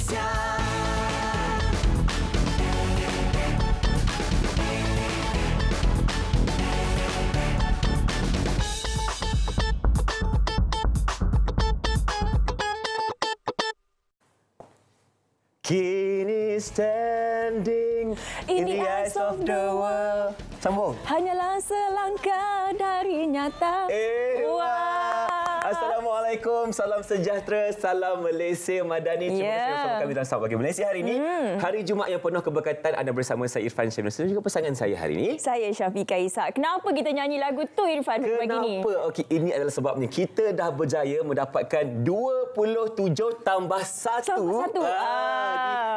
Malaysia. Kini standing in the eyes of the world. Sambung. Hanyalah selangkah dari nyata. Assalamualaikum, salam sejahtera, salam Malaysia Madani. Terima kasih bersama kami dalam Selamat Pagi Malaysia hari ini. Hari Jumaat yang penuh keberkatan. Anda bersama saya Irfan Syamil dan juga pasangan saya hari ini. Saya Syafiqah Ishak. Kenapa kita nyanyi lagu tu, Irfan, pagi ni? Kenapa? Okey, ini adalah sebabnya kita dah berjaya mendapatkan 27 tambah 1 1. di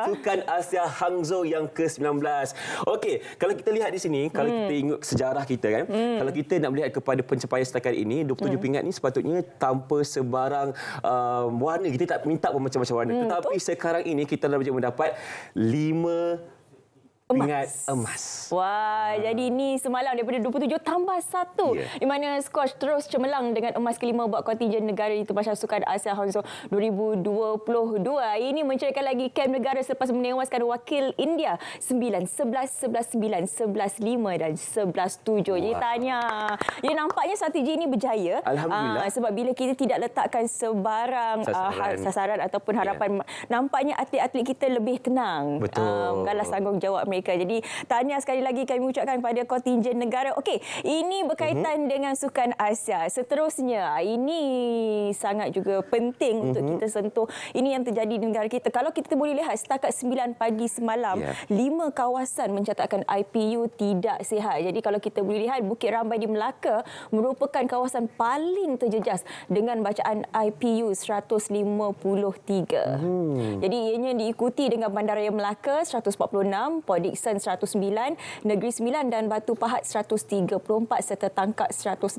Sukan Asia Hangzhou yang ke-19. Okey, kalau kita lihat di sini, kalau kita ingat sejarah kita kan, kalau kita nak melihat kepada pencapaian setakat ini, 27 pingat ni sepatutnya tanpa sebarang warna. Kita tak minta pun macam-macam warna. Tetapi sekarang ini kita dah mendapat 5 pingat emas. Wah, jadi ni semalam daripada 27 tambah 1. Di mana Squash terus cemerlang dengan emas kelima buat kontingen negara di Tempatan Sukan Asia Hangzhou 2022. Ini menceraikan lagi kem negara selepas menewaskan wakil India 9, 11, 11, 9, 11, 5 dan 11, 7. Jadi tanya, jadi nampaknya strategi ini berjaya. Alhamdulillah. Sebab bila kita tidak letakkan sebarang sasaran ataupun harapan, nampaknya atlet-atlet kita lebih tenang. Betul. Menggalas tanggungjawab mereka. Jadi tahniah sekali lagi kami ucapkan kepada kontingen negara. Okey, ini berkaitan dengan Sukan Asia. Seterusnya, ini sangat juga penting untuk kita sentuh. Ini yang terjadi di negara kita. Kalau kita boleh lihat setakat 9 pagi semalam, 5 kawasan mencatatkan IPU tidak sihat. Jadi kalau kita boleh lihat, Bukit Rambai di Melaka merupakan kawasan paling terjejas dengan bacaan IPU 153. Jadi ianya diikuti dengan Bandaraya Melaka 146, Port Dickson 109, Negeri Sembilan dan Batu Pahat 134 serta Tangkak 116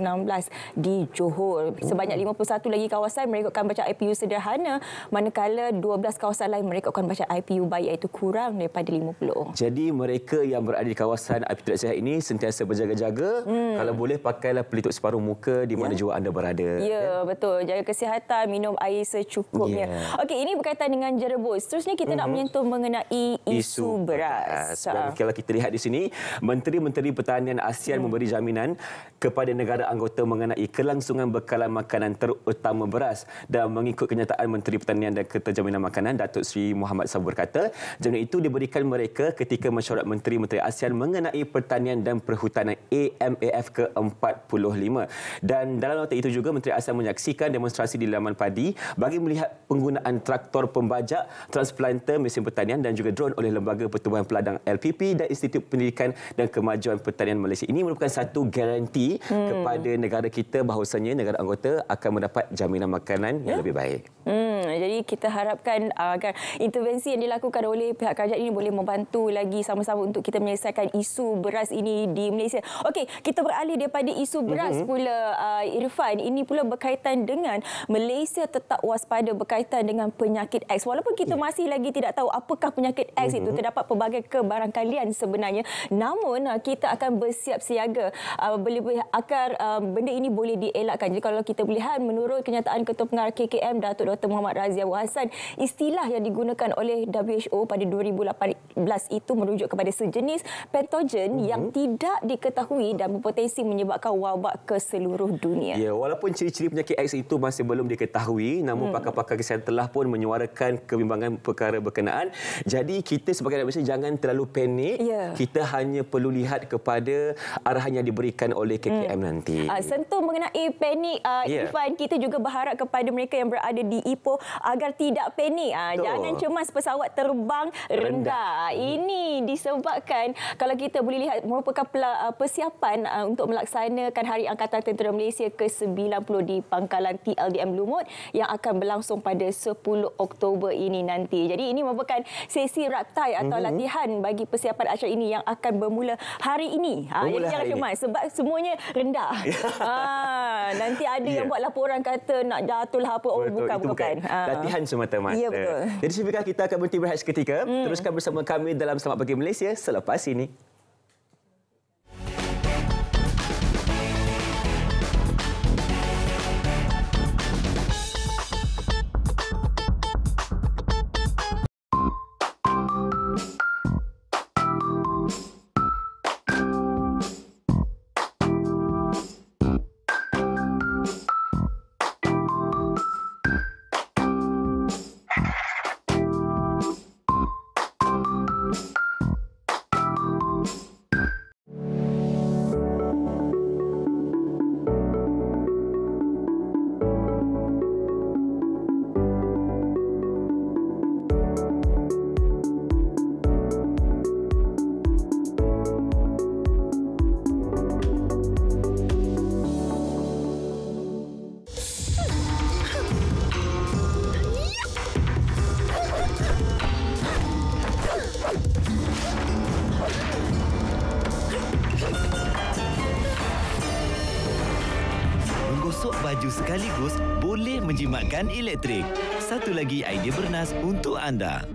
di Johor. Sebanyak 51 lagi kawasan merekodkan bacaan IPU sederhana, manakala 12 kawasan lain merekodkan bacaan IPU baik, iaitu kurang daripada 50. Jadi mereka yang berada di kawasan IPU tidak sihat ini sentiasa berjaga-jaga. Kalau boleh pakailah pelitup separuh muka di mana jua anda berada. Ya, betul. Jaga kesihatan, minum air secukupnya. Okey, ini berkaitan dengan jerebus. Seterusnya kita nak menyentuh mengenai isu beras. Dan kalau kita lihat di sini, Menteri-Menteri Pertanian ASEAN memberi jaminan kepada negara anggota mengenai kelangsungan bekalan makanan terutama beras. Dan mengikut kenyataan Menteri Pertanian dan Keterjaminan Makanan, Datuk Seri Muhammad Sabur berkata, jaminan itu diberikan mereka ketika mesyuarat Menteri-Menteri ASEAN mengenai pertanian dan perhutanan AMAF ke-45. Dan dalam nota itu juga, Menteri ASEAN menyaksikan demonstrasi di laman padi bagi melihat penggunaan traktor pembajak, transplanter, mesin pertanian dan juga drone oleh Lembaga Pertubuhan Peladang LPP dan Institut Pendidikan dan Kemajuan Pertanian Malaysia. Ini merupakan satu garanti kepada negara kita bahawasanya negara anggota akan mendapat jaminan makanan yang lebih baik. Jadi kita harapkan agar intervensi yang dilakukan oleh pihak kerajaan ini boleh membantu lagi sama-sama untuk kita menyelesaikan isu beras ini di Malaysia. Okey, kita beralih daripada isu beras pula, Irfan. Ini pula berkaitan dengan Malaysia tetap waspada berkaitan dengan penyakit X. Walaupun kita masih lagi tidak tahu apakah penyakit X itu, terdapat pelbagai kebarangkalian sebenarnya. Namun kita akan bersiap siaga agar benda ini boleh dielakkan. Jadi kalau kita melihat menurut kenyataan Ketua Pengarah KKM Datuk Dr. Muhammad Razia Wahasan, istilah yang digunakan oleh WHO pada 2018 itu merujuk kepada sejenis patogen yang tidak diketahui dan berpotensi menyebabkan wabak ke seluruh dunia. Ya, walaupun ciri-ciri penyakit X itu masih belum diketahui, namun pakar-pakar kesihatan telah pun menyuarakan kebimbangan perkara berkenaan. Jadi kita sebagai rakyat Malaysia jangan terlalu panik. Kita hanya perlu lihat kepada arahan yang diberikan oleh KKM nanti. Sentuh mengenai panik, Irfan, kita juga berharap kepada mereka yang berada di Ipoh agar tidak panik. Jangan cemas pesawat terbang rendah. Ini disebabkan kalau kita boleh lihat merupakan persiapan untuk melaksanakan Hari Angkatan Tentera Malaysia ke-90 di Pangkalan TLDM Lumut yang akan berlangsung pada 10 Oktober ini nanti. Jadi ini merupakan sesi raktai atau latihan bagi persiapan acara ini yang akan bermula hari ini. Jadi jangan cemas sebab semuanya rendah. Nanti ada yang buat laporan kata nak jatuh lah apa. Bukan. Latihan semata-mata. Ya, betul. Jadi Syafiqah, kita akan berhenti berehat seketika. Teruskan bersama kami dalam Selamat Pagi Malaysia selepas ini. laju sekaligus boleh menjimatkan elektrik. Satu lagi idea bernas untuk anda.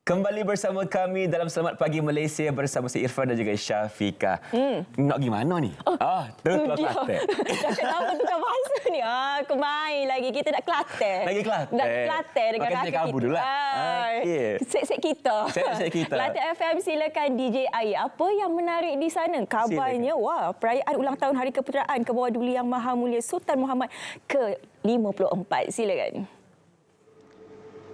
Kembali bersama kami dalam Selamat Pagi Malaysia bersama si Irfan dan juga Syafiqah. Nak gimana ni? Kelas Kelantan. Dah kenapa tukar bahasa ni? Kemain lagi. Kita nak Kelantan. Lagi Kelantan? Nak Kelantan dengan Pakai rakyat cakap kita. dulu lah. Okey. Set-set kita. Set-set kita. Kelantan FM, silakan DJ Ai. Apa yang menarik di sana? Kabarnya, perayaan ulang tahun Hari Keputeraan ke bawah Duli Yang Maha Mulia Sultan Muhammad ke-54. Silakan.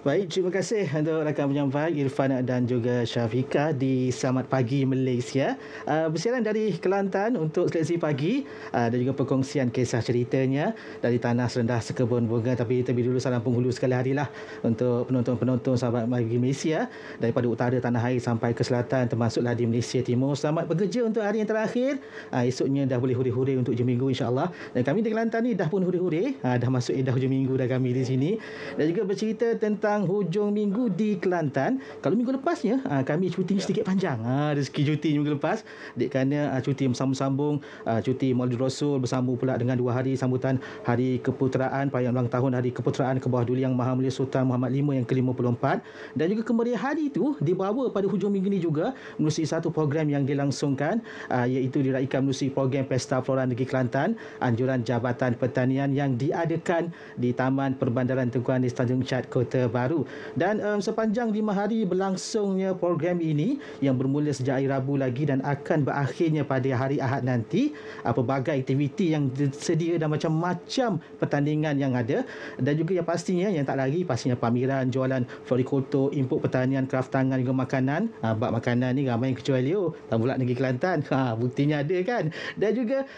Baik, terima kasih untuk rakan penyampai Irfan dan juga Syafiqah di Selamat Pagi Malaysia. Bersiaran dari Kelantan untuk seleksi pagi dan juga perkongsian kisah ceritanya dari tanah serendah sekebun bunga. Tapi terlebih dulu salam penghulu sekali harilah untuk penonton-penonton Selamat Pagi Malaysia daripada utara tanah air sampai ke selatan termasuklah di Malaysia Timur. Selamat bekerja untuk hari yang terakhir. Esoknya dah boleh huri-huri untuk hujung minggu insya-Allah. Dan kami di Kelantan ni dah pun huri-huri, dah masuk edah hujung minggu dah kami di sini. Dan juga bercerita tentang hujung minggu di Kelantan. Kalau minggu lepasnya kami cuti sedikit panjang. Rezeki cuti minggu lepas kerana cuti bersambung-sambung, cuti Maulid Rasul bersambung pula dengan 2 hari sambutan Hari Keputeraan, perayaan ulang tahun Hari Keputeraan ke bawah Duli Yang Maha Mulia Sultan Muhammad V yang ke-54, dan juga kemeriahan itu dibawa pada hujung minggu ini juga melalui satu program yang dilangsungkan, iaitu diraikan melalui program Pesta Flora Negeri Kelantan, anjuran Jabatan Pertanian yang diadakan di Taman Perbandaran Tunku Anis Tanjung Chat, Kota Baru. Dan sepanjang 5 hari berlangsungnya program ini yang bermula sejak hari Rabu lagi dan akan berakhirnya pada hari Ahad nanti, pelbagai aktiviti yang tersedia dan macam-macam pertandingan yang ada, dan juga yang pastinya yang tak lagi pastinya pameran jualan florikultur, input pertanian, kraft tangan juga makanan. Bab makanan ni ramai yang kecuali tak pula negeri Kelantan. Buktinya ada kan. Dan juga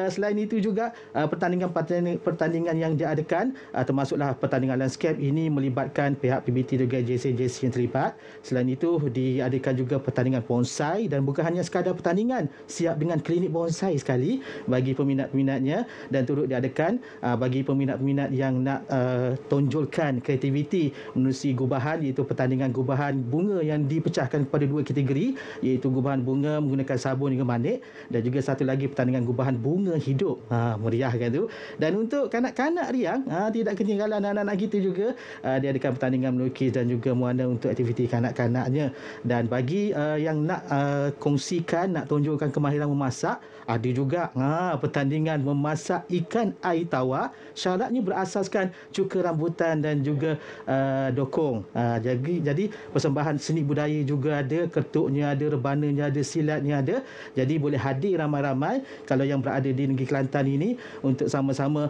selain itu juga pertandingan yang diadakan, termasuklah pertandingan landscape ini melibatkan pihak PBT juga JC yang terlibat. Selain itu diadakan juga pertandingan bonsai, dan bukan hanya sekadar pertandingan, siap dengan klinik bonsai sekali bagi peminat-peminatnya, dan turut diadakan bagi peminat-peminat yang nak tonjolkan kreativiti menerusi gubahan, iaitu pertandingan gubahan bunga yang dipecahkan kepada 2 kategori, iaitu gubahan bunga menggunakan sabun hingga manik, dan juga satu lagi pertandingan gubahan bunga hidup. Meriah kan tu. Dan untuk kanak-kanak riang, tidak ketinggalan anak-anak kita juga, diadakan pertandingan melukis dan juga mewarna untuk aktiviti kanak-kanaknya. Dan bagi yang nak kongsikan, nak tunjukkan kemahiran memasak, ada juga pertandingan memasak ikan air tawar. Syaratnya berasaskan cuka rambutan dan juga dokong. Jadi persembahan seni budaya juga ada, ketuknya ada, rebananya ada, silatnya ada. Jadi boleh hadir ramai-ramai kalau yang berada di negeri Kelantan ini untuk sama-sama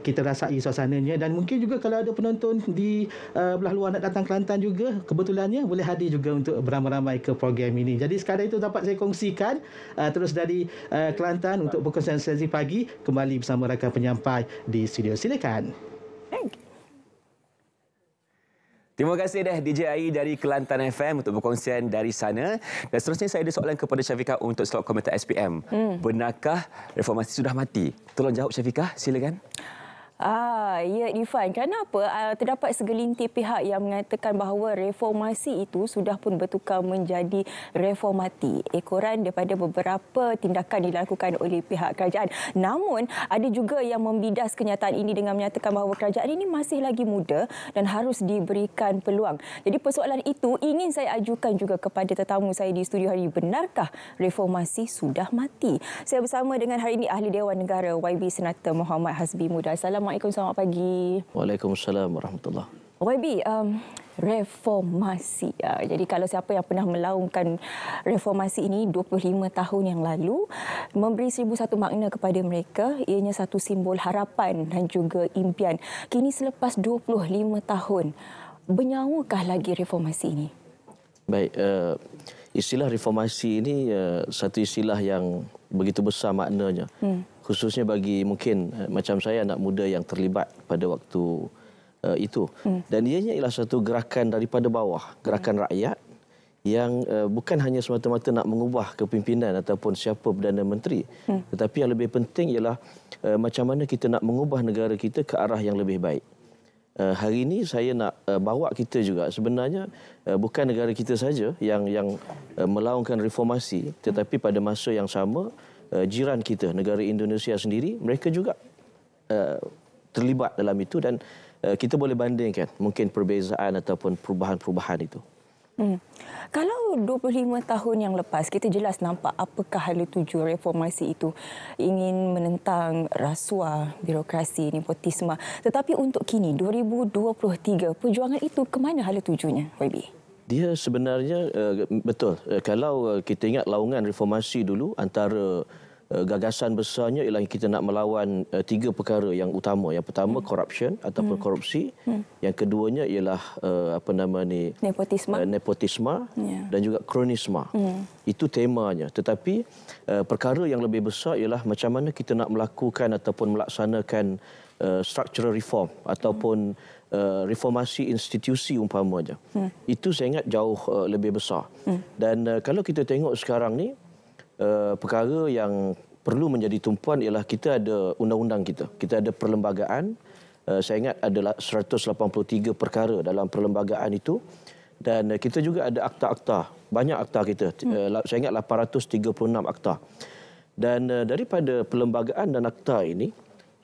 kita rasai suasananya. Dan mungkin juga kalau ada penonton di belah luar nak datang Kelantan juga, kebetulannya boleh hadir juga untuk beramai-ramai ke program ini. Jadi sekadar itu dapat saya kongsikan terus dari Kelantan untuk perkongsian sesi pagi, kembali bersama rakan penyampai di studio. Silakan. Terima kasih DJ Ai dari Kelantan FM untuk perkongsian dari sana. Dan seterusnya saya ada soalan kepada Syafiqah untuk slot komentar SPM. Benarkah reformasi sudah mati? Tolong jawab Syafiqah, silakan. Ya Irfan, kenapa terdapat segelintir pihak yang mengatakan bahawa reformasi itu sudah pun bertukar menjadi reformati, ekoran daripada beberapa tindakan dilakukan oleh pihak kerajaan. Namun ada juga yang membidas kenyataan ini dengan menyatakan bahawa kerajaan ini masih lagi muda dan harus diberikan peluang. Jadi persoalan itu ingin saya ajukan juga kepada tetamu saya di studio hari ini. Benarkah reformasi sudah mati? Saya bersama dengan hari ini Ahli Dewan Negara YB Senator Muhammad Hasbi Muda. Assalamualaikum, selamat pagi. Waalaikumsalam warahmatullahi. YB, reformasi. Jadi kalau siapa yang pernah melaungkan reformasi ini 25 tahun yang lalu, memberi 1001 makna kepada mereka, ianya satu simbol harapan dan juga impian. Kini selepas 25 tahun, bernyawakah lagi reformasi ini? Baik, istilah reformasi ini satu istilah yang begitu besar maknanya. Khususnya bagi mungkin macam saya, anak muda yang terlibat pada waktu itu. Dan ianya ialah satu gerakan daripada bawah, gerakan rakyat yang bukan hanya semata-mata nak mengubah kepimpinan ataupun siapa Perdana Menteri, tetapi yang lebih penting ialah macam mana kita nak mengubah negara kita ke arah yang lebih baik. Hari ini saya nak bawa kita juga sebenarnya bukan negara kita saja yang melaungkan reformasi, tetapi pada masa yang sama jiran kita, negara Indonesia sendiri, mereka juga terlibat dalam itu dan kita boleh bandingkan mungkin perbezaan ataupun perubahan-perubahan itu. Kalau 25 tahun yang lepas, kita jelas nampak apakah hala tuju reformasi itu. Ingin menentang rasuah, birokrasi, nepotisme. Tetapi untuk kini, 2023, perjuangan itu ke mana hala tujunya, YB? Dia sebenarnya betul. Kalau kita ingat laungan reformasi dulu, antara gagasan besarnya ialah kita nak melawan 3 perkara yang utama. Yang pertama corruption ataupun korupsi. Yang keduanya ialah nepotisme dan juga kronisme. Itu temanya. Tetapi perkara yang lebih besar ialah macam mana kita nak melakukan ataupun melaksanakan structural reform ataupun reformasi institusi umpamanya. Itu saya ingat jauh lebih besar. Dan kalau kita tengok sekarang ni, perkara yang perlu menjadi tumpuan ialah kita ada undang-undang kita. Kita ada perlembagaan. Saya ingat ada 183 perkara dalam perlembagaan itu. Dan kita juga ada akta-akta. Banyak akta kita. Saya ingat 836 akta. Dan daripada perlembagaan dan akta ini,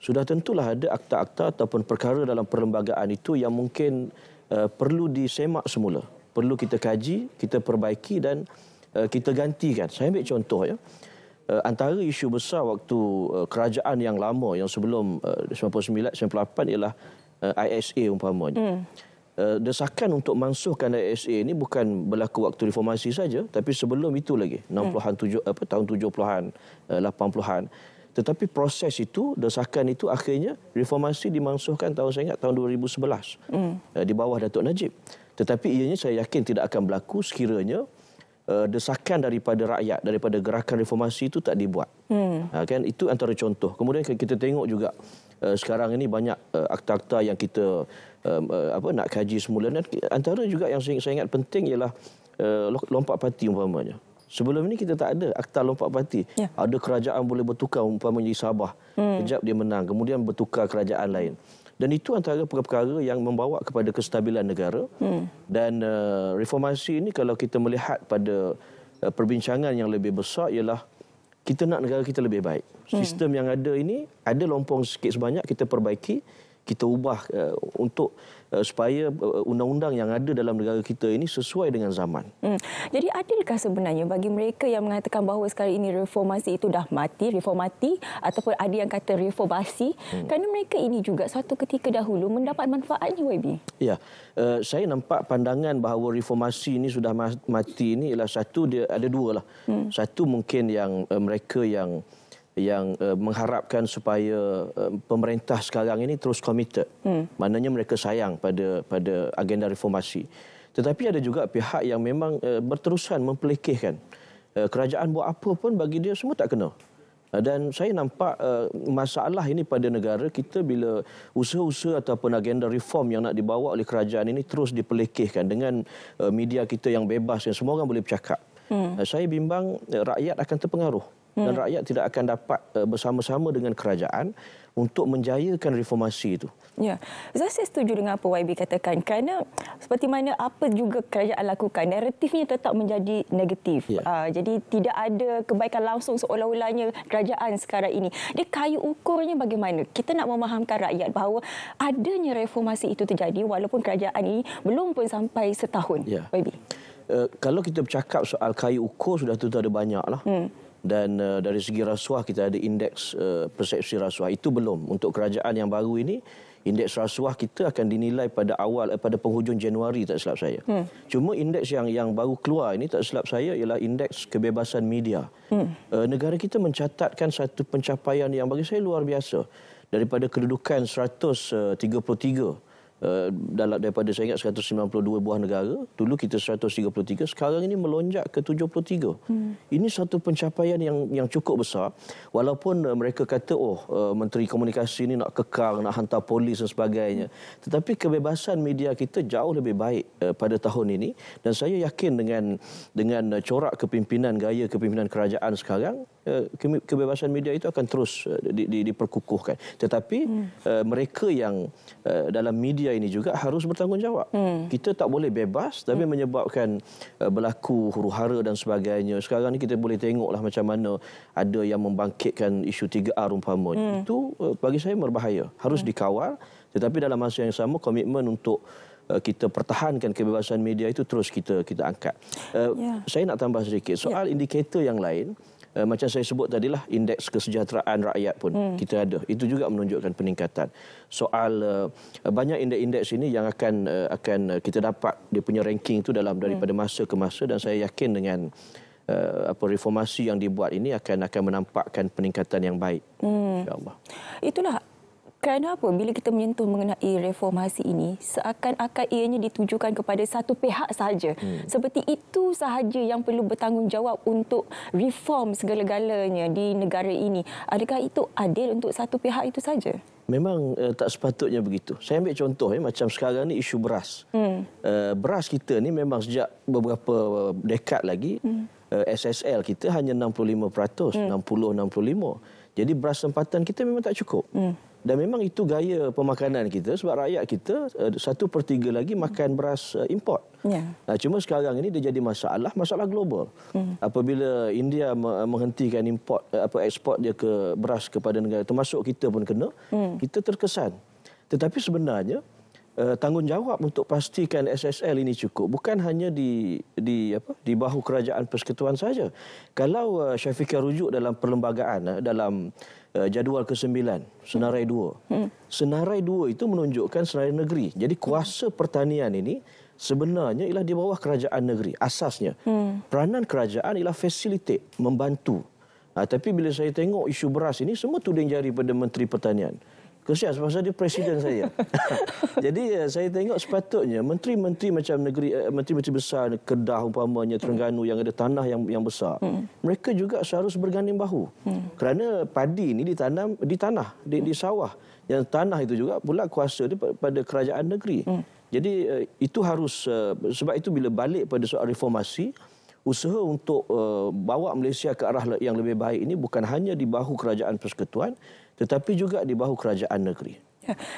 sudah tentulah ada akta-akta ataupun perkara dalam perlembagaan itu yang mungkin perlu disemak semula. Perlu kita kaji, kita perbaiki dan kita gantikan. Saya ambil contoh ya. Antara isu besar waktu kerajaan yang lama yang sebelum 99 98 ialah ISA umpamanya. Desakan untuk mansuhkan ISA ini bukan berlaku waktu reformasi saja, tapi sebelum itu lagi 60-an tahun 70-an 80-an. Tetapi proses itu, desakan itu akhirnya reformasi dimansuhkan tahun saya ingat tahun 2011 di bawah Datuk Najib. Tetapi ianya saya yakin tidak akan berlaku sekiranya desakan daripada rakyat, daripada gerakan reformasi itu tak dibuat. Kan itu antara contoh. Kemudian kita tengok juga sekarang ini banyak akta-akta yang kita nak kaji semula. Dan antara juga yang saya ingat penting ialah lompat parti umpamanya. Sebelum ini kita tak ada akta lompat parti. Ada kerajaan boleh bertukar umpamanya di Sabah. Kejap dia menang, kemudian bertukar kerajaan lain. Dan itu antara perkara yang membawa kepada kestabilan negara. Dan reformasi ini kalau kita melihat pada perbincangan yang lebih besar ialah kita nak negara kita lebih baik. Sistem yang ada ini ada lompong sikit sebanyak, kita perbaiki, kita ubah untuk supaya undang-undang yang ada dalam negara kita ini sesuai dengan zaman. Jadi adilkah sebenarnya bagi mereka yang mengatakan bahawa sekarang ini reformasi itu dah mati, reformati, ataupun ada yang kata reformasi, kerana mereka ini juga suatu ketika dahulu mendapat manfaatnya, YB? Ya, saya nampak pandangan bahawa reformasi ini sudah mati ini ialah satu, dia ada dua lah. Satu mungkin yang mereka yang mengharapkan supaya pemerintah sekarang ini terus committed. Maknanya mereka sayang pada agenda reformasi. Tetapi ada juga pihak yang memang berterusan mempelekehkan. Kerajaan buat apa pun bagi dia semua tak kena. Dan saya nampak masalah ini pada negara kita bila usaha-usaha ataupun agenda reform yang nak dibawa oleh kerajaan ini terus dipelekehkan dengan media kita yang bebas, yang semua orang boleh bercakap. Saya bimbang rakyat akan terpengaruh. Dan rakyat tidak akan dapat bersama-sama dengan kerajaan untuk menjayakan reformasi itu. Ya, saya setuju dengan apa YB katakan. Kerana seperti mana apa juga kerajaan lakukan, naratifnya tetap menjadi negatif. Jadi tidak ada kebaikan langsung seolah-olahnya kerajaan sekarang ini. Dia kayu ukurnya bagaimana? Kita nak memahamkan rakyat bahawa adanya reformasi itu terjadi walaupun kerajaan ini belum pun sampai setahun. YB. Kalau kita bercakap soal kayu ukur, sudah tentu ada banyak lah. Dan dari segi rasuah kita ada indeks persepsi rasuah. Itu belum. Untuk kerajaan yang baru ini, indeks rasuah kita akan dinilai pada penghujung Januari tak silap saya. Cuma indeks yang baru keluar ini tak silap saya ialah indeks kebebasan media. Negara kita mencatatkan satu pencapaian yang bagi saya luar biasa. Daripada kedudukan 133 daripada saya ingat 192 buah negara, dulu kita 133, sekarang ini melonjak ke 73. Ini satu pencapaian yang cukup besar. Walaupun mereka kata Menteri Komunikasi ini nak kekang, nak hantar polis dan sebagainya. Tetapi kebebasan media kita jauh lebih baik pada tahun ini, dan saya yakin dengan corak kepimpinan, gaya kepimpinan kerajaan sekarang, kebebasan media itu akan terus diperkukuhkan. Tetapi mereka yang dalam media ini juga harus bertanggungjawab. Kita tak boleh bebas tapi menyebabkan berlaku huru-hara dan sebagainya. Sekarang ni kita boleh tengoklah macam mana ada yang membangkitkan isu 3R umpamanya. Itu bagi saya berbahaya. Harus dikawal, tetapi dalam masa yang sama komitmen untuk kita pertahankan kebebasan media itu terus kita angkat. Saya nak tambah sedikit soal indikator yang lain. Macam saya sebut tadilah, indeks kesejahteraan rakyat pun kita ada. Itu juga menunjukkan peningkatan. Soal banyak indeks-indeks ini yang akan kita dapat dia punya ranking itu daripada masa ke masa, dan saya yakin dengan reformasi yang dibuat ini akan menampakkan peningkatan yang baik. InsyaAllah. Itulah kenapa bila kita menyentuh mengenai reformasi ini, seakan-akan ianya ditujukan kepada satu pihak sahaja. Seperti itu sahaja yang perlu bertanggungjawab untuk reform segala-galanya di negara ini. Adakah itu adil untuk satu pihak itu saja? Memang tak sepatutnya begitu. Saya ambil contoh macam sekarang ni isu beras. Beras kita ni memang sejak beberapa dekad lagi SSL kita hanya 65%, 60-65%. Jadi beras tempatan kita memang tak cukup. Dan memang itu gaya pemakanan kita, sebab rakyat kita 1/3 lagi makan beras import. Cuma sekarang ini dia jadi masalah global. Apabila India menghentikan ekspor dia ke beras kepada negara, termasuk kita pun kena, kita terkesan. Tetapi sebenarnya tanggungjawab untuk pastikan SSL ini cukup bukan hanya di bahu kerajaan persekutuan saja. Kalau Syafiqah rujuk dalam perlembagaan dalam jadual ke-9 Senarai 2. Senarai 2 itu menunjukkan senarai negeri. Jadi kuasa pertanian ini sebenarnya ialah di bawah kerajaan negeri asasnya. Peranan kerajaan ialah facilitate, membantu. Tapi bila saya tengok isu beras ini, semua tuding jari pada Menteri Pertanian. Kesian sebab dia presiden saya. Jadi saya tengok sepatutnya menteri-menteri macam menteri-menteri besar Kedah umpamanya, Terengganu yang ada tanah yang besar, mereka juga seharusnya berganding bahu. Kerana padi ini ditanam di tanah, di sawah. Yang tanah itu juga pula kuasa dia pada kerajaan negeri. Jadi itu harus, sebab itu bila balik pada soal reformasi, usaha untuk bawa Malaysia ke arah yang lebih baik ini bukan hanya di bahu kerajaan persekutuan, tetapi juga di bahu kerajaan negeri.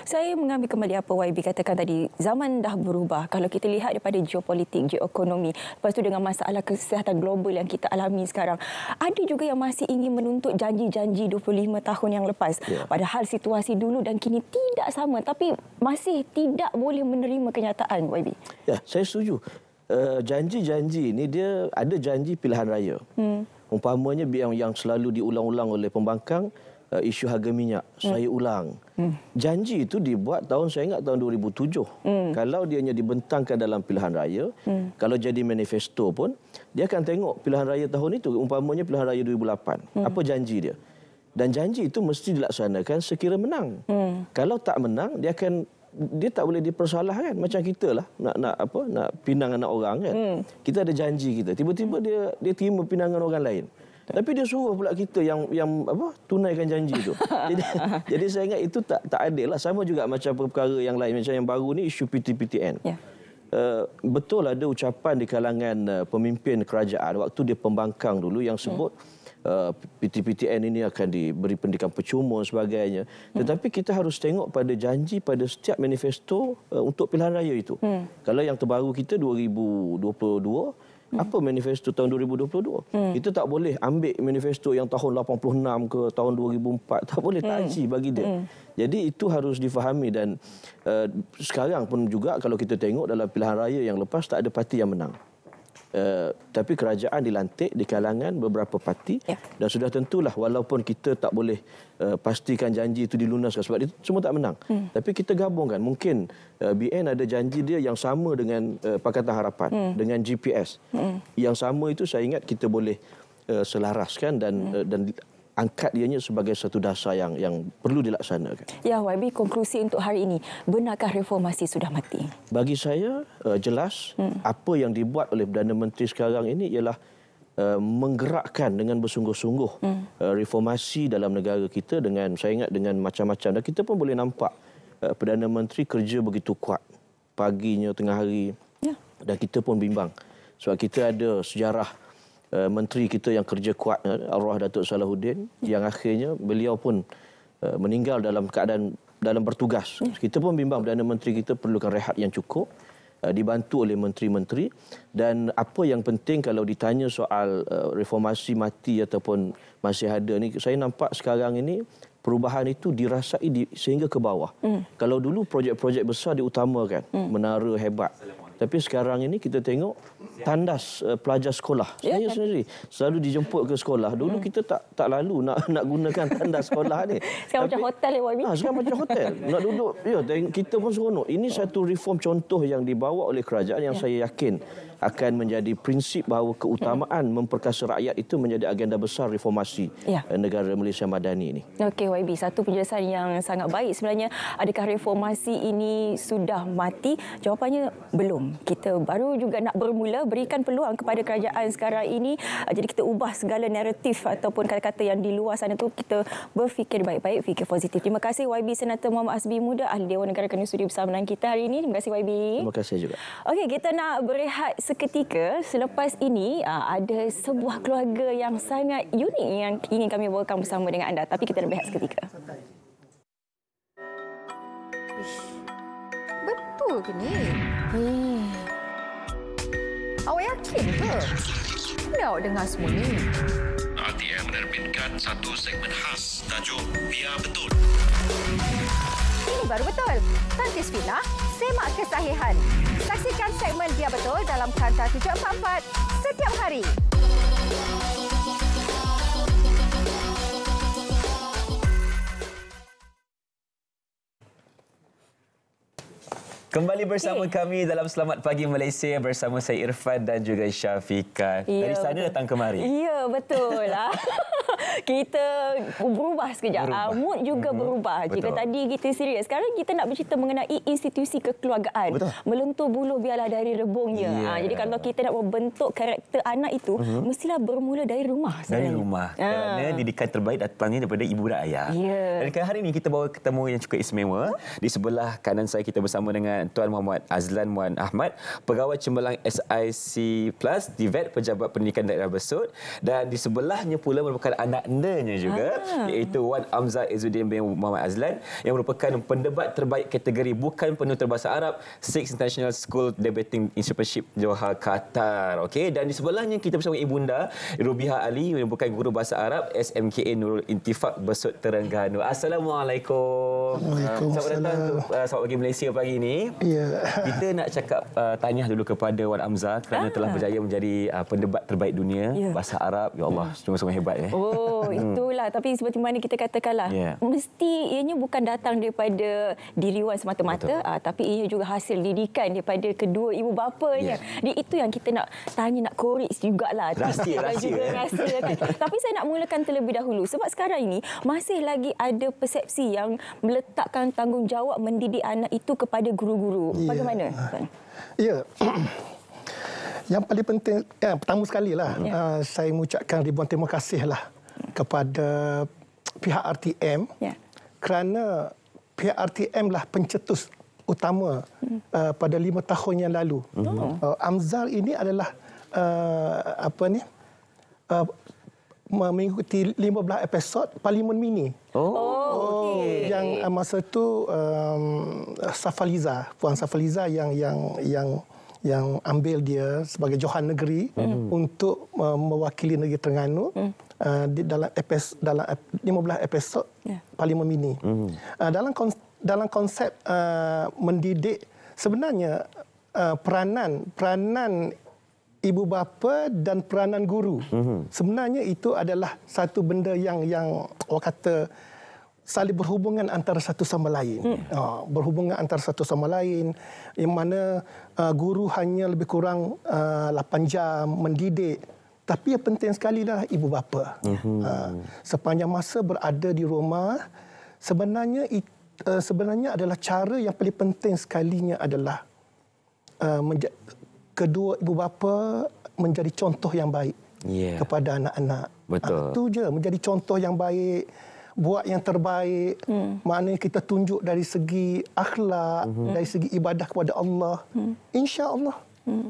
Saya mengambil kembali apa YB katakan tadi. Zaman dah berubah. Kalau kita lihat daripada geopolitik, geoekonomi, lepas tu dengan masalah kesihatan global yang kita alami sekarang, ada juga yang masih ingin menuntut janji-janji 25 tahun yang lepas. Padahal situasi dulu dan kini tidak sama, tapi masih tidak boleh menerima kenyataan, YB. Ya, saya setuju. Janji-janji ini dia ada janji pilihan raya. Umpamanya yang selalu diulang-ulang oleh pembangkang, isu harga minyak, saya ulang. Janji itu dibuat saya ingat tahun 2007. Kalau dia hanya dibentangkan dalam pilihan raya, kalau jadi manifesto pun, dia akan tengok pilihan raya tahun itu, umpamanya pilihan raya 2008. Apa janji dia? Dan janji itu mesti dilaksanakan sekira menang. Kalau tak menang, dia tak boleh dipersalahkan. Macam kita lah nak pinang anak orang kan. Kita ada janji kita. Tiba-tiba dia terima pinangan orang lain. Tapi dia suruh pula kita yang tunaikan janji itu. Jadi saya ingat itu tak adil lah. Sama juga macam perkara yang lain, macam yang baru ni isu PTPTN. Betul ada ucapan di kalangan pemimpin kerajaan waktu dia pembangkang dulu yang sebut PTPTN ini akan diberi pendidikan percuma dan sebagainya. Tetapi kita harus tengok pada janji pada setiap manifesto untuk pilihan raya itu. Kalau yang terbaru kita 2022, apa manifesto tahun 2022? Kita tak boleh ambil manifesto yang tahun 86 ke tahun 2004. Tak boleh taji bagi dia. Jadi itu harus difahami, dan sekarang pun juga kalau kita tengok dalam pilihan raya yang lepas tak ada parti yang menang. Tapi kerajaan dilantik di kalangan beberapa parti, dan sudah tentulah walaupun kita tak boleh pastikan janji itu dilunaskan sebab dia semua tak menang. Tapi kita gabungkan, mungkin BN ada janji dia yang sama dengan Pakatan Harapan, dengan GPS. Yang sama itu saya ingat kita boleh selaraskan dan angkat ianya sebagai satu dasar yang perlu dilaksanakan. Ya, YB, konklusi untuk hari ini, benarkah reformasi sudah mati? Bagi saya jelas apa yang dibuat oleh Perdana Menteri sekarang ini ialah menggerakkan dengan bersungguh-sungguh reformasi dalam negara kita dengan, saya ingat, dengan macam-macam, dan kita pun boleh nampak Perdana Menteri kerja begitu kuat paginya, tengah hari, dan kita pun bimbang sebab kita ada sejarah menteri kita yang kerja kuat, arwah Datuk Salahuddin, yang akhirnya beliau pun meninggal dalam keadaan dalam bertugas. Kita pun bimbang Perdana Menteri kita perlukan rehat yang cukup, dibantu oleh menteri-menteri. Dan apa yang penting kalau ditanya soal reformasi mati ataupun masih ada ni, saya nampak sekarang ini perubahan itu dirasai sehingga ke bawah. Kalau dulu projek-projek besar diutamakan, menara hebat. Tapi sekarang ini kita tengok tandas pelajar sekolah. Saya sendiri selalu dijemput ke sekolah. Dulu kita tak lalu nak gunakan tandas sekolah ni. Sekarang macam hotel ya, YB? Sekarang macam hotel. Nak duduk, kita pun seronok. Ini satu reform contoh yang dibawa oleh kerajaan yang saya yakin akan menjadi prinsip bahawa keutamaan memperkasa rakyat itu menjadi agenda besar reformasi negara Malaysia Madani ini. Okey, YB, satu penjelasan yang sangat baik sebenarnya. Adakah reformasi ini sudah mati? Jawapannya belum. Kita baru juga nak bermula, berikan peluang kepada kerajaan sekarang ini. Jadi kita ubah segala naratif ataupun kata-kata yang di luar sana tu, kita berfikir baik-baik, fikir positif. Terima kasih YB Senator Muhammad Azbi Muda, Ahli Dewan Negara Kerana Sudi bersama dengan kita hari ini. Terima kasih YB. Terima kasih juga. Okey, kita nak berehat seketika. Selepas ini ada sebuah keluarga yang sangat unik yang ingin kami bawakan bersama dengan anda. Tapi kita nak berehat seketika. Betul ke ni? Awak yakin ke? Mana awak dengar semua ni? RTM menerbitkan satu segmen khas tajuk Biar Betul. Ini baru betul. Tantis Fitnah, semak kesahihan. Saksikan segmen Biar Betul dalam Kanta 744 setiap hari. Kembali bersama kami dalam Selamat Pagi Malaysia bersama saya Irfan dan juga Syafiqah. Dari sana datang kemari. Ya, betul lah. Kita berubah sekejap. Mood juga berubah. Jika tadi kita serius, sekarang kita nak bercerita mengenai institusi kekeluargaan. Betul. Melentur buluh biarlah dari rebungnya. Jadi kalau kita nak membentuk karakter anak itu, mestilah bermula dari rumah. Dari rumah. Kerana didikan terbaik datangnya daripada ibu dan ayah. Dan hari ini kita bawa tetamu yang cukup istimewa. Di sebelah kanan saya kita bersama dengan Tuan Muhammad Azlan Muan Ahmad, Pegawai Cemerlang SIC Plus, DVET, Pejabat Pendidikan Daerah Besut, dan di sebelahnya pula merupakan anak-andanya juga, iaitu Wan Amzah Izzuddin bin Muhammad Azlan yang merupakan pendebat terbaik kategori bukan penutur bahasa Arab Six International School Debating Championship Johor, Qatar. Okey, dan di sebelahnya kita bersama Ibunda Rubiha Ali yang merupakan guru bahasa Arab SMKA Nurul Intifaq Besut Terengganu. Assalamualaikum. Selamat datang Selamat Pagi Malaysia pagi ini. Kita nak cakap tanya dulu kepada Wan Amzah kerana telah berjaya menjadi pendebat terbaik dunia bahasa Arab. Ya Allah, sungguh-sungguh hebat. Itulah. Tapi seperti mana kita katakanlah, mesti ianya bukan datang daripada diri Wan semata-mata, tapi ianya juga hasil didikan daripada kedua ibu bapanya. Jadi itu yang kita nak tanya, nak korek jugalah. Rahsia kan. Tapi saya nak mulakan terlebih dahulu sebab sekarang ini masih lagi ada persepsi yang meletakkan tanggungjawab mendidik anak itu kepada guru-guru. Bagaimana? Ya. Yang paling penting, pertama sekali lah, saya mengucapkan ribuan terima kasih lah kepada pihak RTM kerana pihak RTM lah pencetus utama pada 5 tahun yang lalu. Amzal ini adalah mengikuti 15 episod Parlimen Mini. Yang masa tu Puan Safaliza yang ambil dia sebagai Johan Negeri untuk mewakili negeri Terengganu dalam 15 episod Parlimen Mini. Dalam konsep mendidik, sebenarnya peranan ibu bapa dan peranan guru sebenarnya itu adalah satu benda yang orang kata saling berhubungan antara satu sama lain. Berhubungan antara satu sama lain, yang mana guru hanya lebih kurang 8 jam mendidik Tapi yang penting sekali adalah ibu bapa. Sepanjang masa berada di rumah, sebenarnya adalah cara yang paling penting sekalinya adalah kedua ibu bapa menjadi contoh yang baik kepada anak-anak. Betul. Itu je, menjadi contoh yang baik, buat yang terbaik. Maknanya kita tunjuk dari segi akhlak, dari segi ibadah kepada Allah. Insya-Allah.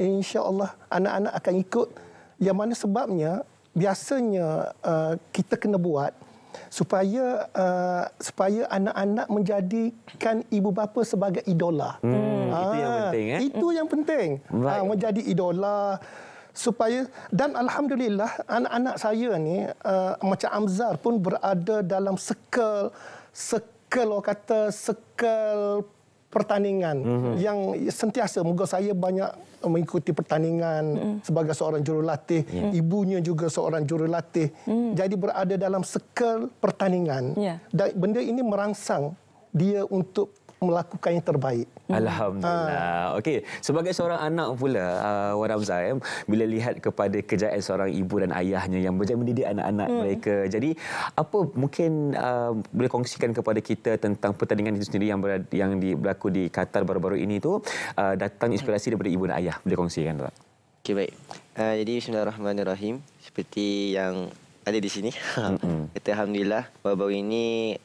Insya-Allah anak-anak akan ikut. Yang mana sebabnya biasanya kita kena buat supaya anak-anak menjadikan ibu bapa sebagai idola. Itu yang penting. Itu yang penting. Menjadi idola supaya, dan alhamdulillah anak-anak saya ni macam Amzar pun berada dalam circle pertandingan yang sentiasa. Moga saya banyak mengikuti pertandingan sebagai seorang jurulatih. Ibunya juga seorang jurulatih. Jadi berada dalam circle pertandingan. Dan benda ini merangsang dia untuk melakukan yang terbaik. Alhamdulillah. Okey, sebagai seorang anak pula, Wan Hamzah, bila lihat kepada kejayaan seorang ibu dan ayahnya yang berjaya mendidik anak-anak mereka. Jadi, apa mungkin boleh kongsikan kepada kita tentang pertandingan itu sendiri yang berlaku di Qatar baru-baru ini tu, datang inspirasi daripada ibu dan ayah. Boleh kongsikan tak? Okey, baik. Jadi bismillahirrahmanirrahim. Seperti yang ada di sini. Kita alhamdulillah baru-baru ini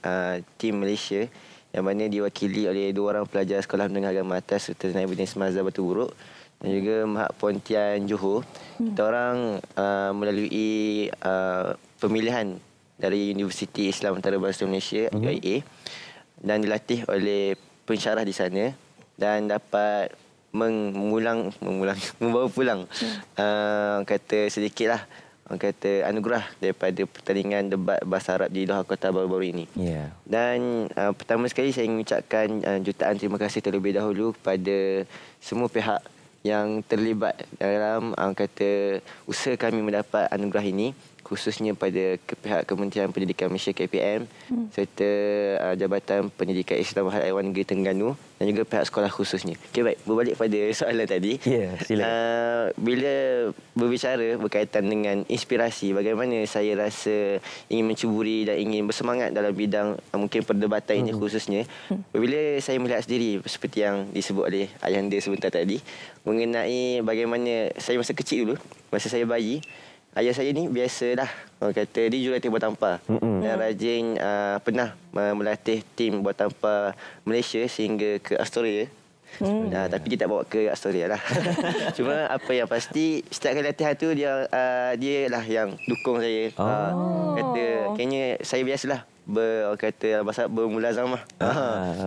tim Malaysia yang mana diwakili oleh 2 orang pelajar Sekolah Menengah Agama Atas serta Naib Bidin Semazah Batu Buruk dan juga Mahad Pontian Johor. Kita orang melalui pemilihan dari Universiti Islam Antara Bangsa Malaysia UIA dan dilatih oleh pensyarah di sana dan dapat membawa pulang kata sedikitlah kata anugerah daripada pertandingan debat bahasa Arab di Doha Qatar baru-baru ini. Dan pertama sekali saya ingin mengucapkan jutaan terima kasih terlebih dahulu kepada semua pihak yang terlibat dalam kata usaha kami mendapat anugerah ini, khususnya pada pihak Kementerian Pendidikan Malaysia KPM serta Jabatan Pendidikan Islam Bahad Aiwan Negeri Terengganu dan juga pihak sekolah khususnya. Okey, baik, berbalik pada soalan tadi. Sila. Bila berbicara berkaitan dengan inspirasi, bagaimana saya rasa ingin mencuburi dan ingin bersemangat dalam bidang mungkin perdebatan ini khususnya, bila saya melihat sendiri seperti yang disebut oleh ayahanda sebentar tadi mengenai bagaimana saya masa kecil dulu, masa saya bayi, ayah saya ni biasalah, orang kata dia jurulatih buat tampar dan rajin pernah melatih tim buat tampar Malaysia sehingga ke Australia. Tapi dia tak bawa ke Australia lah. Cuma apa yang pasti setiap kali latihan tu dia lah yang dukung saya. Kata kayaknya saya biasalah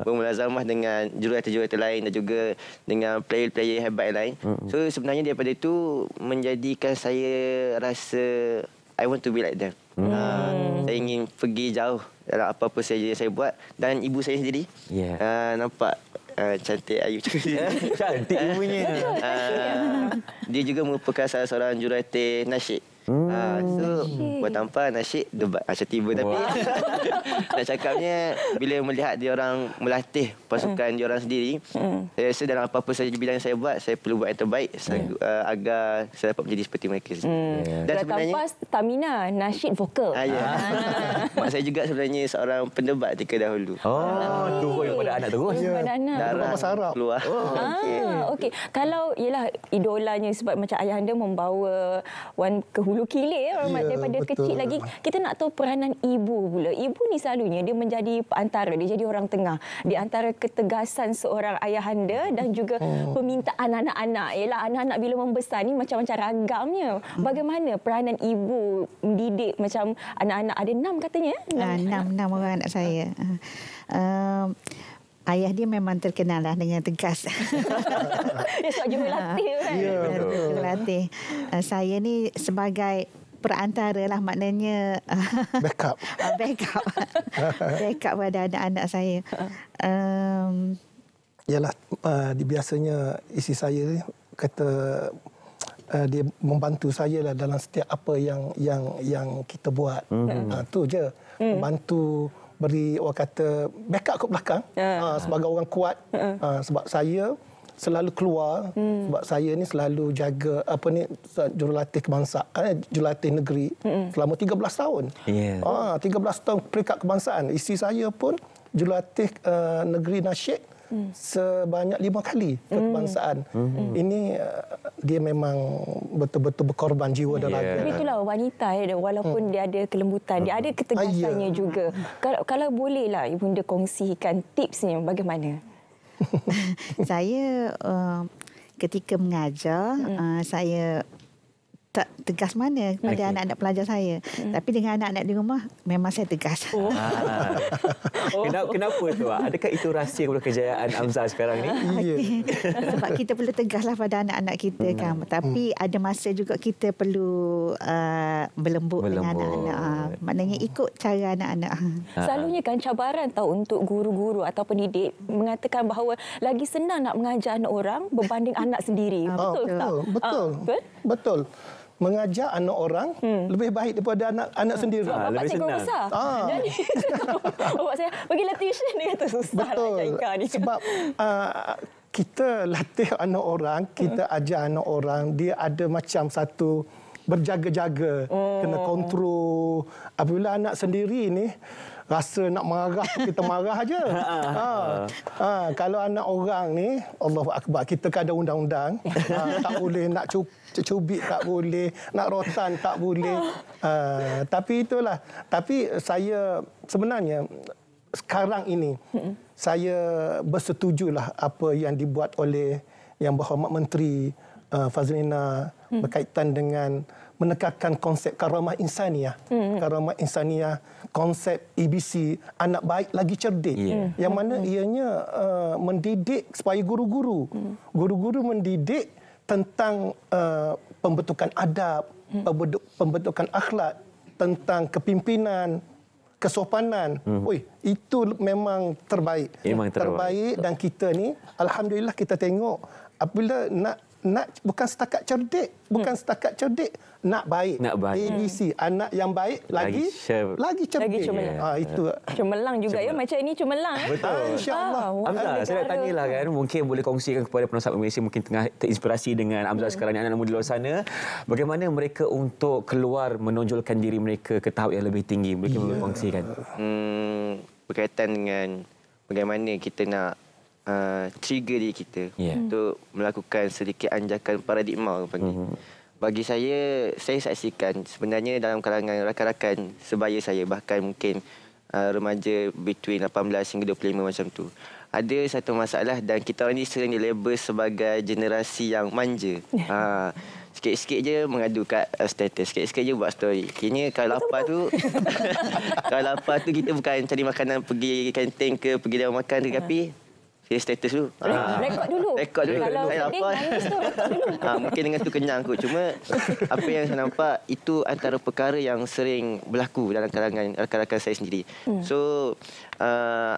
bermulazamah dengan jurulatih-jurulatih lain dan juga dengan player-player hebat lain. So sebenarnya daripada itu menjadikan saya rasa I want to be like them. Saya ingin pergi jauh dalam apa-apa saja saya buat. Dan ibu saya sendiri nampak cantik ayu cantik ibunya. Dia juga merupakan salah seorang jurulatih nasyid. So buat tampar nasyid debat macam tiba. Tapi nak cakapnya bila melihat dia orang melatih pasukan dia orang sendiri, saya rasa dalam apa-apa saja bidang saya buat, saya perlu buat yang terbaik agar saya dapat menjadi seperti mereka. Dan sebenarnya tampar stamina, nasyid vokal. Mak saya juga sebenarnya seorang pendebat ketika dahulu. Turun kepada anak terus. Kepada anak. Darah bahasa Arab keluar. Okey. Kalau ialah idolanya sebab macam ayahanda membawa Wan ke hulu kilir daripada kecil lagi, kita nak tahu peranan ibu pula. Ibu ni selalunya dia menjadi perantara, dia jadi orang tengah di antara ketegasan seorang ayahanda dan juga permintaan anak-anak. Ialah anak-anak bila membesar ni macam-macam ragamnya. Bagaimana peranan ibu mendidik macam anak-anak? Ada 6 katanya? 6 orang anak saya. Ayah dia memang terkenal lah dengan tegas. Dia sebab jurulatih kan? Ya, jurulatih. Saya ni sebagai perantara lah, maknanya backup. Backup pada anak-anak saya. Yalah, biasanya isteri saya kata dia membantu saya lah dalam setiap apa yang kita buat. Tu je. Membantu, beri orang kata backup ke belakang sebagai orang kuat. Sebab saya selalu keluar sebab saya ni selalu jaga jurulatih kebangsaan, jurulatih negeri selama 13 tahun. 13 tahun peringkat kebangsaan. Isteri saya pun jurulatih negeri nasyid sebanyak 5 kali kebangsaan. Ini dia memang betul-betul berkorban jiwa dan raga. Tapi itulah wanita walaupun dia ada kelembutan, dia ada ketegasannya juga. Kalau bolehlah Ibunda kongsikan tipsnya bagaimana? Saya ketika mengajar, saya tak tegas mana pada anak-anak pelajar saya. Tapi dengan anak-anak di rumah, memang saya tegas. Kenapa tu? Adakah itu rahsia kepada kejayaan Amzal sekarang ni? Sebab kita perlu tegaslah pada anak-anak kita kan. Tapi ada masa juga kita perlu berlembut dengan anak-anak. Maknanya ikut cara anak-anak. Selalunya kan cabaran tahu untuk guru-guru atau pendidik mengatakan bahawa lagi senang nak mengajar anak orang berbanding anak sendiri. Betul tak? Betul. Mengajar anak orang lebih baik daripada anak sendiri. Bapak saya guru besar. Jadi bapak saya pergilah tuition, dia kata susah nak ajar Ika ni. Sebab kita latih anak orang, kita ajar anak orang, dia ada macam satu berjaga-jaga, kena kontrol. Apabila anak sendiri ni rasa nak marah, kita marah aja. Kalau anak orang ni, Allahu Akbar, kita kan ada undang-undang. Tak boleh nak cubit, tak boleh nak rotan, tak boleh. Tapi itulah. Tapi saya sebenarnya sekarang ini saya bersetujulah apa yang dibuat oleh Yang Berhormat Menteri Fazlina berkaitan dengan menekankan konsep karamah insaniah. Karamah insaniah, konsep EBC, anak baik lagi cerdik. Yang mana ianya mendidik supaya guru-guru mendidik tentang pembentukan adab, pembentukan akhlak, tentang kepimpinan, kesopanan. Itu memang terbaik. Terbaik. Dan kita ni alhamdulillah kita tengok apabila nak bukan setakat cerdik, nak baik. ABC, anak yang baik lagi cerdik. Itu cemerlang juga ya, macam ini cemerlang. Betul. InsyaAllah. Amzal, saya nak tanyalah kan, mungkin boleh kongsikan kepada penonton Malaysia mungkin tengah terinspirasi dengan Amzal sekarang ni, anak-anak muda luar sana, bagaimana mereka untuk keluar menonjolkan diri mereka ke tahap yang lebih tinggi, mereka boleh kongsikan. Berkaitan dengan bagaimana kita nak trigger diri kita untuk melakukan sedikit anjakan paradigma bagi saya saksikan sebenarnya dalam kalangan rakan-rakan sebaya saya, bahkan mungkin remaja between 18 hingga 25 macam tu, ada satu masalah dan kita orang ni sering dilabel sebagai generasi yang manja. Sikit-sikit je mengadu kat status, sikit-sikit je buat story. Kini kalau lapar tu kalau lapar tu kita bukan cari makanan pergi kantin ke pergi dalam makan ke, tapi saya status dulu. Rekod dulu. Kalau saya lapar. Mungkin dengan tu kenyang kot. Cuma apa yang saya nampak itu antara perkara yang sering berlaku dalam kalangan rakan-rakan saya sendiri. So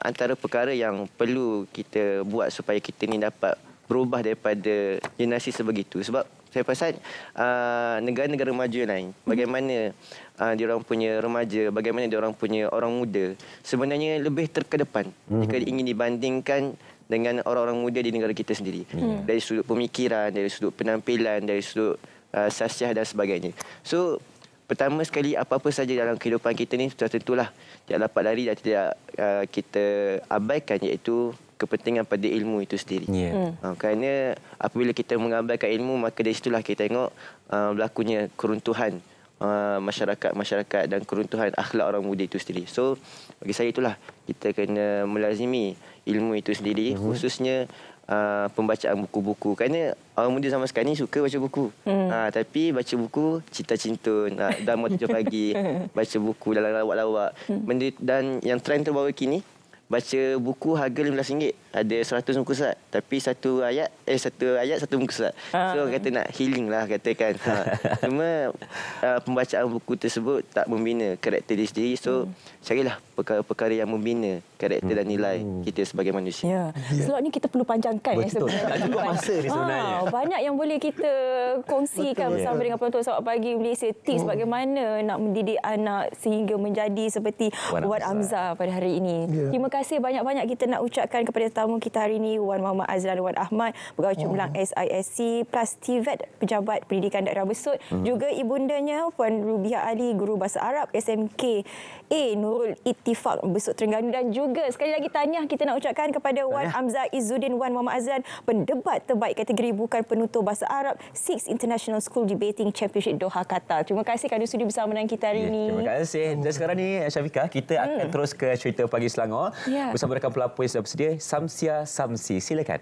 antara perkara yang perlu kita buat supaya kita ni dapat berubah daripada generasi sebegitu. Sebab saya perasan negara-negara maju yang lain, bagaimana diorang punya remaja, bagaimana diorang punya orang muda sebenarnya lebih terkedepan jika ingin dibandingkan dengan orang-orang muda di negara kita sendiri. Dari sudut pemikiran, dari sudut penampilan, dari sudut sasiah dan sebagainya. So, pertama sekali apa-apa saja dalam kehidupan kita ni sudah tentulah tidak dapat lari dan tidak kita abaikan, iaitu kepentingan pada ilmu itu sendiri. Kerana apabila kita mengabaikan ilmu, maka dari situlah kita tengok berlakunya keruntuhan masyarakat dan keruntuhan akhlak orang muda itu sendiri. So, bagi saya itulah kita kena melazimi ilmu itu sendiri, khususnya pembacaan buku-buku. Kerana orang muda zaman sekarang ni suka baca buku. Tapi baca buku cinta-cintun, drama 7 pagi, baca buku dalam lawak-lawak. Dan yang trend terbaru kini, baca buku harga RM15. Ada 100 muka surat. Tapi satu ayat satu muka surat. So kata nak healing lah katakan. Cuma pembacaan buku tersebut tak membina karakter diri sendiri. So carilah perkara-perkara yang membina karakter dan nilai kita sebagai manusia. Slot ni kita perlu panjangkan sebenarnya. Tak cukup masa ni sebenarnya. Banyak yang boleh kita kongsikan bersama dengan penonton Selamat Pagi Malaysia. Tips bagaimana nak mendidik anak sehingga menjadi seperti Wan Amzah pada hari ini. Terima kasih banyak-banyak kita nak ucapkan kepada tetamu kita hari ini, Wan Muhammad Azlan Wan Ahmad, Pegawai Cemerlang SISC plus TVET, Pejabat Pendidikan Daerah Besut, juga ibundanya Puan Rubiah Ali, Guru Bahasa Arab SMK Nurul Ittifaq Besut Terengganu, dan juga sekali lagi tahniah kita nak ucapkan kepada Wan Amzah Izzuddin Wan Muhammad Azlan, pendebat terbaik kategori bukan penutur bahasa Arab 6 International School Debating Championship Doha, Qatar. Terima kasih kerana sudi bersama dengan kita hari ini. Terima kasih. Dan sekarang ni Syafiqah, kita akan terus ke cerita Pagi Selangor bersama rakan pelapor yang sudah bersedia, Samsia Samsi. Silakan.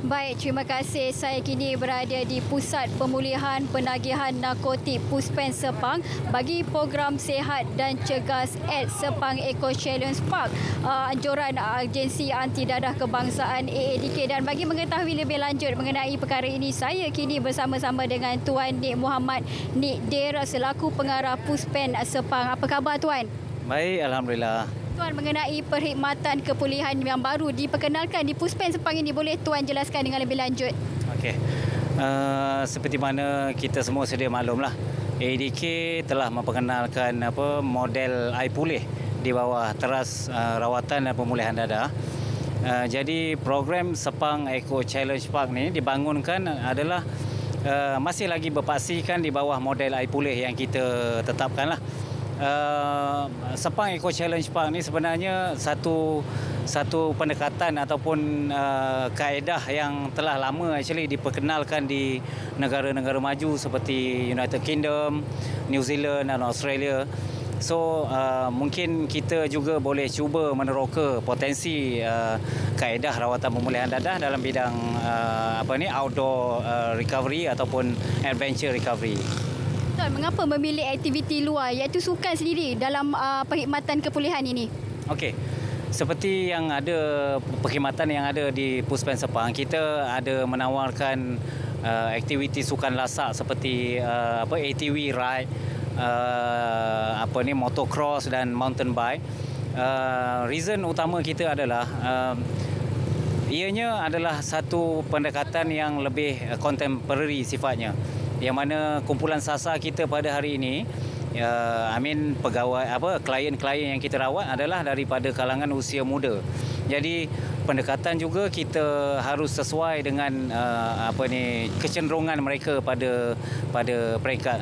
Baik, terima kasih. Saya kini berada di Pusat Pemulihan Penagihan Narkotik Puspen Sepang bagi program Sihat dan Cergas at Sepang Eco Challenge Park, anjuran Agensi Anti Dadah Kebangsaan AADK. Dan bagi mengetahui lebih lanjut mengenai perkara ini, saya kini bersama-sama dengan Tuan Nik Muhammad Nik Der selaku pengarah Puspen Sepang. Apa khabar Tuan? Baik, alhamdulillah. Tuan, mengenai perkhidmatan kepulihan yang baru diperkenalkan di Puspen Sepang ini, boleh Tuan jelaskan dengan lebih lanjut? Okey. Seperti mana kita semua sedia maklumlah, AADK telah memperkenalkan model iPulih di bawah teras rawatan dan pemulihan dadah. Jadi program Sepang Eco Challenge Park ni dibangunkan adalah masih lagi berpaksikan di bawah model iPulih yang kita tetapkanlah. Sepang Eco Challenge Park ni sebenarnya satu pendekatan ataupun kaedah yang telah lama actually diperkenalkan di negara-negara maju seperti United Kingdom, New Zealand dan Australia. So mungkin kita juga boleh cuba meneroka potensi kaedah rawatan pemulihan dadah dalam bidang outdoor recovery ataupun adventure recovery. Tuan, mengapa memilih aktiviti luar iaitu sukan sendiri dalam perkhidmatan kepulihan ini? Okey. Seperti yang ada perkhidmatan yang ada di Puspen Sepang, kita ada menawarkan aktiviti sukan lasak seperti ATV ride, motocross dan mountain bike. Reason utama kita adalah ianya adalah satu pendekatan yang lebih contemporary sifatnya, yang mana kumpulan sasar kita pada hari ini, klien-klien yang kita rawat adalah daripada kalangan usia muda. Jadi pendekatan juga kita harus sesuai dengan kecenderungan mereka pada peringkat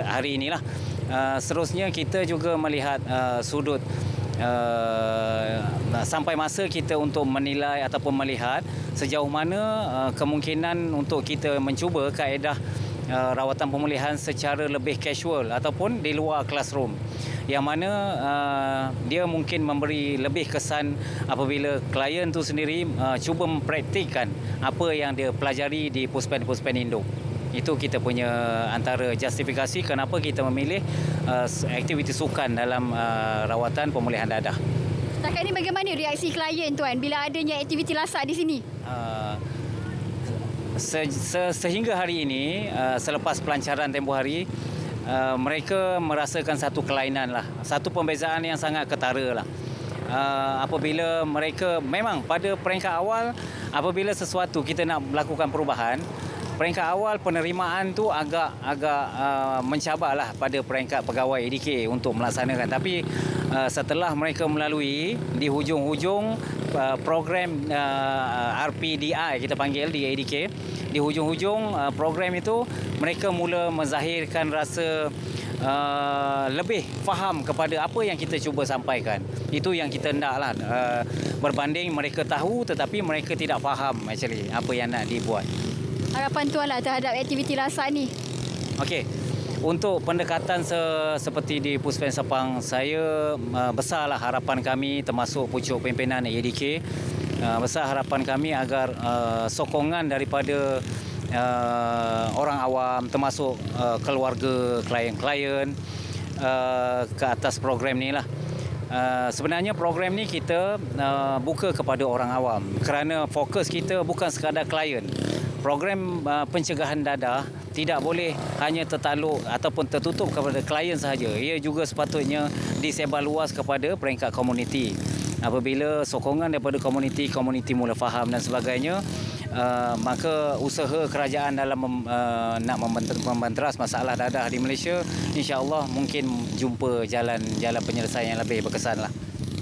hari inilah. Seterusnya kita juga melihat sudut sampai masa kita untuk menilai ataupun melihat sejauh mana kemungkinan untuk kita mencuba kaedah rawatan pemulihan secara lebih casual ataupun di luar classroom, yang mana dia mungkin memberi lebih kesan apabila klien tu sendiri cuba mempraktikkan apa yang dia pelajari di Puspen Indo. Itu kita punya antara justifikasi kenapa kita memilih aktiviti sukan dalam rawatan pemulihan dadah. Setakat ini bagaimana reaksi klien Tuan bila adanya aktiviti lasak di sini? Sehingga hari ini, selepas pelancaran tempoh hari, mereka merasakan satu kelainan lah, satu pembezaan yang sangat ketara lah. Apabila mereka memang pada peringkat awal, apabila sesuatu kita nak melakukan perubahan, peringkat awal penerimaan tu agak mencabarlah pada peringkat pegawai ADK untuk melaksanakan. Tapi setelah mereka melalui di hujung-hujung program RPDI kita panggil di ADK, di hujung-hujung program itu mereka mula menzahirkan rasa lebih faham kepada apa yang kita cuba sampaikan. Itu yang kita naklah, berbanding mereka tahu tetapi mereka tidak faham actually apa yang nak dibuat. Harapan Tuan lah terhadap aktiviti lasak ni? Okey. Untuk pendekatan seperti di Puspen Sepang, saya besarlah harapan kami termasuk pucuk pimpinan ADK. Besar harapan kami agar sokongan daripada orang awam termasuk keluarga klien-klien ke atas program ni lah. Sebenarnya program ni kita buka kepada orang awam kerana fokus kita bukan sekadar klien. program pencegahan dadah tidak boleh hanya tertakluk ataupun tertutup kepada klien sahaja. Ia juga sepatutnya disebar luas kepada peringkat komuniti. Apabila sokongan daripada komuniti mula faham dan sebagainya, maka usaha kerajaan dalam nak membanteras masalah dadah di Malaysia, insya-Allah mungkin jumpa jalan penyelesaian yang lebih berkesanlah.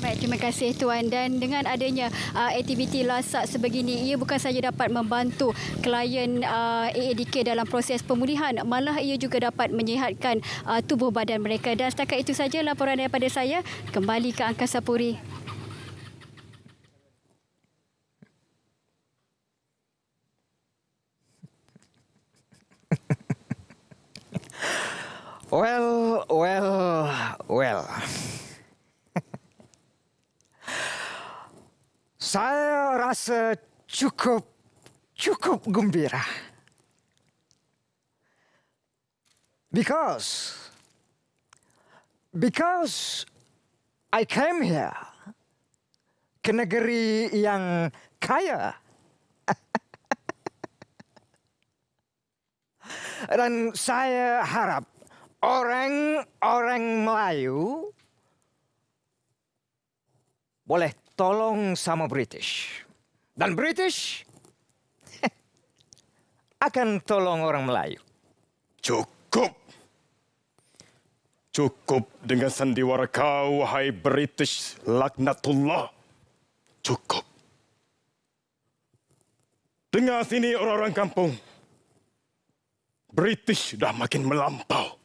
Baik, terima kasih Tuan. Dan dengan adanya aktiviti lasak sebegini, ia bukan saja dapat membantu klien AADK dalam proses pemulihan, malah ia juga dapat menyihatkan tubuh badan mereka. Dan setakat itu saja laporan daripada saya. Kembali ke Angkasa Puri. Well. Saya rasa cukup gembira. Because I came here ke negeri yang kaya. Dan saya harap orang Melayu boleh tolong sama British. Dan British akan tolong orang Melayu. Cukup dengan sandiwara kau, wahai British laknatullah. Cukup. Dengar sini orang-orang kampung. British dah makin melampau.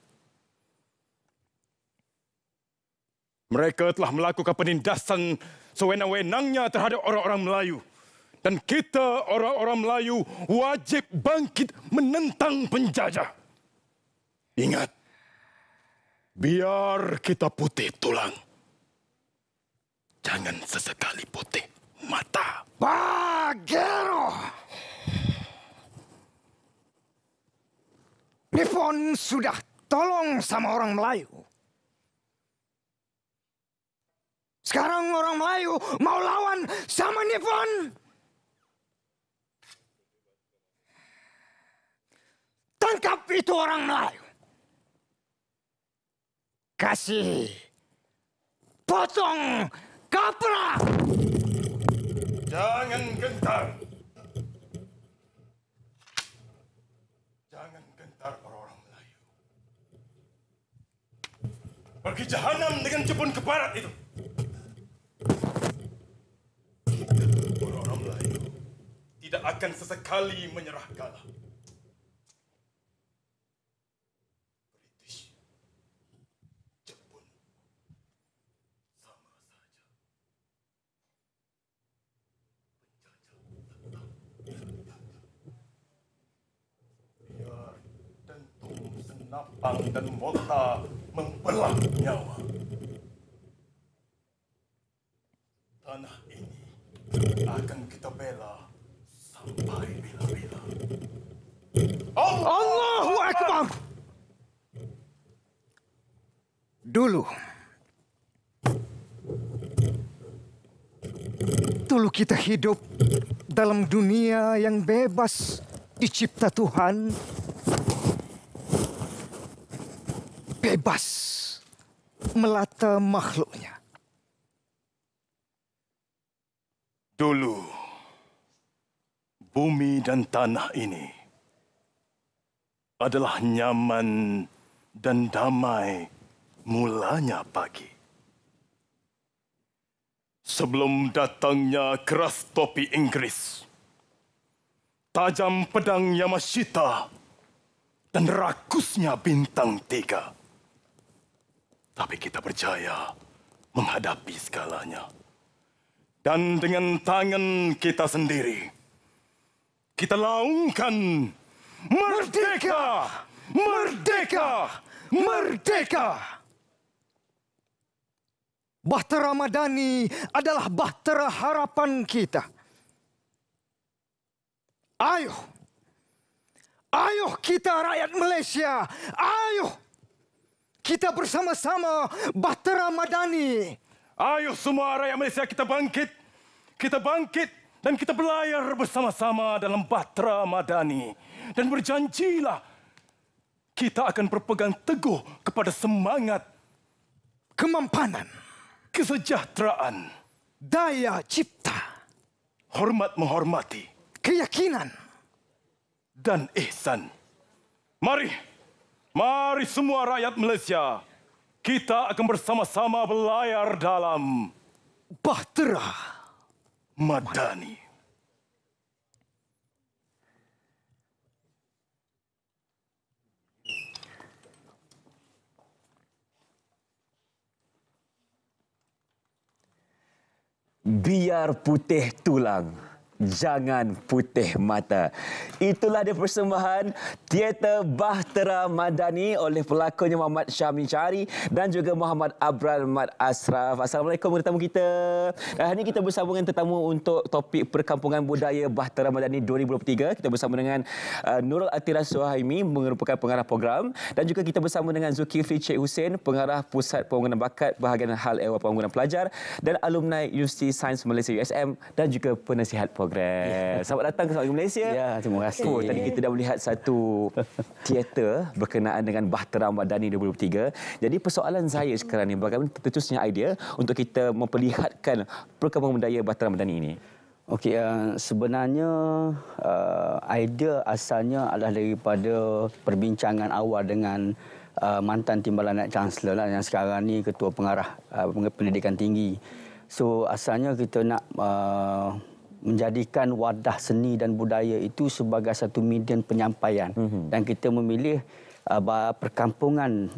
Mereka telah melakukan penindasan sewenang-wenangnya terhadap orang-orang Melayu. Dan kita, orang-orang Melayu, wajib bangkit menentang penjajah. Ingat, biar kita putih tulang, jangan sesekali putih mata. Bagero! Nippon sudah tolong sama orang Melayu. Sekarang orang Melayu mau lawan sama Nippon. Tangkap itu orang Melayu. Kasih. Potong. Kapra. Jangan gentar. Jangan gentar orang-orang Melayu. Pergi jahanam dengan jepun ke barat itu. Orang-orang Melayu tidak akan sesekali menyerah kalah. British, Jepun, sama saja. Biar dentum, senapang dan mota membelah nyawa. Tanah ini akan kita bela sampai bila-bila. Allahu Akbar! Dulu kita hidup dalam dunia yang bebas dicipta Tuhan. Bebas melata makhluknya. Dulu, bumi dan tanah ini adalah nyaman dan damai mulanya pagi. Sebelum datangnya keras topi Inggris, tajam pedang Yamashita, dan rakusnya bintang 3. Tapi kita berjaya menghadapi segalanya. Dan dengan tangan kita sendiri, kita laungkan merdeka! Merdeka! Merdeka! Bahtera Madani adalah bahtera harapan kita. Ayo kita rakyat Malaysia, ayo kita bersama-sama Bahtera Madani. Ayo semua rakyat Malaysia kita bangkit dan kita berlayar bersama-sama dalam Bahtera Madani. Dan berjanjilah kita akan berpegang teguh kepada semangat kemampanan, kesejahteraan, daya cipta, hormat menghormati, keyakinan, dan ihsan. Mari semua rakyat Malaysia, kita akan bersama-sama berlayar dalam Bahtera Madani. Biar putih tulang, jangan putih mata. Itulah dia persembahan Teater Bahtera Madani oleh pelakonnya Muhammad Syamil Chari dan juga Muhammad Abral Mat Asraf. Assalamualaikum tetamu kita. Hari ini kita bersama dengan tetamu untuk topik Perkampungan Budaya Bahtera Madani 2023. Kita bersama dengan Nurul Atira Suhaimi, merupakan pengarah program, dan juga kita bersama dengan Zulkifli Cik Hussein, pengarah Pusat Pembangunan Bakat Bahagian Hal Ehwal Pembangunan Pelajar dan alumni Universiti Sains Malaysia USM dan juga penasihat program. Selamat datang ke Malaysia. Ya, terima kasih. Tadi kita dah melihat satu teater berkenaan dengan Bahtera Madani 2023. Jadi persoalan saya sekarang ni, bagaimana tercetusnya idea untuk kita memperlihatkan perkembangan budaya Bahtera Madani ini? Okey, sebenarnya idea asalnya adalah daripada perbincangan awal dengan mantan Timbalan Naib Chancellor lah, yang sekarang ni Ketua Pengarah Pendidikan Tinggi. So asalnya kita nak menjadikan wadah seni dan budaya itu sebagai satu medium penyampaian. Dan kita memilih perkampungan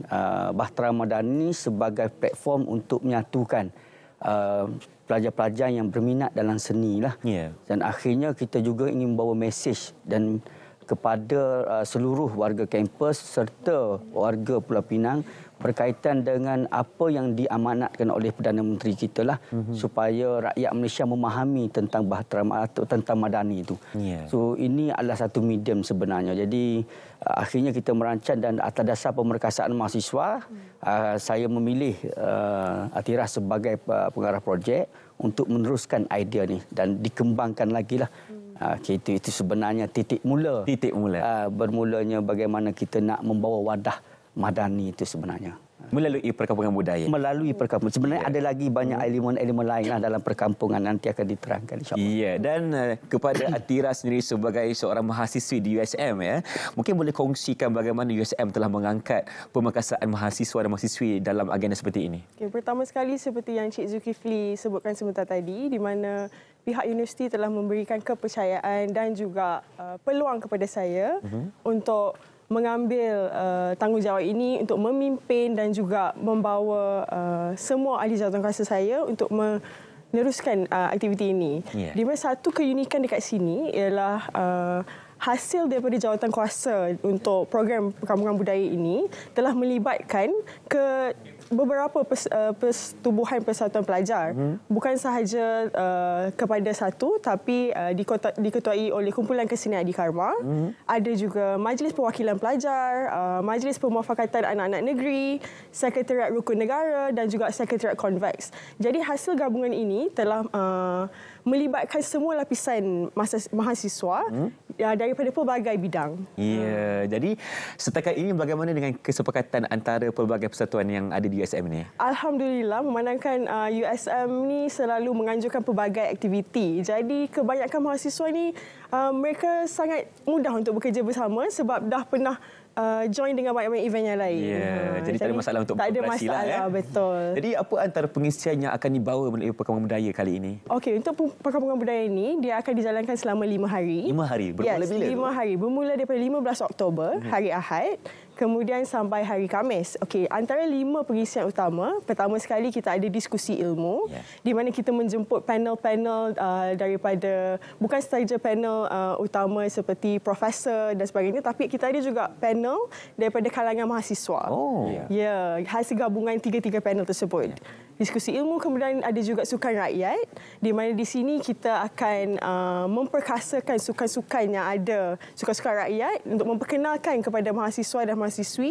Bahtera Madani sebagai platform untuk menyatukan pelajar-pelajar yang berminat dalam seni lah. Dan akhirnya kita juga ingin membawa mesej dan kepada seluruh warga kampus serta warga Pulau Pinang berkaitan dengan apa yang diamanatkan oleh Perdana Menteri kita lah, supaya rakyat Malaysia memahami tentang Bahtera atau tentang Madani itu. So ini adalah satu medium sebenarnya. Jadi akhirnya kita merancang dan atas dasar pemerkasaan mahasiswa, saya memilih Atira sebagai pengarah projek untuk meneruskan idea ni dan dikembangkan lagi lah. Itu sebenarnya titik mula. Bermulanya bagaimana kita nak membawa wadah Madani itu sebenarnya. Melalui perkampungan budaya. Melalui perkampungan. Sebenarnya ada lagi banyak elemen-elemen lain lah dalam perkampungan, nanti akan diterangkan insya-Allah. Ya, dan kepada Atira sendiri sebagai seorang mahasiswi di USM, ya, mungkin boleh kongsikan bagaimana USM telah mengangkat pemerkasaan mahasiswa dan mahasiswi dalam agenda seperti ini. Okay, pertama sekali seperti yang Cik Zulkifli sebutkan sebentar tadi, di mana pihak universiti telah memberikan kepercayaan dan juga peluang kepada saya untuk mengambil tanggungjawab ini untuk memimpin dan juga membawa semua ahli jawatankuasa saya untuk meneruskan aktiviti ini. Di mana satu keunikan dekat sini ialah hasil daripada jawatankuasa untuk program perkampungan budaya ini telah melibatkan beberapa pertubuhan persatuan pelajar. Bukan sahaja kepada satu, tapi diketuai oleh Kumpulan Kesenian Adikarma. Ada juga Majlis Perwakilan Pelajar, Majlis Pemufakatan Anak-anak Negeri, Sekretariat Rukun Negara dan juga Sekretariat Convex. Jadi hasil gabungan ini telah melibatkan semua lapisan mahasiswa daripada pelbagai bidang. Ya, jadi setakat ini bagaimana dengan kesepakatan antara pelbagai persatuan yang ada di USM ini? Alhamdulillah, memandangkan USM ni selalu menganjurkan pelbagai aktiviti. Jadi kebanyakan mahasiswa ni mereka sangat mudah untuk bekerja bersama sebab dah pernah join dengan banyak-banyak event yang lain. Jadi tak ada masalah untuk berkolaborasi lah. Tak ada masalah, betul. Jadi apa antara pengisian yang akan dibawa melalui perkampungan budaya kali ini? Okey, untuk perkampungan budaya ini, dia akan dijalankan selama 5 hari. 5 hari? Bermula bila? 5 hari. Bermula daripada 15 Oktober, hari Ahad. Kemudian sampai hari Khamis. Okey, antara 5 pengisian utama, pertama sekali kita ada diskusi ilmu, di mana kita menjemput panel-panel daripada, bukan sahaja panel utama seperti profesor dan sebagainya, tapi kita ada juga panel daripada kalangan mahasiswa. Ya, hasil gabungan 3 panel tersebut. Diskusi ilmu, kemudian ada juga sukan rakyat, di mana di sini kita akan memperkasakan sukan-sukan yang ada, sukan-sukan rakyat untuk memperkenalkan kepada mahasiswa dan mahasiswi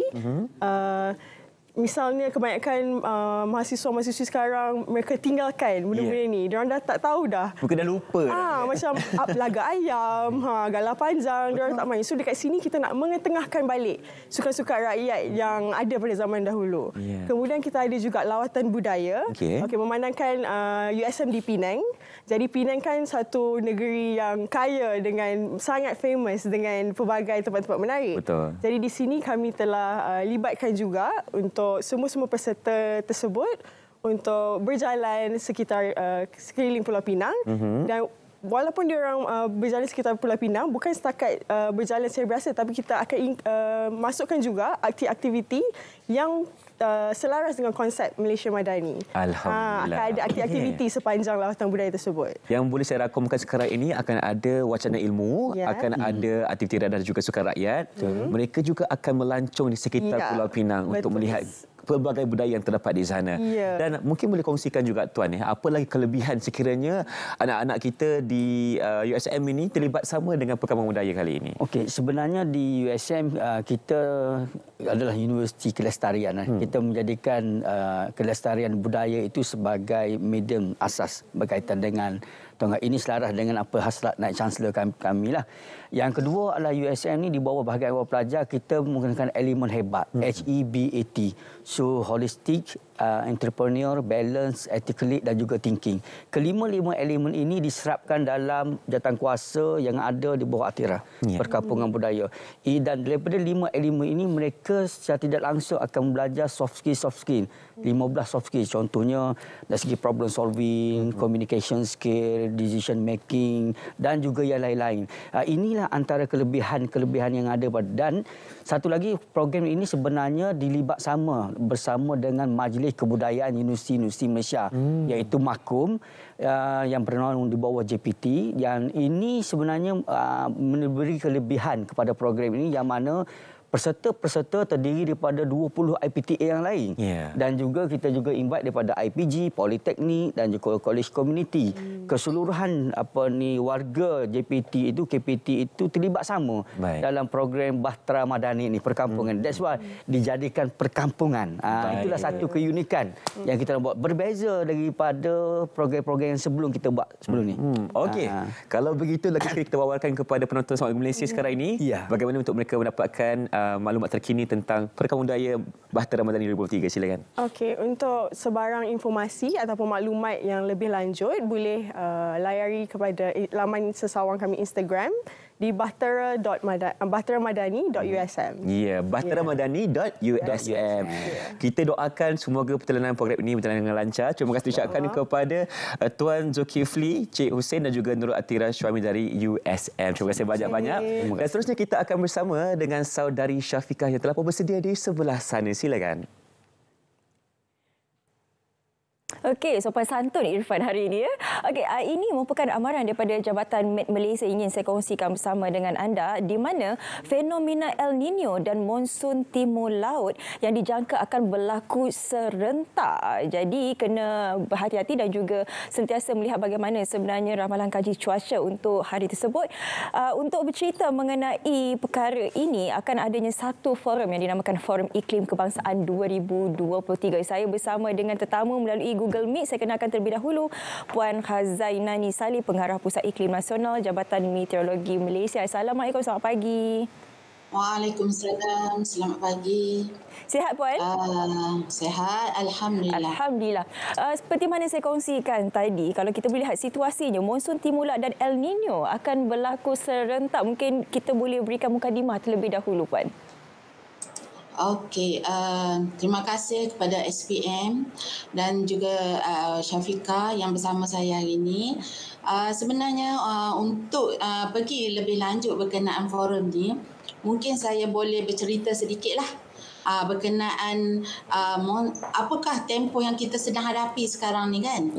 misalnya kebanyakan mahasiswa-mahasiswi sekarang mereka tinggalkan benda-benda ni. Diorang dah tak tahu dah. Mungkin dah lupa. Macam laga ayam, galah panjang, diorang tak main. So dekat sini kita nak mengetengahkan balik sukan-sukan rakyat yang ada pada zaman dahulu. Kemudian kita ada juga lawatan budaya. Memandangkan USM di Penang. Jadi Penang kan satu negeri yang kaya dengan sangat famous dengan pelbagai tempat-tempat menarik. Betul. Jadi di sini kami telah libatkan juga untuk semua-semua peserta tersebut untuk berjalan sekitar sekeliling Pulau Pinang. Dan walaupun diorang berjalan sekitar Pulau Pinang, bukan setakat berjalan secara biasa, tapi kita akan masukkan juga aktiviti yang selaras dengan konsep Malaysia Madani. Alhamdulillah. Akan ada aktiviti sepanjang lawatan budaya tersebut. Yang boleh saya rakumkan sekarang ini akan ada wacana ilmu, akan ada aktiviti radar juga sukan rakyat. Mereka juga akan melancong di sekitar Pulau Pinang untuk melihat pelbagai budaya yang terdapat di sana. Dan mungkin boleh kongsikan juga Tuan, apa lagi kelebihan sekiranya anak-anak kita di USM ini terlibat sama dengan perkembangan budaya kali ini? Okey, sebenarnya di USM kita adalah universiti kelestarian. Kita menjadikan kelestarian budaya itu sebagai medium asas berkaitan dengan ini selaras dengan apa hasrat Naib Chancellor kami lah. Yang kedua adalah USM ni di bawah bahagian awal pelajar kita menggunakan elemen hebat, HEBAT. So holistic, entrepreneur, balance, ethically dan juga thinking. Kelima-lima elemen ini diserapkan dalam jawatankuasa yang ada di bawah Atira, Perkampungan Budaya. Dan daripada 5 elemen ini mereka secara tidak langsung akan belajar soft skill. 15 soft skill, contohnya dari segi problem solving, communication skill, decision making dan juga yang lain-lain. Inilah antara kelebihan-kelebihan yang ada. Dan satu lagi, program ini sebenarnya dilibat bersama dengan Majlis Kebudayaan Universiti Malaysia, iaitu MAKUM, yang bernaung di bawah JPT. Yang ini sebenarnya memberi kelebihan kepada program ini yang mana peserta-peserta terdiri daripada 20 IPTA yang lain. Dan juga kita juga invite daripada IPG, Politeknik dan juga College Community. Keseluruhan warga JPT itu, KPT itu terlibat sama dalam program Bahtera Madani ini, perkampungan. That's why dijadikan perkampungan. Itulah satu keunikan yang kita buat, berbeza daripada program-program yang sebelum kita buat sebelum ni. Okey. Kalau begitu lagi sekali kita wawarkan kepada penonton Selamat Malaysia sekarang ini, bagaimana untuk mereka mendapatkan maklumat terkini tentang Perkampungan Budaya Bahtera Madani 2023. Silakan. Okey, untuk sebarang informasi ataupun maklumat yang lebih lanjut boleh layari kepada laman sesawang kami Instagram di bahtera.madani.usm. bahtera.madani.usm. Kita doakan semoga perjalanan program ini berjalan dengan lancar. Terima kasih ucapkan kepada Tuan Zulkifli, Cik Hussein dan juga Nurul Atira Syuami dari USM. Terima kasih banyak-banyak. Dan seterusnya kita akan bersama dengan saudari Syafiqah yang telah pun bersedia di sebelah sana. Silakan. Okey, sopan santun Irfan hari ini. Okey, ini merupakan amaran daripada Jabatan Med Malaysia ingin saya kongsikan bersama dengan anda, di mana fenomena El Nino dan monsun timur laut yang dijangka akan berlaku serentak. Jadi kena berhati-hati dan juga sentiasa melihat bagaimana sebenarnya ramalan kaji cuaca untuk hari tersebut. Untuk bercerita mengenai perkara ini, akan adanya satu forum yang dinamakan Forum Iklim Kebangsaan 2023. Saya bersama dengan tetamu melalui Google Meet. Saya kenalkan terlebih dahulu Puan Khazainani Salih, Pengarah Pusat Iklim Nasional Jabatan Meteorologi Malaysia. Assalamualaikum, selamat pagi. Waalaikumsalam, selamat pagi. Sihat Puan? Sihat, Alhamdulillah. Alhamdulillah. Seperti mana saya kongsikan tadi, kalau kita melihat situasinya, monsun timur laut dan El Nino akan berlaku serentak. Mungkin kita boleh berikan mukadimah terlebih dahulu Puan. Okey, terima kasih kepada SPM dan juga Syafiqah yang bersama saya hari ini. Sebenarnya untuk pergi lebih lanjut berkenaan forum ni, mungkin saya boleh bercerita sedikitlah berkenaan apakah tempoh yang kita sedang hadapi sekarang ni kan.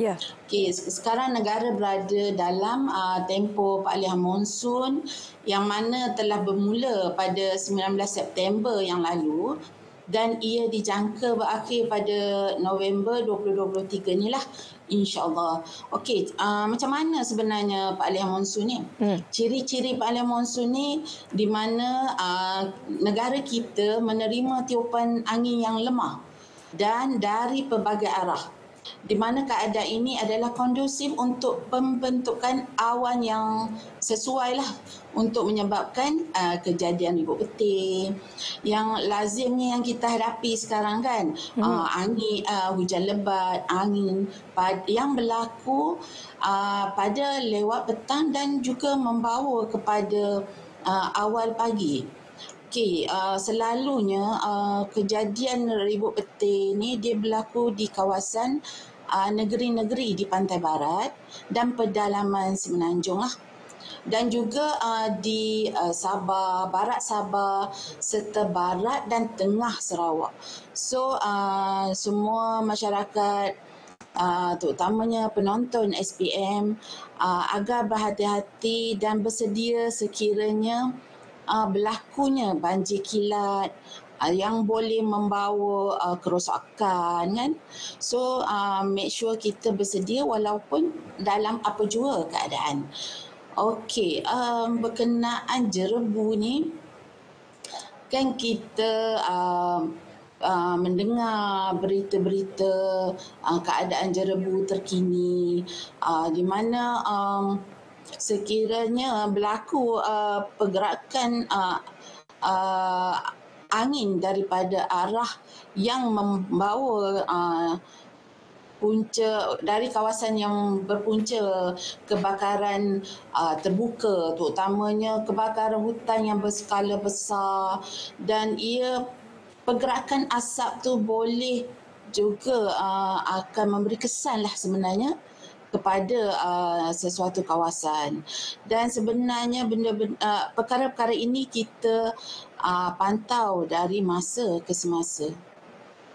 Okay, sekarang negara berada dalam tempoh peralihan monsun yang mana telah bermula pada 19 September yang lalu dan ia dijangka berakhir pada November 2023 ni lah, insya-Allah. Okey, macam mana sebenarnya peralihan monsun ni? Ciri-ciri peralihan monsun ni di mana negara kita menerima tiupan angin yang lemah dan dari pelbagai arah. Di mana keadaan ini adalah kondusif untuk pembentukan awan yang sesuai lah untuk menyebabkan kejadian ribut petir yang lazimnya yang kita hadapi sekarang kan. Angin, hujan lebat, angin yang berlaku pada lewat petang dan juga membawa kepada awal pagi. Okey, selalunya kejadian ribut petir ni dia berlaku di kawasan negeri-negeri di pantai barat dan pedalaman Semenanjung lah. Dan juga di Sabah, barat Sabah serta barat dan tengah Sarawak. So semua masyarakat terutamanya penonton SPM agar berhati-hati dan bersedia sekiranya berlakunya banjir kilat yang boleh membawa kerosakan kan. So make sure kita bersedia walaupun dalam apa jua keadaan. Okey, berkenaan jerebu ni kan kita mendengar berita-berita keadaan jerebu terkini di mana sekiranya berlaku pergerakan angin daripada arah yang membawa punca dari kawasan yang berpunca kebakaran terbuka, terutamanya kebakaran hutan yang berskala besar, dan ia pergerakan asap tu boleh juga akan memberi kesan lah sebenarnya kepada sesuatu kawasan. Dan sebenarnya perkara-perkara ini kita pantau dari masa ke semasa.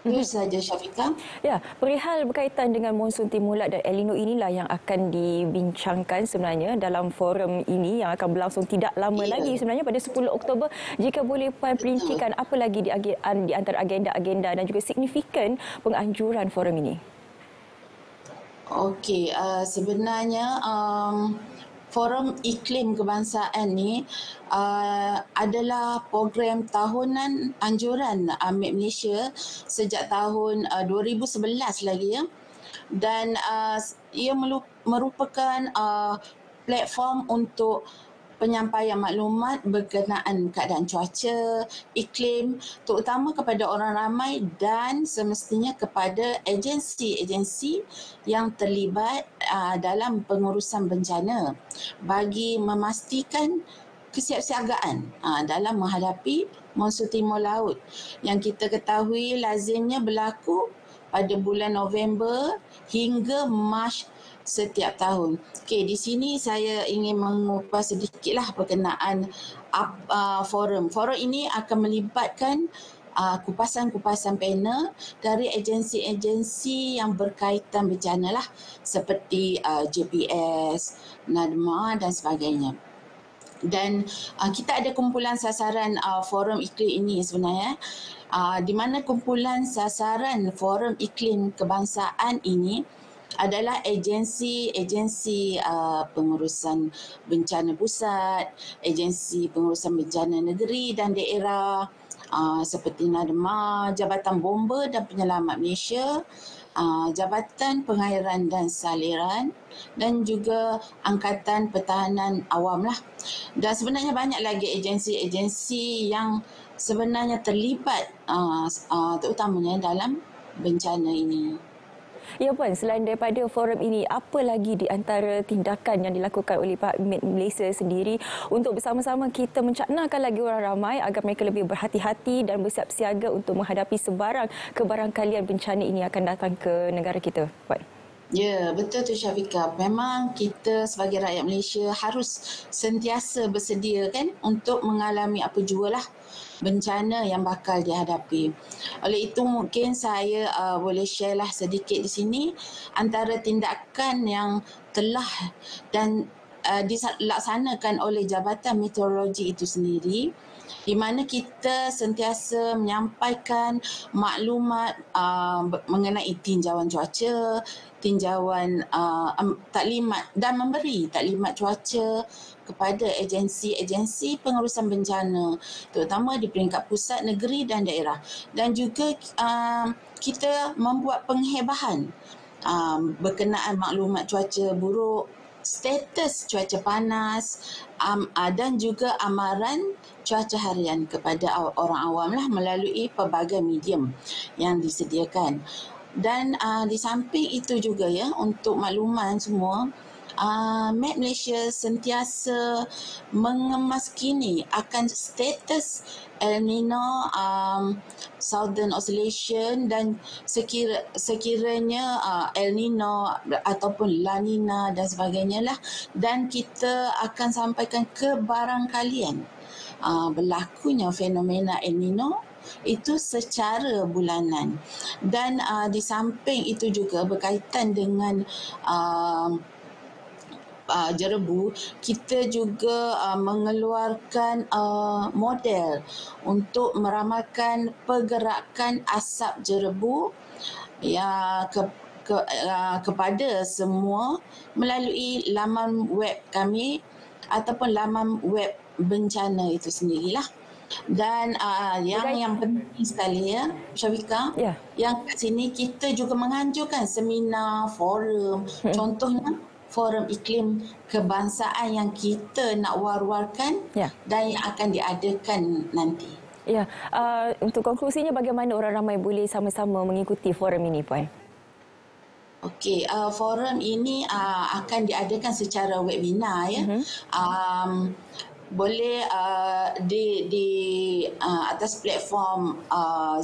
Itu saja, Syafiqah. Ya, perihal berkaitan dengan monsun timur laut dan El Nino inilah yang akan dibincangkan sebenarnya dalam forum ini yang akan berlangsung tidak lama lagi sebenarnya pada 10 Oktober. Jika boleh Puan perincikan apa lagi di antara agenda-agenda dan juga signifikan penganjuran forum ini? Okey, sebenarnya Forum Iklim Kebangsaan ni adalah program tahunan anjuran AMIP Malaysia sejak tahun 2011 lagi ya. Dan ia merupakan platform untuk penyampaian maklumat berkenaan keadaan cuaca, iklim, terutama kepada orang ramai dan semestinya kepada agensi-agensi yang terlibat dalam pengurusan bencana bagi memastikan kesiapsiagaan dalam menghadapi monsun timur laut yang kita ketahui lazimnya berlaku pada bulan November hingga Mac setiap tahun. Okey, di sini saya ingin mengupas sedikitlah berkenaan forum. Forum ini akan melibatkan kupasan-kupasan panel dari agensi-agensi yang berkaitan bencana lah seperti JPS, NADMA dan sebagainya. Dan kita ada kumpulan sasaran forum iklim ini sebenarnya, di mana kumpulan sasaran forum iklim kebangsaan ini adalah agensi-agensi pengurusan bencana pusat, agensi pengurusan bencana negeri dan daerah seperti NADMA, Jabatan Bomba dan Penyelamat Malaysia, Jabatan Pengairan dan Saliran dan juga Angkatan Pertahanan Awam lah. Dan sebenarnya banyak lagi agensi-agensi yang sebenarnya terlibat terutamanya dalam bencana ini. Ya Puan, selain daripada forum ini, apa lagi di antara tindakan yang dilakukan oleh Pihak Malaysia sendiri untuk bersama-sama kita mencaknakan lagi orang ramai agar mereka lebih berhati-hati dan bersiap siaga untuk menghadapi sebarang kebarangkalian bencana ini akan datang ke negara kita, Puan? Ya, betul tu Syafiqah. Memang kita sebagai rakyat Malaysia harus sentiasa bersedia kan untuk mengalami apa jua lah bencana yang bakal dihadapi. Oleh itu mungkin saya boleh share lah sedikit di sini antara tindakan yang telah dan dilaksanakan oleh Jabatan Meteorologi itu sendiri di mana kita sentiasa menyampaikan maklumat mengenai tinjauan cuaca, tinjauan taklimat dan memberi taklimat cuaca kepada agensi-agensi pengurusan bencana, terutama di peringkat pusat, negeri dan daerah. Dan juga kita membuat penghebahan berkenaan maklumat cuaca buruk, status cuaca panas dan juga amaran cuaca harian kepada orang awam lah melalui pelbagai medium yang disediakan. Dan di samping itu juga ya, untuk makluman semua, Met Malaysia sentiasa mengemaskini akan status El Nino, Southern Oscillation, dan sekiranya El Nino ataupun La Nina dan sebagainya lah, dan kita akan sampaikan kebarangkalian berlakunya fenomena El Nino itu secara bulanan. Dan di samping itu juga berkaitan dengan jerebu, kita juga mengeluarkan model untuk meramalkan pergerakan asap jerebu kepada semua melalui laman web kami ataupun laman web bencana itu sendirilah. Dan yang penting sekali ya, Syafika, yang kat sini kita juga menganjurkan seminar, forum, contohnya forum iklim kebangsaan yang kita nak war-warkan dan yang akan diadakan nanti. Ya, untuk konklusinya bagaimana orang ramai boleh sama-sama mengikuti forum ini, Puan? Okey, forum ini akan diadakan secara webinar ya. Boleh di atas platform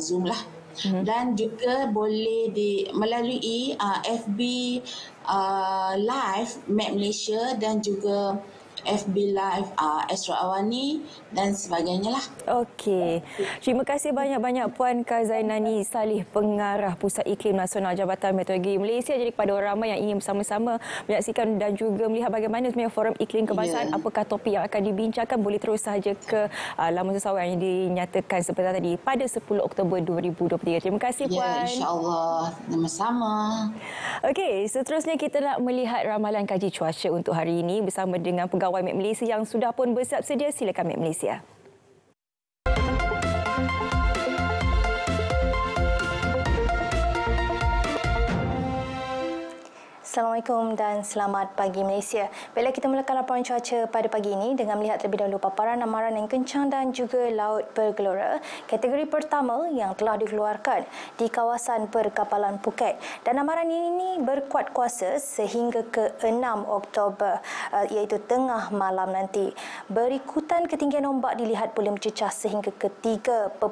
Zoom lah. Dan juga boleh melalui FB Live Met Malaysia dan juga FB Live Astro Awani dan sebagainya lah. Okey. Terima kasih banyak-banyak Puan Kazainani Salih, Pengarah Pusat Iklim Nasional Jabatan Meteorologi Malaysia. Jadi kepada orang ramai yang ingin bersama-sama menyaksikan dan juga melihat bagaimana sebenarnya forum iklim kebangsaan, apakah topik yang akan dibincangkan, boleh terus sahaja ke laman sosial yang dinyatakan seperti tadi pada 10 Oktober 2023. Terima kasih Puan. Ya, insya-Allah. Sama-sama. Okey, seterusnya kita nak melihat ramalan kaji cuaca untuk hari ini bersama dengan pegawai Met Malaysia yang sudah pun bersiap sedia. Silakan Met Malaysia. Assalamualaikum dan selamat pagi Malaysia. Baiklah, kita mulakan laporan cuaca pada pagi ini dengan melihat terlebih dahulu paparan amaran yang kencang dan juga laut bergelora. Kategori pertama yang telah dikeluarkan di kawasan perkapalan Phuket, dan amaran ini berkuat kuasa sehingga ke 6 Oktober iaitu tengah malam nanti. Berikutan ketinggian ombak dilihat boleh mencecah sehingga ke 3.5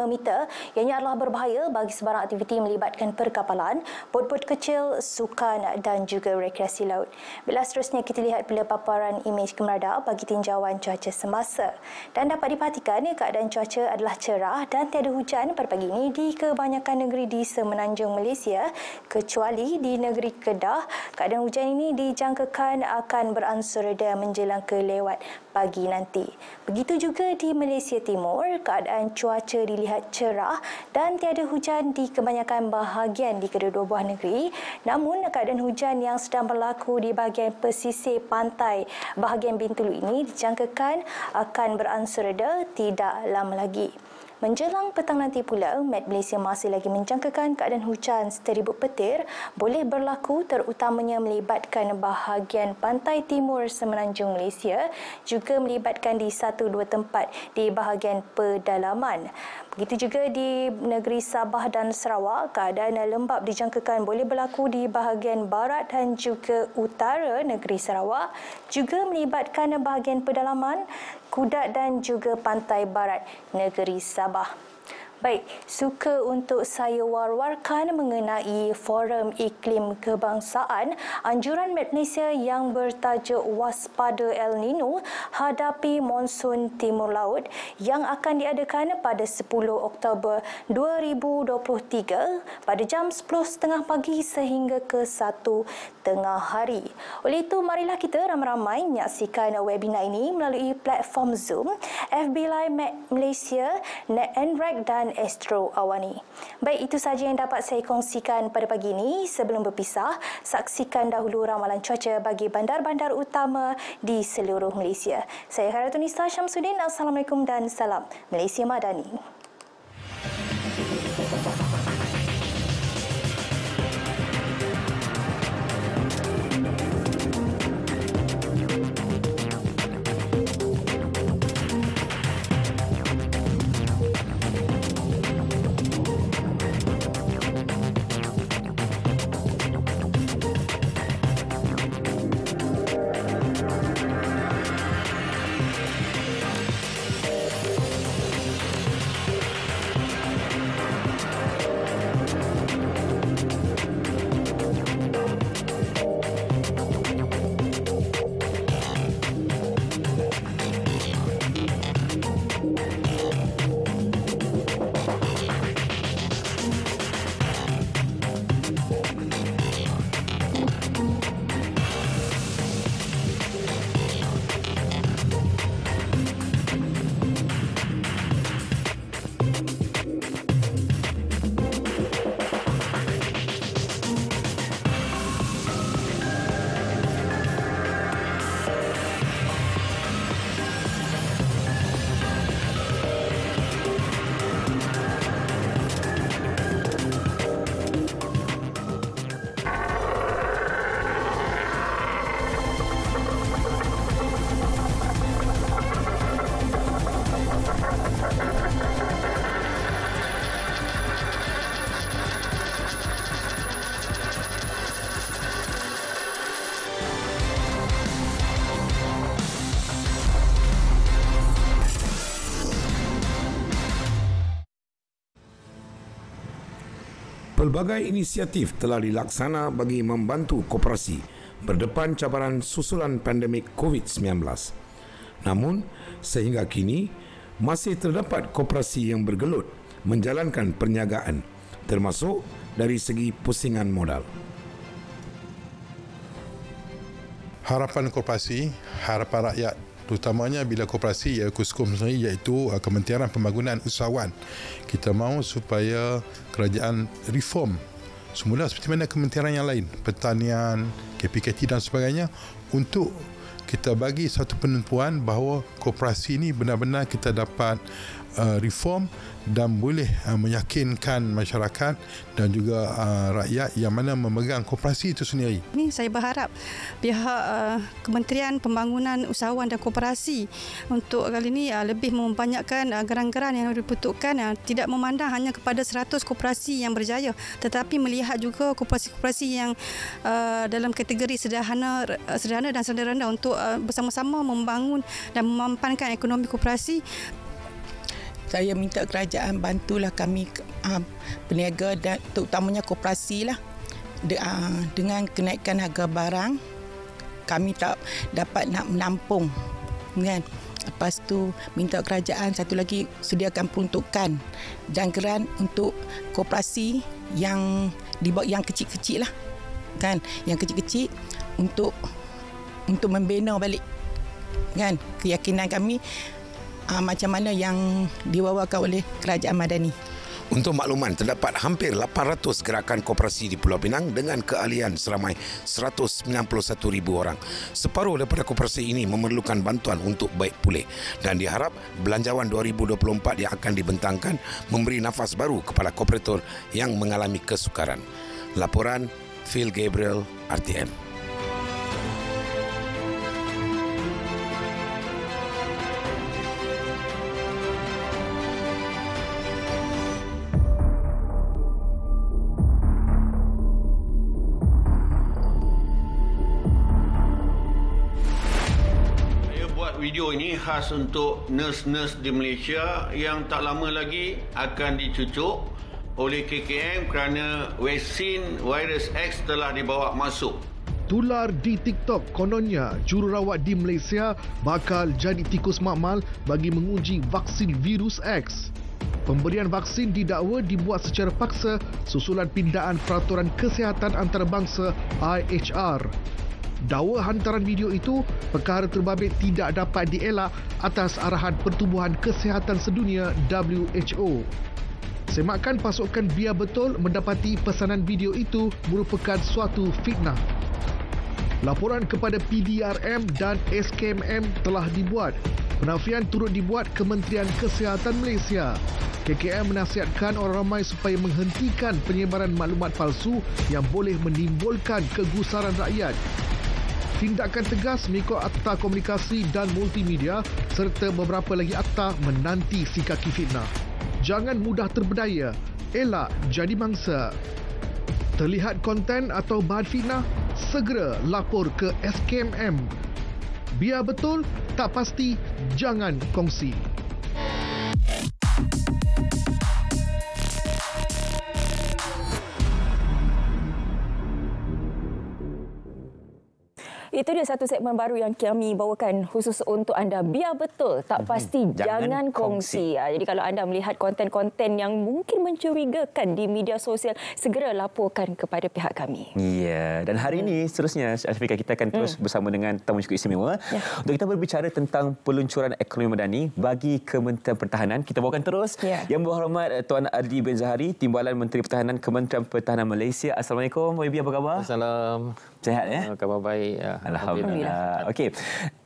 meter, ianya adalah berbahaya bagi sebarang aktiviti melibatkan perkapalan, bot-bot kecil, sukan dan juga rekreasi laut. Bila seterusnya kita lihat pula paparan imej gemerada bagi tinjauan cuaca semasa. Dan dapat diperhatikan keadaan cuaca adalah cerah dan tiada hujan pada pagi ini di kebanyakan negeri di semenanjung Malaysia, kecuali di negeri Kedah. Keadaan hujan ini dijangkakan akan beransur reda menjelang ke lewat pagi nanti. Begitu juga di Malaysia Timur, keadaan cuaca dilihat cerah dan tiada hujan di kebanyakan bahagian di kedua-dua buah negeri. Namun keadaan hujan yang sedang berlaku di bahagian pesisir pantai bahagian Bintulu ini dijangkakan akan beransur reda tidak lama lagi. Menjelang petang nanti pula, Met Malaysia masih lagi menjangkakan keadaan hujan serta ribut petir boleh berlaku, terutamanya melibatkan bahagian pantai timur semenanjung Malaysia, juga melibatkan di 1-2 tempat di bahagian pedalaman. Begitu juga di negeri Sabah dan Sarawak, keadaan lembap dijangkakan boleh berlaku di bahagian barat dan juga utara negeri Sarawak, juga melibatkan bahagian pedalaman, Kudat dan juga pantai barat negeri Sabah. Baik, suka untuk saya war-warkan mengenai Forum Iklim Kebangsaan Anjuran Malaysia yang bertajuk Waspada El Nino Hadapi Monsun Timur Laut yang akan diadakan pada 10 Oktober 2023 pada jam 10.30 pagi sehingga ke 1 tengah hari. Oleh itu, marilah kita ramai-ramai menyaksikan webinar ini melalui platform Zoom, FB Live Malaysia, NetEnRec dan Astro Awani. Baik, itu sahaja yang dapat saya kongsikan pada pagi ini. Sebelum berpisah, saksikan dahulu ramalan cuaca bagi bandar-bandar utama di seluruh Malaysia. Saya Khairatun-Nisa Syamsuddin. Assalamualaikum dan salam Malaysia Madani. Pelbagai inisiatif telah dilaksana bagi membantu koperasi berdepan cabaran susulan pandemik COVID-19. Namun, sehingga kini, masih terdapat koperasi yang bergelut menjalankan perniagaan, termasuk dari segi pusingan modal. Harapan koperasi, harapan rakyat, terutamanya bila koperasi KUSKUM sendiri, iaitu Kementerian Pembangunan Usahawan. Kita mahu supaya kerajaan reform semula seperti mana kementerian yang lain, pertanian, KPKT dan sebagainya, untuk kita bagi satu penentuan bahawa koperasi ini benar-benar kita dapat reform dan boleh meyakinkan masyarakat dan juga rakyat yang mana memegang koperasi itu sendiri. Ini saya berharap pihak Kementerian Pembangunan Usahawan dan Koperasi untuk kali ini lebih membanyakkan geran-geran yang diperuntukkan, tidak memandang hanya kepada 100 koperasi yang berjaya, tetapi melihat juga koperasi-koperasi yang dalam kategori sederhana dan sederhana untuk bersama-sama membangun dan memampankan ekonomi koperasi. Saya minta kerajaan bantulah kami peniaga dan terutamanya koperasi lah. Dengan kenaikan harga barang, kami tak dapat nak menampung, kan? Lepas tu minta kerajaan satu lagi sediakan peruntukan jangkiran untuk koperasi yang yang kecil-kecil lah, kan? Yang kecil-kecil untuk membina balik, kan? Keyakinan kami macam mana yang diwawakan oleh Kerajaan Madani. Untuk makluman, terdapat hampir 800 gerakan koperasi di Pulau Pinang dengan keahlian seramai 191,000 orang. Separuh daripada koperasi ini memerlukan bantuan untuk baik pulih dan diharap Belanjawan 2024 yang akan dibentangkan memberi nafas baru kepada kooperator yang mengalami kesukaran. Laporan Phil Gabriel, RTM. video ini khas untuk nurse-nurse di Malaysia yang tak lama lagi akan dicucuk oleh KKM kerana vaksin virus X telah dibawa masuk. Tular di TikTok, kononnya jururawat di Malaysia bakal jadi tikus makmal bagi menguji vaksin virus X. Pemberian vaksin didakwa dibuat secara paksa susulan pindaan Peraturan Kesihatan Antarabangsa IHR. Dakwa hantaran video itu, perkara terbabit tidak dapat dielak atas arahan Pertubuhan Kesihatan Sedunia WHO. Semakan pasukan Biar Betul mendapati pesanan video itu merupakan suatu fitnah. Laporan kepada PDRM dan SKMM telah dibuat. Penafian turut dibuat Kementerian Kesihatan Malaysia. KKM menasihatkan orang ramai supaya menghentikan penyebaran maklumat palsu yang boleh menimbulkan kegusaran rakyat. Tindakan tegas mengikut Akta Komunikasi dan Multimedia serta beberapa lagi akta menanti si kaki fitnah. Jangan mudah terberdaya, elak jadi mangsa. Terlihat konten atau bahan fitnah, segera lapor ke SKMM. Biar betul, tak pasti, jangan kongsi. Itu dia satu segmen baru yang kami bawakan khusus untuk anda. Biar betul, tak pasti, jangan kongsi. Jadi kalau anda melihat konten-konten yang mungkin mencurigakan di media sosial, segera laporkan kepada pihak kami. Ya, dan hari ini seterusnya Syafika, kita akan terus bersama dengan tamu cukup istimewa untuk kita berbicara tentang peluncuran ekonomi madani bagi Kementerian Pertahanan. Kita bawakan terus Yang Berhormat Tuan Adli bin Zahari, Timbalan Menteri Pertahanan Kementerian Pertahanan Malaysia. Assalamualaikum, YB, apa khabar? Assalamualaikum. Sihat ya? Khabar baik. Alhamdulillah. Okey.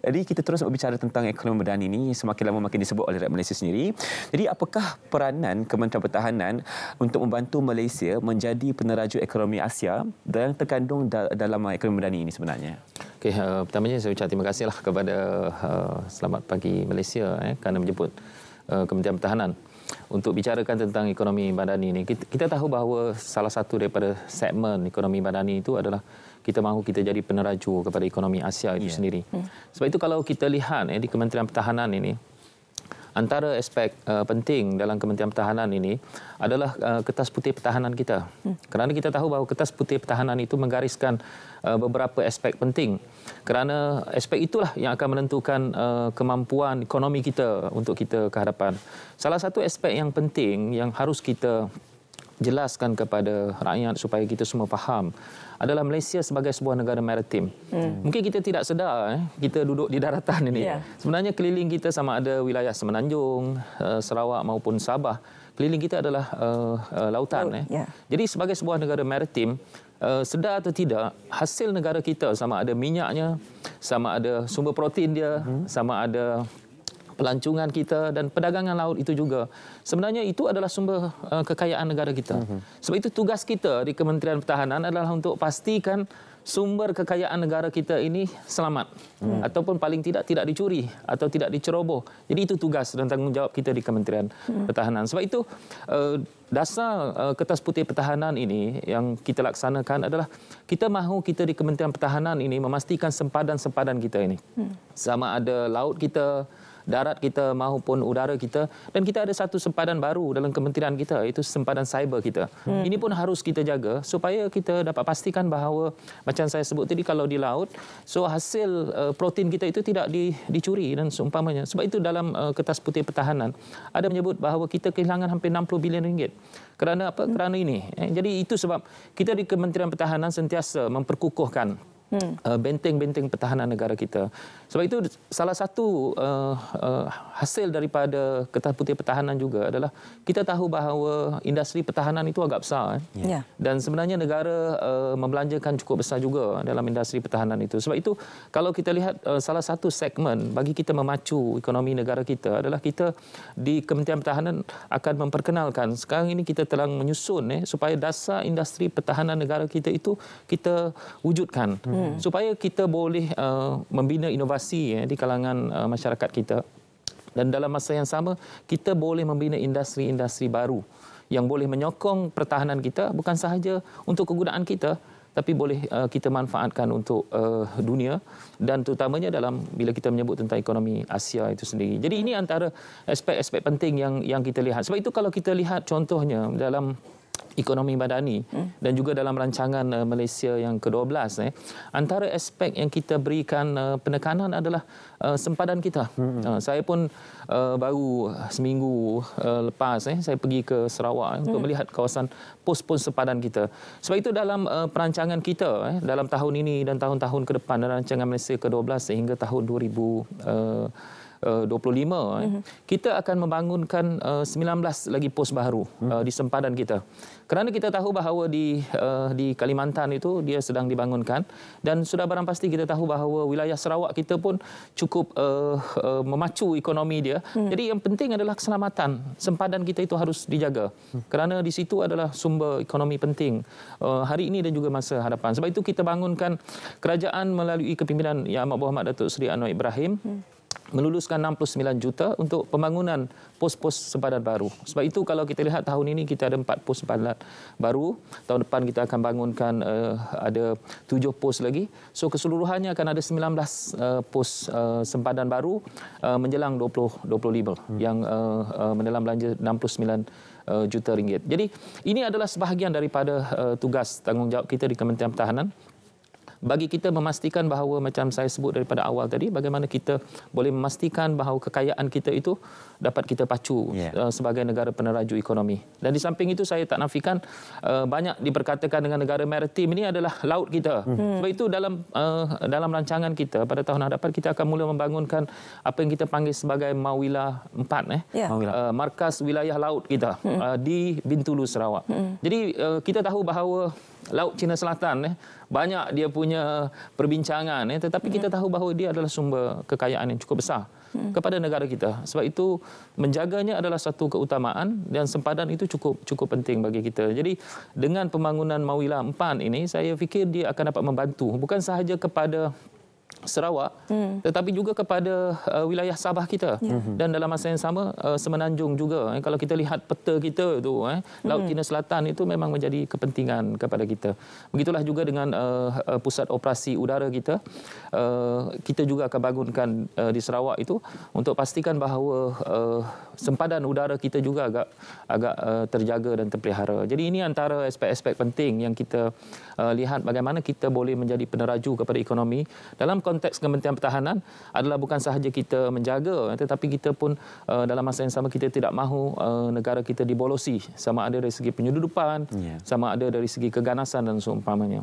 Jadi kita terus berbicara tentang ekonomi madani ini, semakin lama makin disebut oleh rakyat Malaysia sendiri. Jadi apakah peranan Kementerian Pertahanan untuk membantu Malaysia menjadi peneraju ekonomi Asia yang terkandung dalam ekonomi madani ini sebenarnya? Okey, pertamanya saya ucap terima kasihlah kepada Selamat Pagi Malaysia kerana menjemput Kementerian Pertahanan untuk bicarakan tentang ekonomi madani ini. Kita tahu bahawa salah satu daripada segmen ekonomi madani itu adalah kita mahu kita jadi peneraju kepada ekonomi Asia itu sendiri. Sebab itu kalau kita lihat di Kementerian Pertahanan ini, antara aspek penting dalam Kementerian Pertahanan ini adalah kertas putih pertahanan kita. Kerana kita tahu bahawa kertas putih pertahanan itu menggariskan beberapa aspek penting. Kerana aspek itulah yang akan menentukan kemampuan ekonomi kita untuk kita ke hadapan. Salah satu aspek yang penting yang harus kita jelaskan kepada rakyat supaya kita semua faham adalah Malaysia sebagai sebuah negara maritim. Mungkin kita tidak sedar kita duduk di daratan ini. Sebenarnya keliling kita sama ada wilayah Semenanjung, Sarawak maupun Sabah, keliling kita adalah lautan. Jadi sebagai sebuah negara maritim, sedar atau tidak, hasil negara kita sama ada minyaknya, sama ada sumber protein dia, sama ada pelancongan kita dan perdagangan laut itu juga. Sebenarnya itu adalah sumber kekayaan negara kita. Sebab itu tugas kita di Kementerian Pertahanan adalah untuk pastikan sumber kekayaan negara kita ini selamat ataupun paling tidak dicuri atau tidak diceroboh. Jadi itu tugas dan tanggungjawab kita di Kementerian Pertahanan. Sebab itu dasar kertas putih pertahanan ini yang kita laksanakan adalah kita mahu kita di Kementerian Pertahanan ini memastikan sempadan-sempadan kita ini. Sama ada laut kita, darat kita maupun udara kita, dan kita ada satu sempadan baru dalam kementerian kita, iaitu sempadan cyber kita. Ini pun harus kita jaga supaya kita dapat pastikan bahawa macam saya sebut tadi, kalau di laut, so hasil protein kita itu tidak dicuri dan seumpamanya. Sebab itu dalam kertas putih pertahanan ada menyebut bahawa kita kehilangan hampir 60 bilion ringgit. Kerana apa? Kerana ini. Jadi itu sebab kita di Kementerian Pertahanan sentiasa memperkukuhkan benteng-benteng pertahanan negara kita. Sebab itu salah satu hasil daripada kertas putih pertahanan juga adalah kita tahu bahawa industri pertahanan itu agak besar. Dan sebenarnya negara membelanjakan cukup besar juga dalam industri pertahanan itu. Sebab itu kalau kita lihat salah satu segmen bagi kita memacu ekonomi negara kita adalah kita di Kementerian Pertahanan akan memperkenalkan, sekarang ini kita telah menyusun supaya dasar industri pertahanan negara kita itu kita wujudkan. Supaya kita boleh membina inovasi di kalangan masyarakat kita. Dan dalam masa yang sama, kita boleh membina industri-industri baru yang boleh menyokong pertahanan kita bukan sahaja untuk kegunaan kita, tapi boleh kita manfaatkan untuk dunia dan terutamanya dalam bila kita menyebut tentang ekonomi Asia itu sendiri. Jadi ini antara aspek-aspek penting yang kita lihat. Sebab itu kalau kita lihat contohnya dalam ekonomi madani dan juga dalam rancangan Malaysia yang ke-12, antara aspek yang kita berikan penekanan adalah sempadan kita. Saya pun baru seminggu lepas saya pergi ke Sarawak untuk melihat kawasan pos-pos sempadan kita. Sebab itu dalam perancangan kita dalam tahun ini dan tahun-tahun ke depan dalam rancangan Malaysia ke-12 sehingga tahun 2025 kita akan membangunkan 19 lagi pos baru di sempadan kita. Kerana kita tahu bahawa di Kalimantan itu dia sedang dibangunkan dan sudah barang pasti kita tahu bahawa wilayah Sarawak kita pun cukup memacu ekonomi dia. Jadi yang penting adalah keselamatan. Sempadan kita itu harus dijaga. Kerana di situ adalah sumber ekonomi penting hari ini dan juga masa hadapan. Sebab itu kita bangunkan kerajaan melalui kepimpinan Yang Amat Berhormat Datuk Seri Anwar Ibrahim meluluskan 69 juta untuk pembangunan pos-pos sempadan baru. Sebab itu kalau kita lihat tahun ini kita ada 4 pos sempadan baru. Tahun depan kita akan bangunkan ada 7 pos lagi. So keseluruhannya akan ada 19 pos sempadan baru menjelang 2025 yang mendalam belanja 69 juta ringgit. Jadi ini adalah sebahagian daripada tugas tanggungjawab kita di Kementerian Pertahanan. Bagi kita memastikan bahawa macam saya sebut daripada awal tadi, bagaimana kita boleh memastikan bahawa kekayaan kita itu dapat kita pacu sebagai negara peneraju ekonomi. Dan di samping itu saya tak nafikan banyak diperkatakan dengan negara maritim ini adalah laut kita. Sebab itu dalam rancangan kita pada tahun hadapan kita akan mula membangunkan apa yang kita panggil sebagai Mawila 4 markas wilayah laut kita di Bintulu, Sarawak. Jadi kita tahu bahawa Laut Cina Selatan banyak dia punya perbincangan, tetapi kita tahu bahawa dia adalah sumber kekayaan yang cukup besar kepada negara kita. Sebab itu menjaganya adalah satu keutamaan dan sempadan itu cukup penting bagi kita. Jadi dengan pembangunan Mawila 4 ini saya fikir dia akan dapat membantu bukan sahaja kepada Sarawak tetapi juga kepada wilayah Sabah kita dan dalam masa yang sama Semenanjung juga. Kalau kita lihat peta kita tu Laut Cina Selatan itu memang menjadi kepentingan kepada kita. Begitulah juga dengan pusat operasi udara kita. Kita juga akan bangunkan di Sarawak itu untuk pastikan bahawa sempadan udara kita juga agak terjaga dan terpelihara. Jadi ini antara aspek-aspek penting yang kita lihat bagaimana kita boleh menjadi peneraju kepada ekonomi. Dalam konteks Kementerian Pertahanan adalah bukan sahaja kita menjaga, tetapi kita pun dalam masa yang sama kita tidak mahu negara kita dibolosi, sama ada dari segi penyeludupan, sama ada dari segi keganasan dan seumpamanya.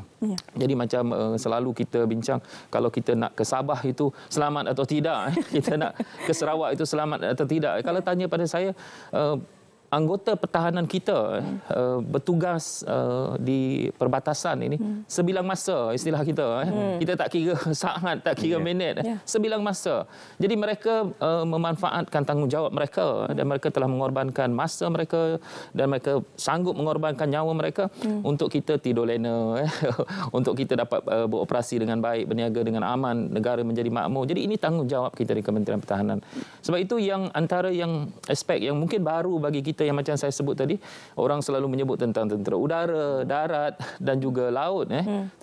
Jadi macam selalu kita bincang, kalau kita nak ke Sabah itu selamat atau tidak, kita nak ke Sarawak itu selamat atau tidak. Kalau tanya pada saya, anggota pertahanan kita bertugas di perbatasan ini sebilang masa, istilah kita. Kita tak kira saat, tak kira minit, sebilang masa. Jadi mereka memanfaatkan tanggungjawab mereka dan mereka telah mengorbankan masa mereka dan mereka sanggup mengorbankan nyawa mereka untuk kita tidur lena, untuk kita dapat beroperasi dengan baik, berniaga dengan aman, negara menjadi makmur. Jadi ini tanggungjawab kita di Kementerian Pertahanan. Sebab itu yang antara yang aspek yang mungkin baru bagi kita yang macam saya sebut tadi, orang selalu menyebut tentang tentera udara, darat dan juga laut.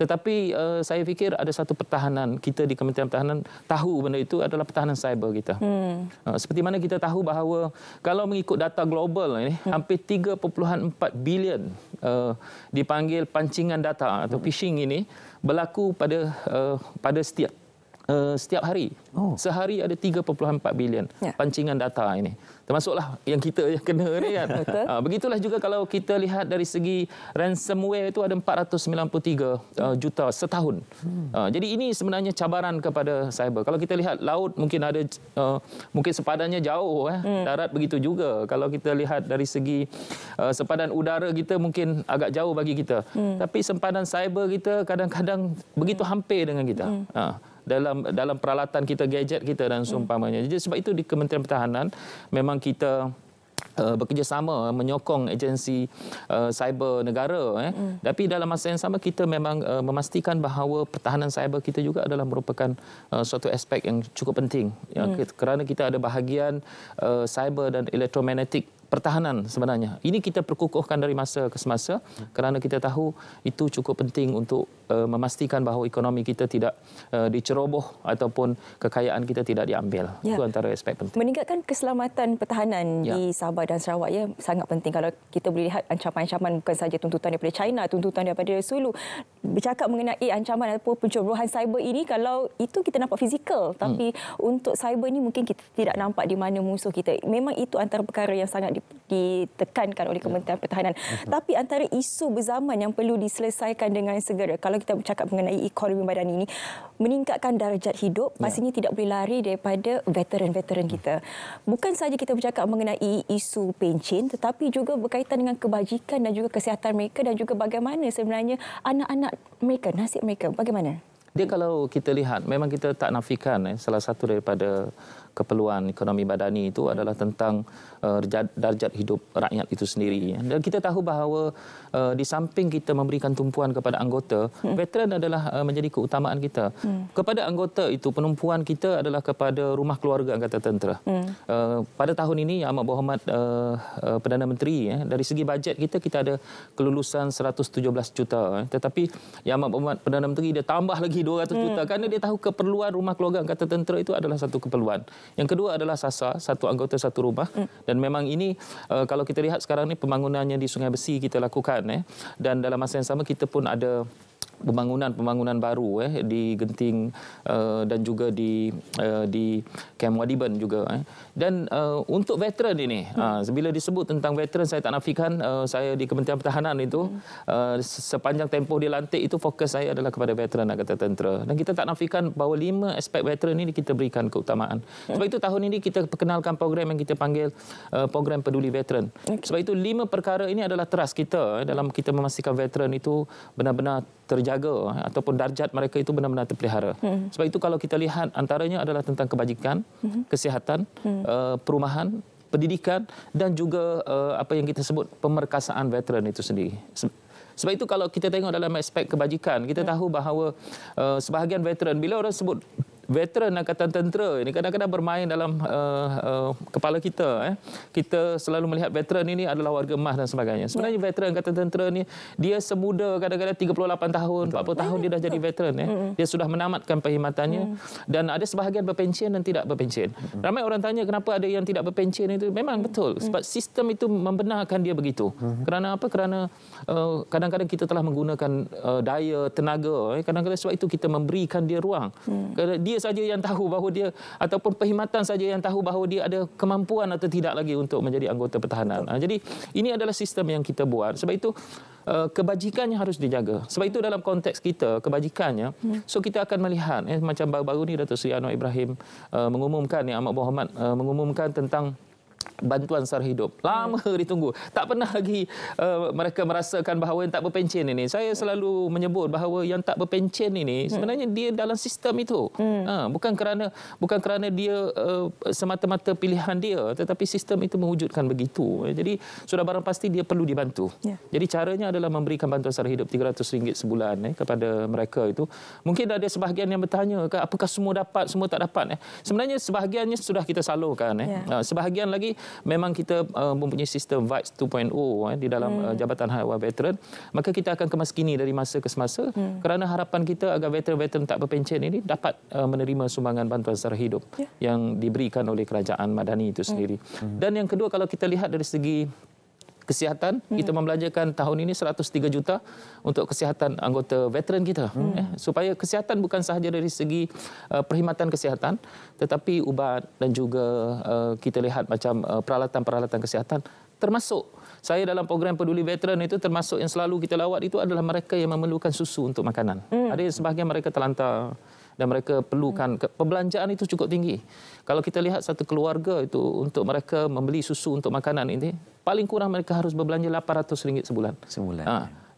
Tetapi saya fikir ada satu pertahanan kita di Kementerian Pertahanan tahu benda itu adalah pertahanan cyber kita. Seperti mana kita tahu bahawa kalau mengikut data global ini, hampir 3.4 bilion dipanggil pancingan data atau phishing ini berlaku pada setiap hari. Sehari ada 3.4 bilion pancingan data ini. Termasuklah yang kita yang kena ni kan. Begitulah juga kalau kita lihat dari segi ransomware itu ada 493 juta setahun. Jadi ini sebenarnya cabaran kepada cyber. Kalau kita lihat laut mungkin ada mungkin sempadannya jauh, darat begitu juga. Kalau kita lihat dari segi sempadan udara kita mungkin agak jauh bagi kita. Tapi sempadan cyber kita kadang-kadang begitu hampir dengan kita. Dalam peralatan kita, gadget kita dan seumpamanya. Jadi sebab itu di Kementerian Pertahanan memang kita bekerjasama menyokong agensi cyber negara. Tapi dalam masa yang sama kita memang memastikan bahawa pertahanan cyber kita juga adalah merupakan suatu aspek yang cukup penting. Kerana kita ada bahagian cyber dan elektromagnetik pertahanan sebenarnya. Ini kita perkukuhkan dari masa ke semasa kerana kita tahu itu cukup penting untuk memastikan bahawa ekonomi kita tidak diceroboh ataupun kekayaan kita tidak diambil. Itu antara aspek penting. Meningkatkan keselamatan pertahanan di Sabah dan Sarawak sangat penting. Kalau kita boleh lihat ancaman-ancaman bukan sahaja tuntutan daripada China, tuntutan daripada Sulu. Bercakap mengenai ancaman ataupun pencerobohan cyber ini, kalau itu kita nampak fizikal, tapi untuk cyber ini mungkin kita tidak nampak di mana musuh kita. Memang itu antara perkara yang sangat ditekankan oleh Kementerian Pertahanan. Tapi antara isu berzaman yang perlu diselesaikan dengan segera, kalau kita bercakap mengenai ekonomi madani ini, meningkatkan darjat hidup, pastinya tidak boleh lari daripada veteran-veteran kita. Bukan sahaja kita bercakap mengenai isu pencen, tetapi juga berkaitan dengan kebajikan dan juga kesihatan mereka dan juga bagaimana sebenarnya anak-anak mereka, nasib mereka, bagaimana? Dia kalau kita lihat, memang kita tak nafikan salah satu daripada keperluan ekonomi madani itu adalah tentang darjat hidup rakyat itu sendiri. Dan kita tahu bahawa di samping kita memberikan tumpuan kepada anggota, veteran adalah menjadi keutamaan kita. Kepada anggota itu, penumpuan kita adalah kepada rumah keluarga Angkatan Tentera. Pada tahun ini, Yang Amat Berhormat Perdana Menteri, dari segi bajet kita ada kelulusan 117 juta. Tetapi Yang Amat Berhormat Perdana Menteri dia tambah lagi 200 juta kerana dia tahu keperluan rumah keluarga Angkatan Tentera itu adalah satu keperluan. Yang kedua adalah SASA, satu anggota satu rumah. Dan memang ini kalau kita lihat sekarang ni pembangunannya di Sungai Besi kita lakukan. Dan dalam masa yang sama kita pun ada pembangunan baru di Genting dan juga di Kem Wadiban juga. Dan untuk veteran ini, bila disebut tentang veteran, saya tak nafikan saya di Kementerian Pertahanan itu sepanjang tempoh dilantik itu fokus saya adalah kepada veteran Angkatan Tentera. Dan kita tak nafikan bahawa 5 aspek veteran ini kita berikan keutamaan. Sebab itu tahun ini kita perkenalkan program yang kita panggil program Peduli Veteran. Sebab itu 5 perkara ini adalah teras kita dalam kita memastikan veteran itu benar-benar terjaga ataupun darjat mereka itu benar-benar terpelihara. Sebab itu kalau kita lihat antaranya adalah tentang kebajikan, kesihatan, perumahan, pendidikan dan juga apa yang kita sebut pemerkasaan veteran itu sendiri. Sebab itu kalau kita tengok dalam aspek kebajikan, kita tahu bahawa sebahagian veteran, bila orang sebut veteran Angkatan Tentera ini kadang-kadang bermain dalam kepala kita. Kita selalu melihat veteran ini adalah warga emas dan sebagainya. Sebenarnya veteran Angkatan Tentera ni dia semuda kadang-kadang 38 tahun, 40 tahun dia dah jadi veteran. Dia sudah menamatkan perkhidmatannya dan ada sebahagian berpencen dan tidak berpencen. Ramai orang tanya kenapa ada yang tidak berpencen itu. Memang betul sebab sistem itu membenarkan dia begitu. Kerana apa? Kerana kadang-kadang kita telah menggunakan daya, tenaga. Kadang-kadang sebab itu kita memberikan dia ruang. Kerana dia saja yang tahu bahawa dia ataupun perkhidmatan saja yang tahu bahawa dia ada kemampuan atau tidak lagi untuk menjadi anggota pertahanan. Jadi ini adalah sistem yang kita buat. Sebab itu kebajikannya harus dijaga. Sebab itu dalam konteks kita kebajikannya, so kita akan melihat macam baru-baru ni Datuk Seri Anwar Ibrahim mengumumkan, Yang Amat Berhormat mengumumkan tentang bantuan sara hidup. Lama ditunggu. Tak pernah lagi mereka merasakan bahawa yang tak berpencen ini. Saya selalu menyebut bahawa yang tak berpencen ini sebenarnya dia dalam sistem itu. Bukan kerana dia semata-mata pilihan dia, tetapi sistem itu mewujudkan begitu. Jadi sudah barang pasti dia perlu dibantu. Jadi caranya adalah memberikan bantuan sara hidup RM300 sebulan kepada mereka itu. Mungkin ada sebahagian yang bertanya apakah semua dapat, semua tak dapat. Sebenarnya sebahagiannya sudah kita salurkan. Sebahagian lagi memang kita mempunyai sistem VITES 2.0 di dalam Jabatan Hal Ehwal Veteran, maka kita akan kemaskini dari masa ke semasa kerana harapan kita agar veteran-veteran tak berpencen ini dapat menerima sumbangan bantuan sara hidup yang diberikan oleh Kerajaan Madani itu sendiri. Dan yang kedua, kalau kita lihat dari segi kesihatan, kita membelanjakan tahun ini 103 juta untuk kesihatan anggota veteran kita. Supaya kesihatan bukan sahaja dari segi perkhidmatan kesihatan, tetapi ubat dan juga kita lihat macam peralatan-peralatan kesihatan, termasuk saya dalam program Peduli Veteran itu termasuk yang selalu kita lawat itu adalah mereka yang memerlukan susu untuk makanan. Ada sebahagian mereka terlantar dan mereka perlukan perbelanjaan itu cukup tinggi. Kalau kita lihat satu keluarga itu untuk mereka membeli susu untuk makanan ini, paling kurang mereka harus berbelanja RM800 sebulan.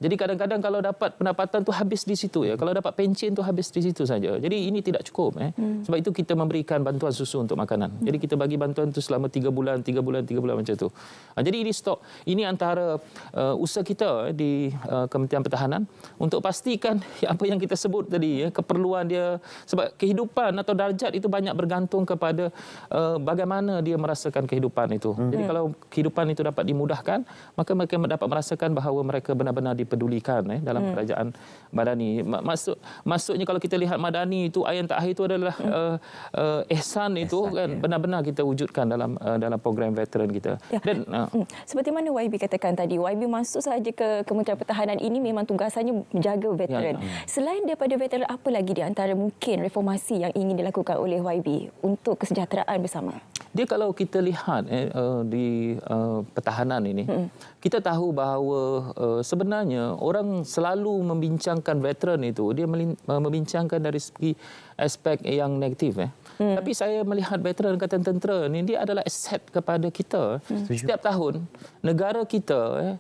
Jadi kadang-kadang kalau dapat pendapatan tu habis di situ ya. Kalau dapat pencen tu habis di situ saja. Jadi ini tidak cukup. Sebab itu kita memberikan bantuan susu untuk makanan. Jadi kita bagi bantuan tu selama 3 bulan macam tu. Jadi ini stok. Ini antara usaha kita di Kementerian Pertahanan untuk pastikan apa yang kita sebut tadi, keperluan dia. Sebab kehidupan atau darjat itu banyak bergantung kepada bagaimana dia merasakan kehidupan itu. Jadi kalau kehidupan itu dapat dimudahkan, maka mereka dapat merasakan bahawa mereka benar-benar dipedulikan dalam kerajaan Madani. Maksudnya kalau kita lihat Madani itu ayat terakhir itu adalah ihsan itu kan benar-benar kita wujudkan dalam program veteran kita. Dan seperti mana YB katakan tadi, YB masuk sahaja ke Kementerian Pertahanan ini memang tugasannya menjaga veteran. Selain daripada veteran, apa lagi di antara mungkin reformasi yang ingin dilakukan oleh YB untuk kesejahteraan bersama? Dia kalau kita lihat di pertahanan ini, kita tahu bahawa sebenarnya orang selalu membincangkan veteran itu, dia membincangkan dari segi aspek yang negatif. Tapi saya melihat veteran Angkatan Tentera ini, dia adalah aset kepada kita. Setiap tahun, negara kita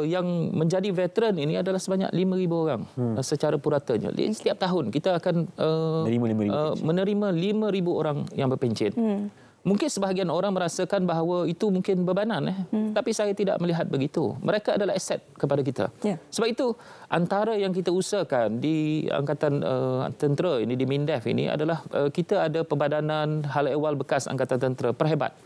yang menjadi veteran ini adalah sebanyak 5,000 orang secara puratanya. Setiap tahun kita akan menerima 5,000 orang yang berpencen. Mungkin sebahagian orang merasakan bahawa itu mungkin bebanan. Tapi saya tidak melihat begitu. Mereka adalah aset kepada kita. Sebab itu, antara yang kita usahakan di Angkatan Tentera ini, di MINDEF ini adalah kita ada Perbadanan Hal Ehwal Bekas Angkatan Tentera Perhebat.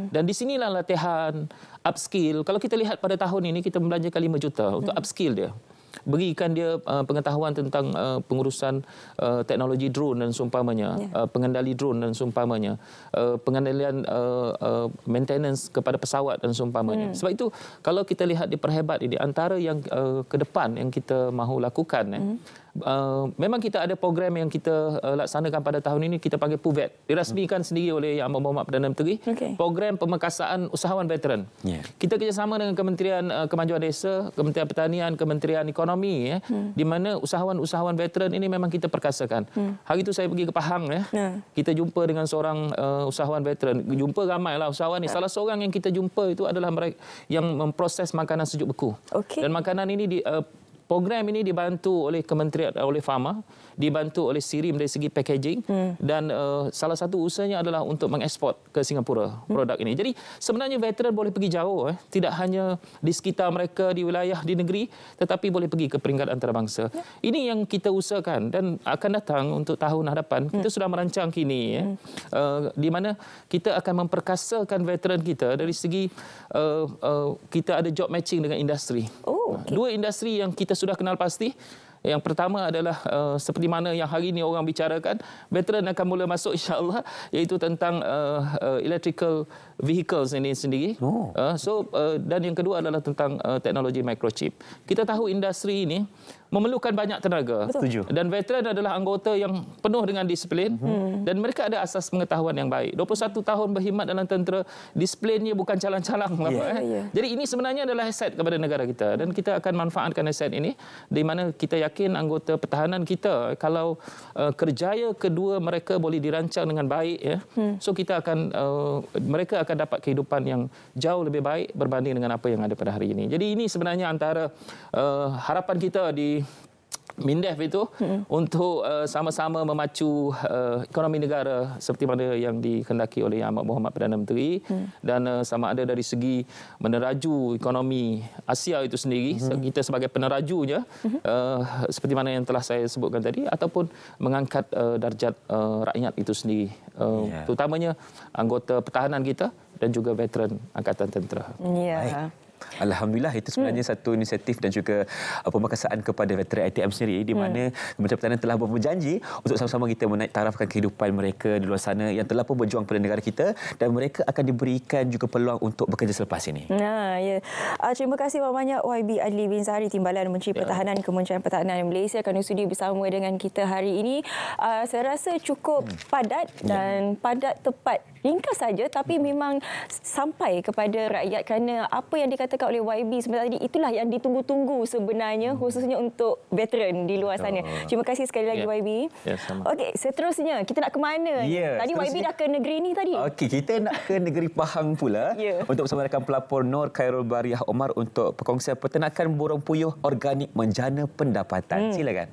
Dan di sinilah latihan, upskill. Kalau kita lihat pada tahun ini, kita membelanjakan 5 juta untuk upskill dia. Berikan dia pengetahuan tentang pengurusan teknologi drone dan seumpamanya, pengendali drone dan seumpamanya, pengendalian maintenance kepada pesawat dan seumpamanya. Sebab itu kalau kita lihat di Perhebat ini, antara yang ke depan yang kita mahu lakukan, memang kita ada program yang kita laksanakan pada tahun ini, kita panggil PUVET. Dirasmikan sendiri oleh Yang Berhormat Perdana Menteri. Program Pemekasaan Usahawan Veteran. Kita kerjasama dengan Kementerian Kemajuan Desa, Kementerian Pertanian, Kementerian Ekonomi, di mana usahawan-usahawan veteran ini memang kita perkasakan. Hari itu saya pergi ke Pahang, kita jumpa dengan seorang usahawan veteran. Jumpa ramailah usahawan ni. Salah seorang yang kita jumpa itu adalah mereka yang memproses makanan sejuk beku. Dan makanan ini program ini dibantu oleh Kementerian, oleh Pharma, dibantu oleh SIRIM dari segi packaging, dan salah satu usahanya adalah untuk mengeksport ke Singapura produk ini. Jadi sebenarnya veteran boleh pergi jauh, tidak hanya di sekitar mereka, di wilayah, di negeri, tetapi boleh pergi ke peringkat antarabangsa. Ini yang kita usahakan, dan akan datang untuk tahun hadapan, kita sudah merancang kini, di mana kita akan memperkasakan veteran kita dari segi kita ada job matching dengan industri. Dua industri yang kita sudah kenal pasti. Yang pertama adalah seperti mana yang hari ini orang bicarakan, veteran akan mula masuk insya-Allah, iaitu tentang electrical vehicles ini sendiri. Dan yang kedua adalah tentang teknologi microchip. Kita tahu industri ini memerlukan banyak tenaga. Dan veteran adalah anggota yang penuh dengan disiplin, dan mereka ada asas pengetahuan yang baik. 21 tahun berkhidmat dalam tentera, disiplinnya bukan calang-calang. Jadi ini sebenarnya adalah aset kepada negara kita, dan kita akan manfaatkan aset ini, di mana kita yakin anggota pertahanan kita, kalau kerjaya kedua mereka boleh dirancang dengan baik, so kita akan mereka akan dapat kehidupan yang jauh lebih baik berbanding dengan apa yang ada pada hari ini. Jadi ini sebenarnya antara harapan kita di MINDEF itu untuk sama-sama memacu ekonomi negara seperti mana yang dikehendaki oleh Yang Berhormat Perdana Menteri, dan sama ada dari segi meneraju ekonomi Asia itu sendiri, kita sebagai penerajunya, seperti mana yang telah saya sebutkan tadi, ataupun mengangkat darjat rakyat itu sendiri, terutamanya anggota pertahanan kita dan juga veteran Angkatan Tentera. Alhamdulillah, itu sebenarnya satu inisiatif dan juga pemekasaan kepada veteran ITM sendiri, di mana Kementerian Pertahanan telah berjanji untuk sama-sama kita menaik tarafkan kehidupan mereka di luar sana yang telah pun berjuang pada negara kita, dan mereka akan diberikan juga peluang untuk bekerja selepas ini. Terima kasih banyak YB Adli bin Zahari, Timbalan Menteri Pertahanan Kementerian Pertahanan Malaysia, kerana sudi bersama dengan kita hari ini. Saya rasa cukup padat dan padat tepat, ringkas saja, tapi memang sampai kepada rakyat, kerana apa yang dikatakan oleh YB sebenarnya tadi, itulah yang ditunggu-tunggu sebenarnya, khususnya untuk veteran di luar sana. Terima kasih sekali lagi YB. Okey, seterusnya kita nak ke mana? Tadi YB dah ke negeri ni tadi. Okey, kita nak ke negeri Pahang pula untuk bersama rakan pelapor Nur Khairul Bariah Omar untuk perkongsian peternakan burung puyuh organik menjana pendapatan. Silakan.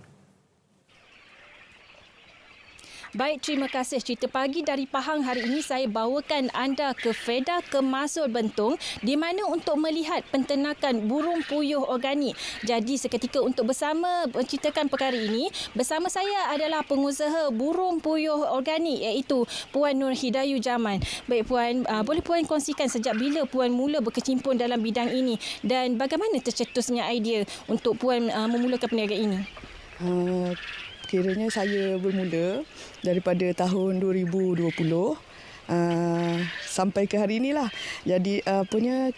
Baik, terima kasih. Cerita pagi dari Pahang hari ini saya bawakan anda ke Feda Kemasul Bentong di mana untuk melihat penternakan burung puyuh organik. Jadi seketika untuk bersama menceritakan perkara ini, bersama saya adalah pengusaha burung puyuh organik iaitu Puan Nur Hidayu Jaman. Baik Puan, boleh Puan kongsikan sejak bila Puan mula berkecimpung dalam bidang ini dan bagaimana tercetusnya idea untuk Puan memulakan perniagaan ini? Kiranya saya bermula daripada tahun 2020 sampai ke hari inilah. Jadi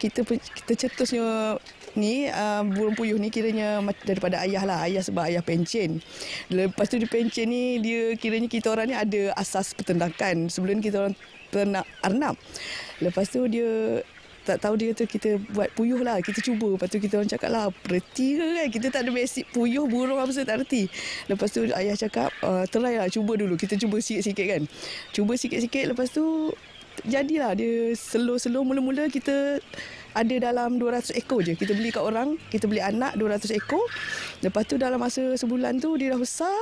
kita cetusnya ni burung puyuh ni kiranya daripada ayah lah. Ayah sebab ayah pencen. Lepas tu di pencen ni dia kiranya kita orang ni ada asas peternakan. Sebelum ni kita orang ternak arnab. Lepas tu dia tak tahu, dia kata kita buat puyuh lah, kita cuba. Lepas tu kita orang cakap lah, reti ke kan? Kita tak ada basic puyuh, burung apa semua tak reti. Lepas tu ayah cakap, try lah, cuba dulu. Kita cuba sikit-sikit kan. Cuba sikit-sikit, lepas tu jadilah dia slow-slow. Mula-mula kita ada dalam 200 ekor je. Kita beli kat orang, kita beli anak 200 ekor. Lepas tu dalam masa sebulan tu dia dah besar.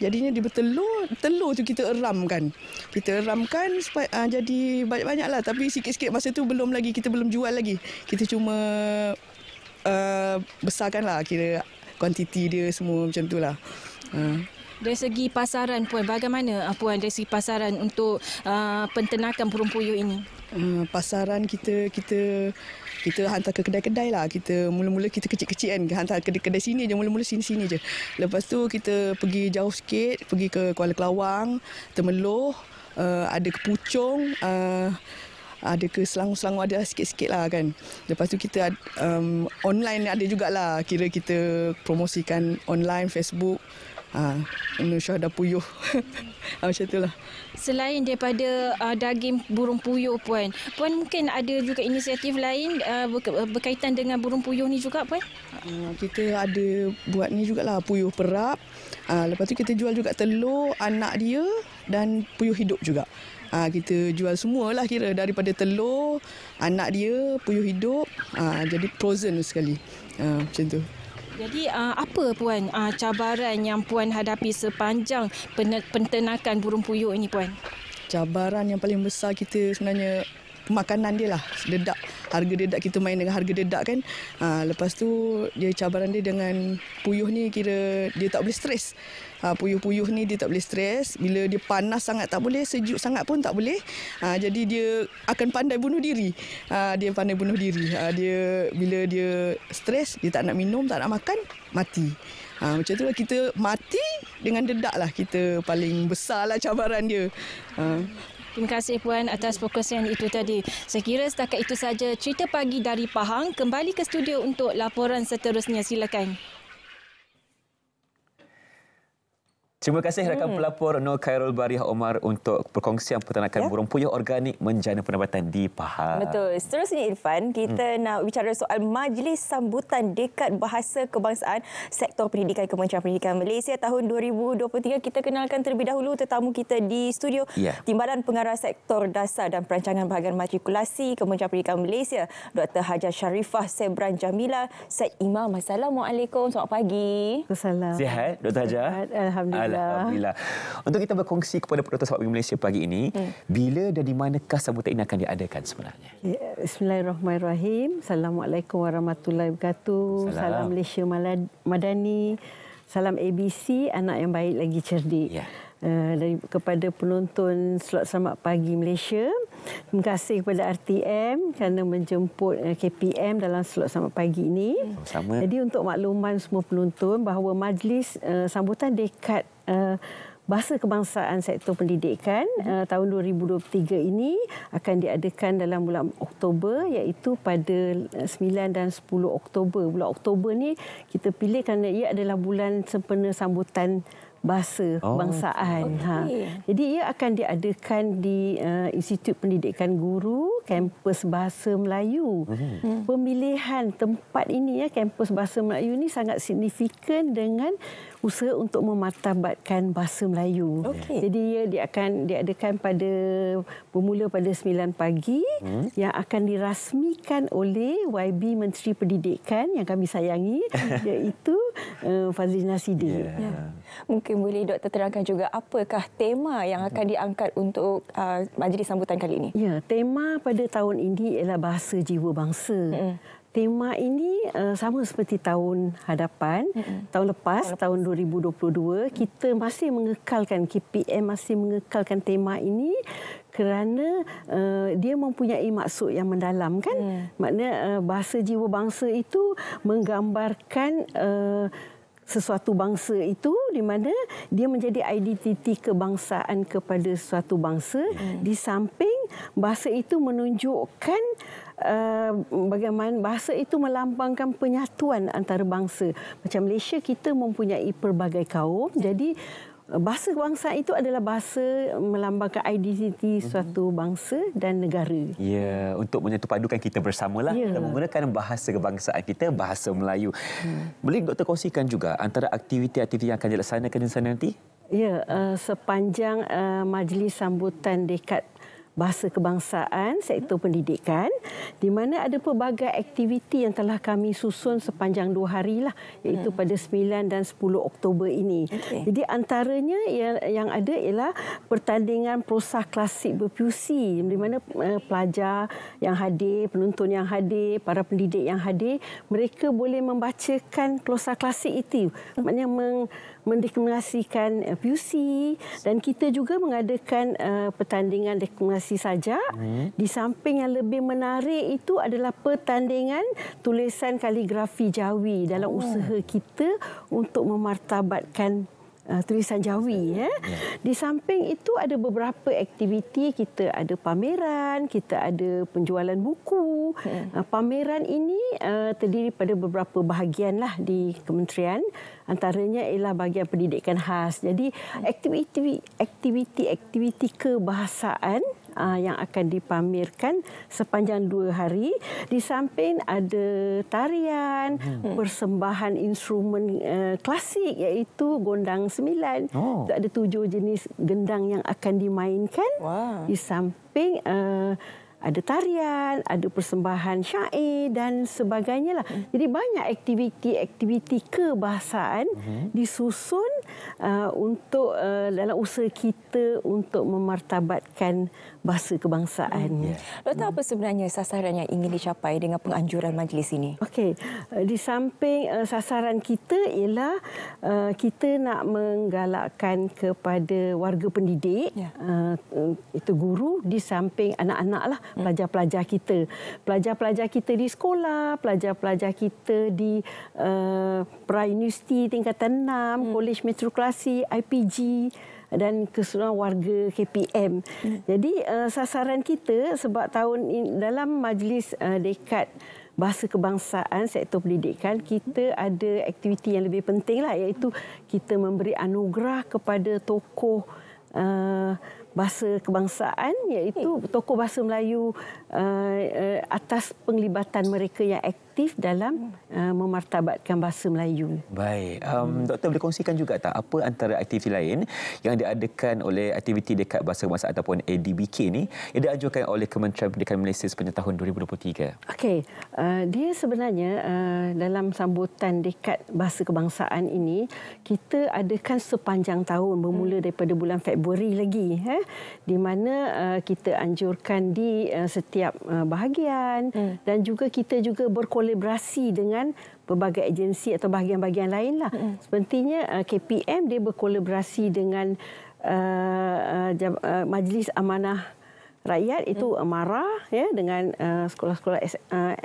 Jadinya dia bertelur. Telur tu kita eramkan. Kita eramkan supaya jadi banyak-banyak lah. Tapi sikit-sikit masa tu belum lagi. Kita belum jual lagi. Kita cuma besarkan lah. Kira kuantiti dia semua macam tu lah. Dari segi pasaran Puan, bagaimana Puan dari segi pasaran untuk penternakan burung puyuh ini? Pasaran kita hantar ke kedai-kedai lah. Kita mula-mula kita kecil-kecil kan, hantar ke kedai sini je, mula-mula sini-sini je. Lepas tu kita pergi jauh sikit, pergi ke Kuala Kelawang, Temeloh, ada ke Puchong, ada ke Selangor ada sikit-sikit lah kan. Lepas tu kita online ada jugalah. Kira kita promosikan online, Facebook. Nur Syahda Puyuh. Macam itulah. Selain daripada daging burung puyuh Puan mungkin ada juga inisiatif lain berkaitan dengan burung puyuh ni juga Puan? Kita ada buat ni jugalah, puyuh perap. Lepas tu kita jual juga telur anak dia dan puyuh hidup juga. Kita jual semualah kira, daripada telur, anak dia, puyuh hidup. Jadi frozen sekali. Macam tu. Jadi apa Puan cabaran yang Puan hadapi sepanjang penternakan burung puyuh ini Puan? Cabaran yang paling besar kita sebenarnya pemakanan dia lah. Dedak. Harga dedak, kita main dengan harga dedak kan. Lepas tu dia cabaran dia dengan puyuh ni, kira dia tak boleh stres. Puyuh-puyuh ni dia tak boleh stres. Bila dia panas sangat tak boleh, sejuk sangat pun tak boleh. Jadi dia akan pandai bunuh diri. Dia pandai bunuh diri. Dia bila dia stres, dia tak nak minum, tak nak makan, mati. Macam itulah kita mati dengan dedak lah. Kita paling besar lah cabaran dia. Terima kasih Puan atas perkongsian itu tadi. Saya kira setakat itu saja cerita pagi dari Pahang. Kembali ke studio untuk laporan seterusnya. Silakan. Terima kasih rakan pelapor Nur Khairul Bariah Omar untuk perkongsian penternakan burung puyuh organik menjana pendapatan di Pahang. Betul. Seterusnya Irfan, kita nak bicara soal Majlis Sambutan Dekad Bahasa Kebangsaan Sektor Pendidikan Kementerian Pendidikan Malaysia tahun 2023. Kita kenalkan terlebih dahulu tetamu kita di studio, Timbalan Pengarah Sektor Dasar dan Perancangan Bahagian Matrikulasi Kementerian Pendidikan Malaysia, Dr. Hajar Sharifah Sebran Jamila Said Imam. Assalamualaikum, selamat pagi. Assalamualaikum. Sihat Dr. Hajar? Alhamdulillah. Untuk kita berkongsi kepada penonton Sahabat Malaysia pagi ini, bila dan di manakah sambutan ini akan diadakan sebenarnya? Bismillahirrahmanirrahim. Assalamualaikum warahmatullahi wabarakatuh. Salam Malaysia Madani. Salam ABC, anak yang baik lagi cerdik. Kepada penonton Slot Selamat Pagi Malaysia, terima kasih kepada RTM kerana menjemput KPM dalam Slot Selamat Pagi ini. Sama. Jadi untuk makluman semua penonton bahawa Majlis Sambutan Dekad Bahasa Kebangsaan Sektor Pendidikan tahun 2023 ini akan diadakan dalam bulan Oktober, iaitu pada 9 dan 10 Oktober. Bulan Oktober ni kita pilih kerana ia adalah bulan sempena sambutan bahasa kebangsaan. Jadi ia akan diadakan di Institut Pendidikan Guru, kampus Bahasa Melayu. Pemilihan tempat ini, kampus Bahasa Melayu ini sangat signifikan dengan usaha untuk memartabatkan bahasa Melayu. Jadi ia akan diadakan bermula pada 9 pagi yang akan dirasmikan oleh YB Menteri Pendidikan yang kami sayangi, iaitu Fazlina Siddiq. Mungkin boleh Doktor terangkan juga apakah tema yang akan diangkat untuk majlis sambutan kali ini? Ya, tema pada tahun ini ialah bahasa jiwa bangsa. Tema ini sama seperti tahun hadapan, tahun lepas, tahun 2022, kita masih mengekalkan, KPM masih mengekalkan tema ini kerana dia mempunyai maksud yang mendalam kan. Maknanya bahasa jiwa bangsa itu menggambarkan sesuatu bangsa itu di mana dia menjadi identiti kebangsaan kepada suatu bangsa. Di samping bahasa itu menunjukkan bagaimana bahasa itu melambangkan penyatuan antara bangsa. Macam Malaysia, kita mempunyai pelbagai kaum. Jadi bahasa bangsa itu adalah bahasa melambangkan identiti suatu bangsa dan negara. Ya, untuk menyatu padukan kita bersamalah dan menggunakan bahasa kebangsaan kita, bahasa Melayu. Boleh Doktor kongsikan juga antara aktiviti-aktiviti yang akan dilaksanakan di sana nanti? Ya, sepanjang majlis sambutan dekad bahasa kebangsaan sektor pendidikan, di mana ada pelbagai aktiviti yang telah kami susun sepanjang 2 hari lah, iaitu pada 9 dan 10 Oktober ini. Jadi antaranya yang ada ialah pertandingan prosa klasik berpuisi, di mana pelajar yang hadir, penonton yang hadir, para pendidik yang hadir, mereka boleh membacakan prosa klasik itu. Maknanya mendeklamasikan puisi, dan kita juga mengadakan pertandingan deklamasi saja. Di samping yang lebih menarik itu adalah pertandingan tulisan kaligrafi Jawi dalam usaha kita untuk memartabatkan tulisan Jawi. Di samping itu ada beberapa aktiviti, kita ada pameran, kita ada penjualan buku. Pameran ini terdiri pada beberapa bahagian lah di kementerian. Antaranya ialah bahagian pendidikan khas. Jadi aktiviti kebahasaan yang akan dipamerkan sepanjang 2 hari. Di samping ada tarian, persembahan instrumen klasik iaitu gondang 9. Ada 7 jenis gendang yang akan dimainkan. Di samping ada tarian, ada persembahan syair dan sebagainya lah. Jadi banyak aktiviti kebahasaan disusun untuk dalam usaha kita untuk memartabatkan bahasa kebangsaan. Doktor, apa sebenarnya sasaran yang ingin dicapai dengan penganjuran majlis ini? Okey, di samping sasaran kita ialah kita nak menggalakkan kepada warga pendidik, itu guru, di samping anak-anak lah, pelajar-pelajar kita. Pelajar-pelajar kita di sekolah, pelajar-pelajar kita di pra-universiti tingkatan 6, kolej metroklasi, IPG dan keseluruhan warga KPM. Jadi sasaran kita sebab tahun ini dalam majlis dekad bahasa kebangsaan sektor pendidikan, kita ada aktiviti yang lebih penting lah, iaitu kita memberi anugerah kepada tokoh bahasa kebangsaan, iaitu tokoh bahasa Melayu atas penglibatan mereka yang aktif dalam memartabatkan bahasa Melayu. Baik, Doktor boleh kongsikan juga tak apa antara aktiviti lain yang diadakan oleh aktiviti dekad bahasa kebangsaan ataupun ADBK ni yang dianjurkan oleh Kementerian Pendidikan Malaysia sepanjang tahun 2023? Okey, dia sebenarnya dalam sambutan dekad bahasa kebangsaan ini kita adakan sepanjang tahun, bermula daripada bulan Februari lagi, di mana kita anjurkan di setiap bahagian, dan juga kita juga berkolaborasi dengan pelbagai agensi atau bahagian-bahagian lain lah. Sepertinya KPM dia berkolaborasi dengan Majlis Amanah Rakyat, itu MARA, dengan sekolah-sekolah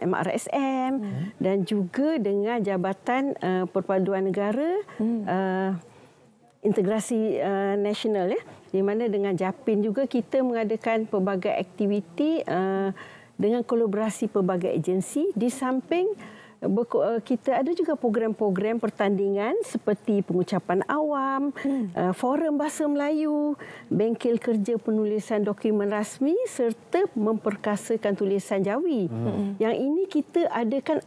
MRSM, dan juga dengan Jabatan Perpaduan Negara Integrasi Nasional, di mana dengan JAPIN juga kita mengadakan pelbagai aktiviti dengan kolaborasi pelbagai agensi. Di samping kita ada juga program-program pertandingan seperti pengucapan awam, forum bahasa Melayu, bengkel kerja penulisan dokumen rasmi serta memperkasakan tulisan Jawi. Yang ini kita adakan,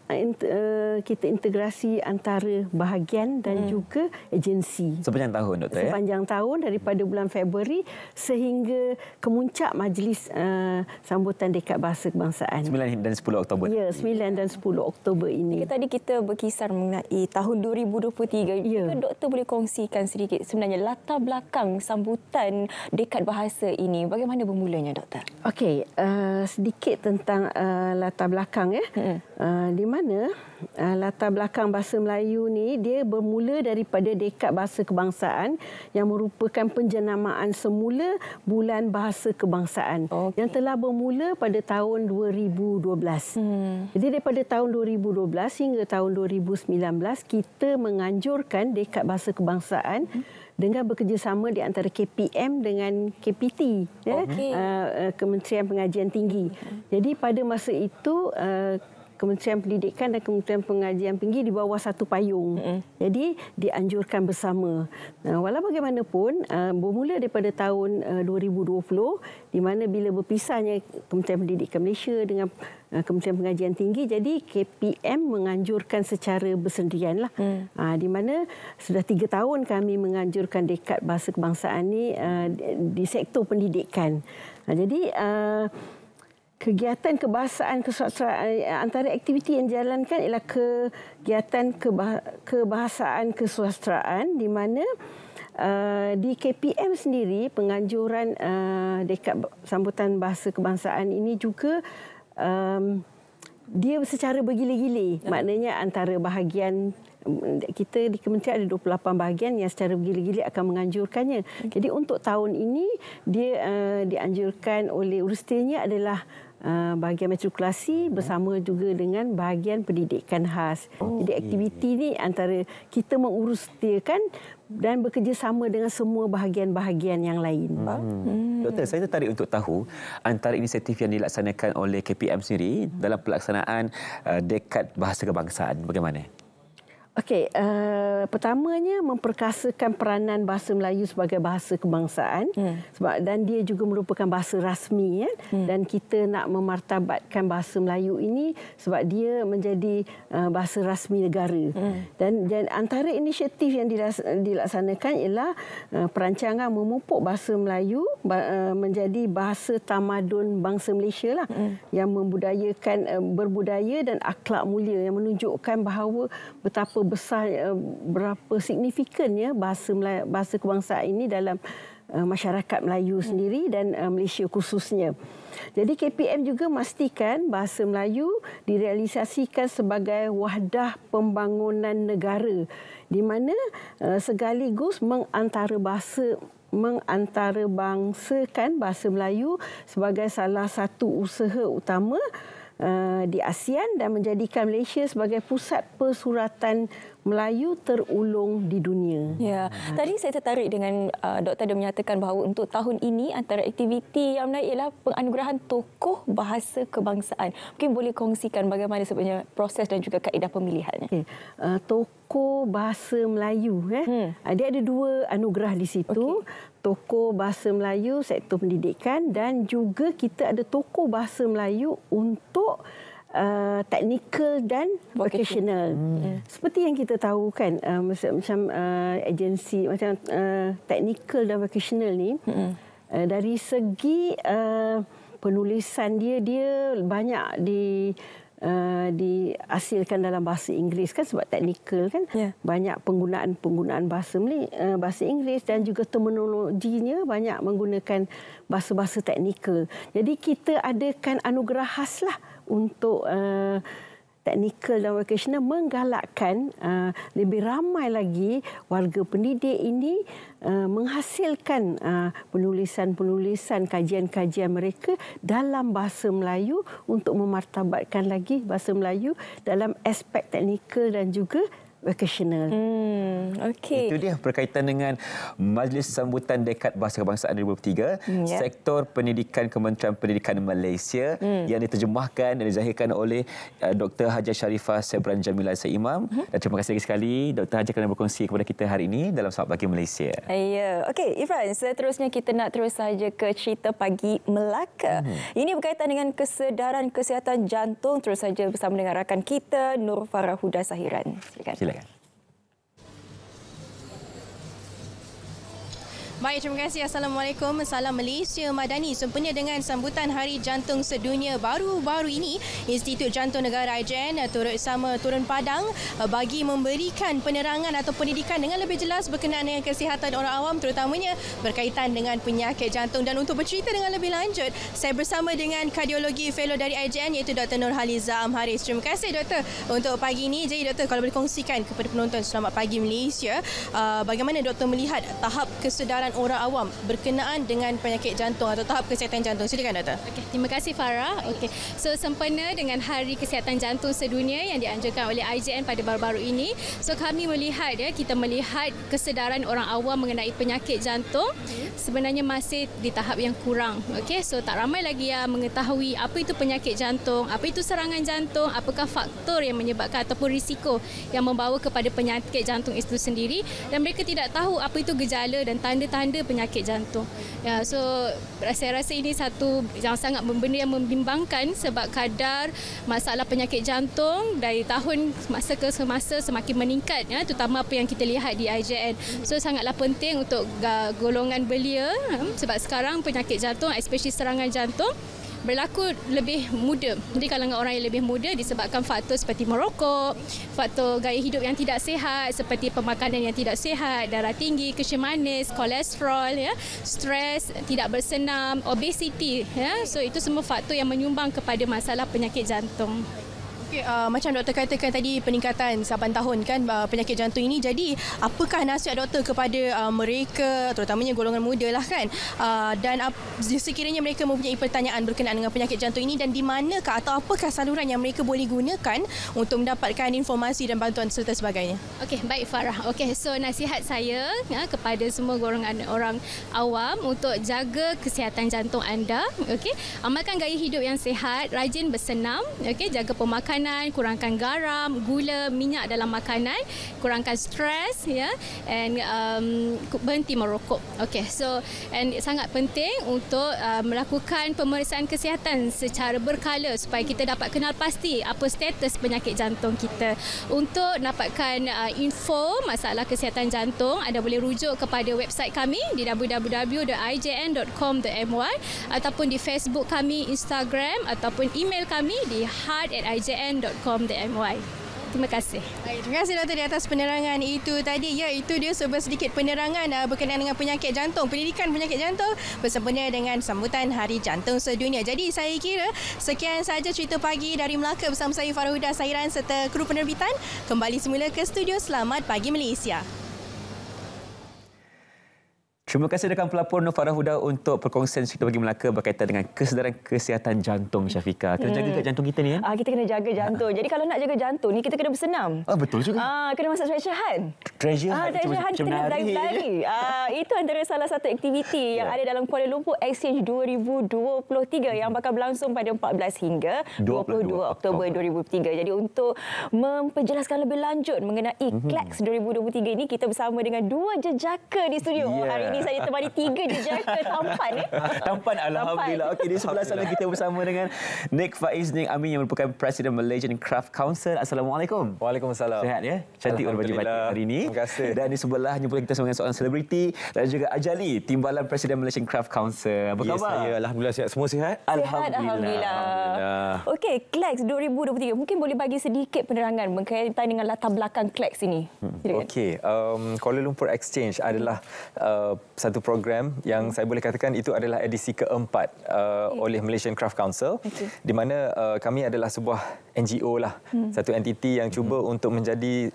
kita integrasi antara bahagian dan juga agensi. Sepanjang tahun, Doktor? Sepanjang tahun daripada bulan Februari sehingga kemuncak majlis sambutan dekad bahasa kebangsaan. 9 dan 10 Oktober. Ya, 9 dan 10 Oktober ini. ini. Tadi kita berkisar mengenai tahun 2023. Ya. Doktor boleh kongsikan sedikit sebenarnya latar belakang sambutan dekad bahasa ini. Bagaimana bermulanya, Doktor? Okey, sedikit tentang latar belakang ya. Di mana latar belakang bahasa Melayu ni dia bermula daripada dekad bahasa kebangsaan yang merupakan penjenamaan semula bulan bahasa kebangsaan yang telah bermula pada tahun 2012. Jadi daripada tahun 2012 hingga tahun 2019 kita menganjurkan dekad bahasa kebangsaan dengan bekerjasama di antara KPM dengan KPT, Kementerian Pengajian Tinggi. Jadi pada masa itu Kementerian Pendidikan dan Kementerian Pengajian Tinggi di bawah satu payung. Jadi dianjurkan bersama. Walau bagaimanapun bermula daripada tahun 2020 di mana bila berpisahnya Kementerian Pendidikan Malaysia dengan Kementerian Pengajian Tinggi, jadi KPM menganjurkan secara bersendirian lah. Di mana sudah 3 tahun kami menganjurkan dekad bahasa kebangsaan ni di sektor pendidikan. Jadi kegiatan kebahasaan kesusastraan, antara aktiviti yang dijalankan ialah kegiatan kebahasaan kesusastraan di mana di KPM sendiri penganjuran dekad sambutan bahasa kebangsaan ini juga dia secara bergila-gila. Maknanya antara bahagian kita di kementerian ada 28 bahagian yang secara bergila-gila akan menganjurkannya. Jadi untuk tahun ini dia dianjurkan oleh urustinya adalah bahagian matrikulasi bersama juga dengan bahagian pendidikan khas. Jadi aktiviti ini antara kita mengurustiakan dan bekerjasama dengan semua bahagian-bahagian yang lain. Doktor, saya tertarik untuk tahu antara inisiatif yang dilaksanakan oleh KPM sendiri dalam pelaksanaan dekad bahasa kebangsaan. Bagaimana? Okey, pertamanya memperkasakan peranan bahasa Melayu sebagai bahasa kebangsaan sebab dan dia juga merupakan bahasa rasmi ya. Dan kita nak memartabatkan bahasa Melayu ini sebab dia menjadi bahasa rasmi negara. Dan antara inisiatif yang dilaksanakan ialah perancangan memupuk bahasa Melayu menjadi bahasa tamadun bangsa Malaysia lah yang membudayakan berbudaya dan akhlak mulia yang menunjukkan bahawa betapa besar, berapa signifikannya bahasa kebangsaan ini dalam masyarakat Melayu sendiri dan Malaysia khususnya. Jadi KPM juga memastikan bahasa Melayu direalisasikan sebagai wahdah pembangunan negara di mana sekaligus mengantarabangsakan bahasa Melayu sebagai salah satu usaha utama di ASEAN dan menjadikan Malaysia sebagai pusat persuratan Melayu terulung di dunia. Ya, tadi saya tertarik dengan doktor dia menyatakan bahawa untuk tahun ini antara aktiviti yang menarik ialah penganugerahan tokoh bahasa kebangsaan. Mungkin boleh kongsikan bagaimana sebenarnya proses dan juga kaedah pemilihannya. Okay. Tokoh bahasa Melayu dia ada 2 anugerah di situ. Tokoh bahasa Melayu sektor pendidikan dan juga kita ada tokoh bahasa Melayu untuk teknikal dan vocational. Seperti yang kita tahu kan macam agensi macam teknikal dan vocational ni dari segi penulisan dia banyak dihasilkan dalam bahasa Inggeris kan sebab teknikal kan banyak penggunaan bahasa Inggeris dan juga terminologinya banyak menggunakan bahasa-bahasa teknikal. Jadi kita adakan anugerah khas lah untuk teknikal dan vocational menggalakkan lebih ramai lagi warga pendidik ini menghasilkan penulisan-penulisan kajian-kajian mereka dalam bahasa Melayu untuk memartabatkan lagi bahasa Melayu dalam aspek teknikal dan juga vocational. Itu dia berkaitan dengan Majlis Sambutan Dekad Bahasa Kebangsaan 2023, Sektor Pendidikan Kementerian Pendidikan Malaysia yang diterjemahkan dan dizahirkan oleh Dr. Hajah Sharifah Sebran Jamilah Seimam. Dan terima kasih lagi sekali Dr. Hajah kerana berkongsi kepada kita hari ini dalam Selamat Pagi Malaysia. Ya, okey Irfan, seterusnya kita nak terus saja ke cerita Pagi Melaka. Ini berkaitan dengan kesedaran kesihatan jantung. Terus saja bersama dengan rakan kita Nur Farah Huda Sahiran. Silakan. Baik, terima kasih. Assalamualaikum. Salam Malaysia Madani. Sempena dengan sambutan Hari Jantung Sedunia baru-baru ini, Institut Jantung Negara IJN turut sama turun padang bagi memberikan penerangan atau pendidikan dengan lebih jelas berkenaan dengan kesihatan orang awam, terutamanya berkaitan dengan penyakit jantung. Dan untuk bercerita dengan lebih lanjut, saya bersama dengan kardiologi fellow dari IJN iaitu Dr. Nurhaliza Amharis. Terima kasih Doktor untuk pagi ini. Jadi Doktor, kalau boleh kongsikan kepada penonton Selamat Pagi Malaysia, bagaimana Doktor melihat tahap kesedaran orang awam berkenaan dengan penyakit jantung atau tahap kesihatan jantung? Silakan Doktor. Okay, terima kasih Farah. Okay. So sempena dengan Hari Kesihatan Jantung Sedunia yang dianjurkan oleh IJN pada baru-baru ini, so kami melihat kita melihat kesedaran orang awam mengenai penyakit jantung sebenarnya masih di tahap yang kurang. Okay, so tak ramai lagi yang mengetahui apa itu penyakit jantung, apa itu serangan jantung, apakah faktor yang menyebabkan ataupun risiko yang membawa kepada penyakit jantung itu sendiri, dan mereka tidak tahu apa itu gejala dan tanda-tanda penyakit jantung. Ya, so saya rasa ini satu yang sangat benda yang membimbangkan sebab kadar masalah penyakit jantung dari tahun masa ke semasa semakin meningkat, ya, terutama apa yang kita lihat di IJN. So sangatlah penting untuk golongan belia sebab sekarang penyakit jantung, especially serangan jantung, berlaku lebih muda. Jadi kalangan orang yang lebih muda disebabkan faktor seperti merokok, faktor gaya hidup yang tidak sihat seperti pemakanan yang tidak sihat, darah tinggi, kencing manis, kolesterol, ya, stres, tidak bersenam, obesiti, ya. So itu semua faktor yang menyumbang kepada masalah penyakit jantung. Okay, macam doktor katakan tadi peningkatan 8 tahun kan penyakit jantung ini. Jadi apakah nasihat doktor kepada mereka, terutamanya golongan muda lah kan, dan sekiranya mereka mempunyai pertanyaan berkenaan dengan penyakit jantung ini, dan di manakah atau apakah saluran yang mereka boleh gunakan untuk mendapatkan informasi dan bantuan serta sebagainya? Okey, baik Farah. Okey, so nasihat saya kepada semua golongan orang awam untuk jaga kesihatan jantung anda. Okey, amalkan gaya hidup yang sihat, rajin bersenam, okey, jaga pemakanan, kurangkan garam, gula, minyak dalam makanan, kurangkan stres, ya, and berhenti merokok. Okey, so and sangat penting untuk melakukan pemeriksaan kesihatan secara berkala supaya kita dapat kenal pasti apa status penyakit jantung kita. Untuk dapatkan info masalah kesihatan jantung, anda boleh rujuk kepada website kami di www.ijn.com.my ataupun di Facebook kami, Instagram ataupun email kami di heart@ijn.com.my. Terima kasih. Baik, terima kasih Doktor di atas penerangan itu tadi. Ya, itu dia sedikit penerangan berkenaan dengan penyakit jantung, pendidikan penyakit jantung bersempena dengan sambutan Hari Jantung Sedunia. Jadi saya kira sekian sahaja cerita pagi dari Melaka bersama saya Farah Huda Sairan serta kru penerbitan. Kembali semula ke studio Selamat Pagi Malaysia. Terima kasih rakan pelapor Nur Farah Huda untuk perkongsian cerita bagi Melaka berkaitan dengan kesedaran kesihatan jantung, Syafika. Kena jaga kat jantung kita ni, ya? Kita kena jaga jantung. Jadi kalau nak jaga jantung ni, kita kena bersenam. Betul juga. Kena masak treasure hunt. Treasure hunt. Treasure hunt, kita nak berlari. Itu antara salah satu aktiviti yang ada dalam Kuala Lumpur Exchange 2023 yang bakal berlangsung pada 14 hingga 22 Oktober 2023. Jadi untuk memperjelaskan lebih lanjut mengenai KLAX 2023 ini, kita bersama dengan dua jejaka di studio. Hari ini saya temani 3 jejaka tampan. Tampan, alhamdulillah. Okey, di sebelah sana kita bersama dengan Nik Faiz Nik Amin yang merupakan Presiden Malaysian Craft Council. Assalamualaikum. Waalaikumsalam. Sihat, ya? Cantik berbaju batik hari ini. Terima kasih. Dan di sebelahnya pula kita bersama dengan seorang selebriti dan juga Ajali, Timbalan Presiden Malaysian Craft Council. Apa khabar? Saya alhamdulillah sihat. Semua sihat? Alhamdulillah. Okey, KLAX 2023. Mungkin boleh bagi sedikit penerangan berkaitan dengan latar belakang KLAX ini. Okey, Kuala Lumpur Exchange adalah satu program yang saya boleh katakan itu adalah edisi keempat oleh Malaysian Craft Council, di mana kami adalah sebuah NGO lah, satu entiti yang cuba untuk menjadi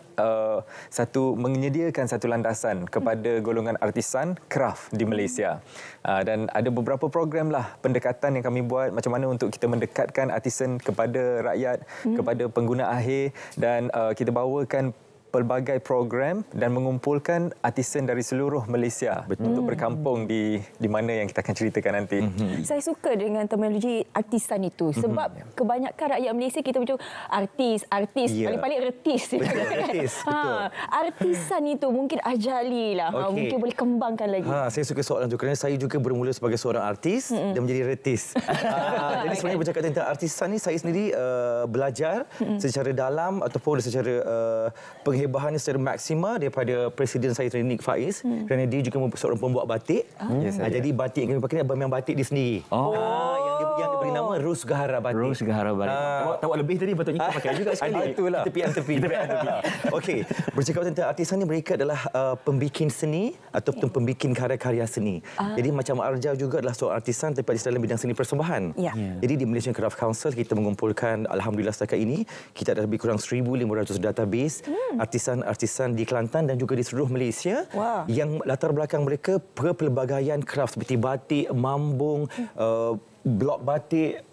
menyediakan satu landasan kepada golongan artisan craft di Malaysia. Dan ada beberapa program lah pendekatan yang kami buat, macam mana untuk kita mendekatkan artisan kepada rakyat, kepada pengguna akhir, dan kita bawakan pelbagai program dan mengumpulkan artisan dari seluruh Malaysia untuk berkampung di mana yang kita akan ceritakan nanti. Saya suka dengan terminologi artisan itu sebab kebanyakan rakyat Malaysia kita macam artis, paling-paling retis. Artisan itu mungkin Ajali lah. Mungkin boleh kembangkan lagi. Saya suka soalan itu kerana saya juga bermula sebagai seorang artis dan menjadi retis. Jadi sebenarnya bercakap tentang artisan ni, saya sendiri belajar secara dalam ataupun secara penghebahan secara maksima daripada Presiden saya Nick Faiz kerana dia juga seorang pembuat batik. Jadi batik yang kami pakai ni memang batik dia sendiri. Yang diberi nama Rus Gahara Batik. Rus Gahara Batik. Tawak lebih tadi patutnya kita pakai juga sekali. Itulah. Tepi. Okey, bercakap tentang artisan ni, mereka adalah pembikin seni ataupun pembikin karya-karya seni. Jadi macam Arja juga adalah seorang artisan tapi dalam bidang seni persembahan. Jadi di Malaysian Craft Council kita mengumpulkan, alhamdulillah setakat ini kita ada lebih kurang 1,500 database artisan-artisan di Kelantan dan juga di seluruh Malaysia yang latar belakang mereka pelbagaian craft seperti batik, mambung, blok batik,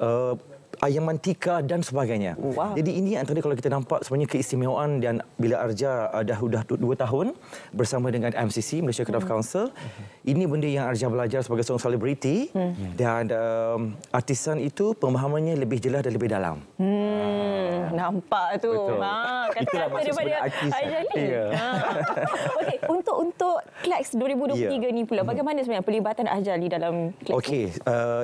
ayaman tika dan sebagainya. Jadi ini antara kalau kita nampak sebenarnya keistimewaan, dan bila Arja dah 2 tahun bersama dengan MCC, Malaysia Craft Council, ini benda yang Arja belajar sebagai seorang selebriti, dan artisan itu pemahamannya lebih jelas dan lebih dalam. Nampak tu. Kata-kata daripada Arjali. Okey, untuk Kleks 2023 ni pula, bagaimana sebenarnya pelibatan Arjali dalam Kleks? Okey,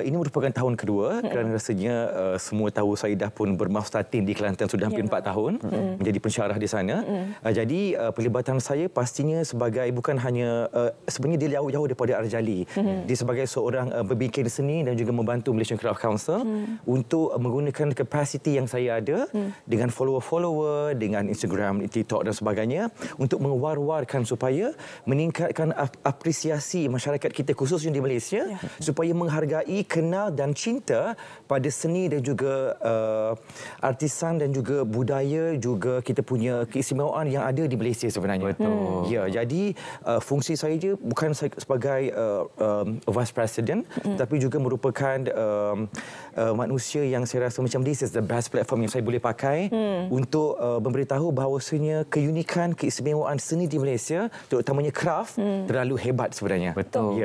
ini merupakan tahun kedua kerana rasanya semua tahu saya dah pun bermaftatin di Kelantan sudah hampir 4 tahun menjadi pensyarah di sana. Jadi pelibatan saya pastinya sebagai bukan hanya sebenarnya dia jauh-jauh daripada Arjali. Dia sebagai seorang pembikin seni dan juga membantu Malaysian Craft Council untuk menggunakan kapasiti yang saya ada dengan follower-follower, dengan Instagram, TikTok dan sebagainya untuk mengwar-warkan supaya meningkatkan apresiasi masyarakat kita khususnya di Malaysia supaya menghargai, kenal dan cinta pada seni dan juga artisan dan juga budaya, juga kita punya keistimewaan yang ada di Malaysia sebenarnya. Betul. Ya, jadi fungsi saya je bukan sebagai Vice President tapi juga merupakan manusia yang saya rasa macam this is the best platform yang saya boleh pakai untuk memberitahu bahawasanya keunikan, keistimewaan seni di Malaysia terutamanya craft terlalu hebat sebenarnya. Betul.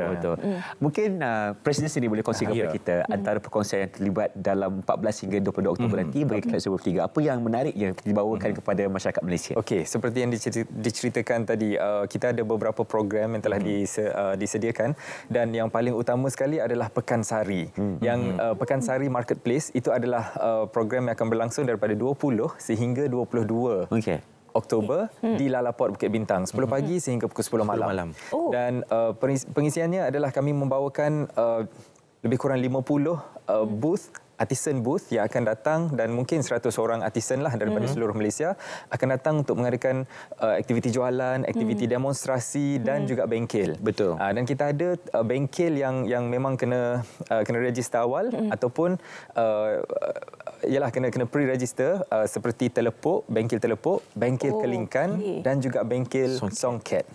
Mungkin Presiden sendiri boleh kongsikan kepada kita antara perkongsian yang terlibat dalam 14 hingga 22 Oktober nanti bagi Kleks 2023. Apa yang menarik yang dibawakan kepada masyarakat Malaysia? Okey, seperti yang diceritakan tadi, kita ada beberapa program yang telah disediakan, dan yang paling utama sekali adalah Pekan Sari. Yang Pekan Sari Marketplace itu adalah program yang akan berlangsung daripada 20 sehingga 22 Oktober di Lalaport Bukit Bintang 10 pagi sehingga pukul 10 malam. Dan pengisiannya adalah kami membawakan lebih kurang 50 booth, artisan booth yang akan datang, dan mungkin 100 orang artisan lah daripada seluruh Malaysia akan datang untuk mengadakan aktiviti jualan, aktiviti demonstrasi dan juga bengkel. Betul. Dan kita ada bengkel yang memang kena register awal ataupun ialah kena pre-register seperti telepok, bengkel kelingkan dan juga bengkel songket.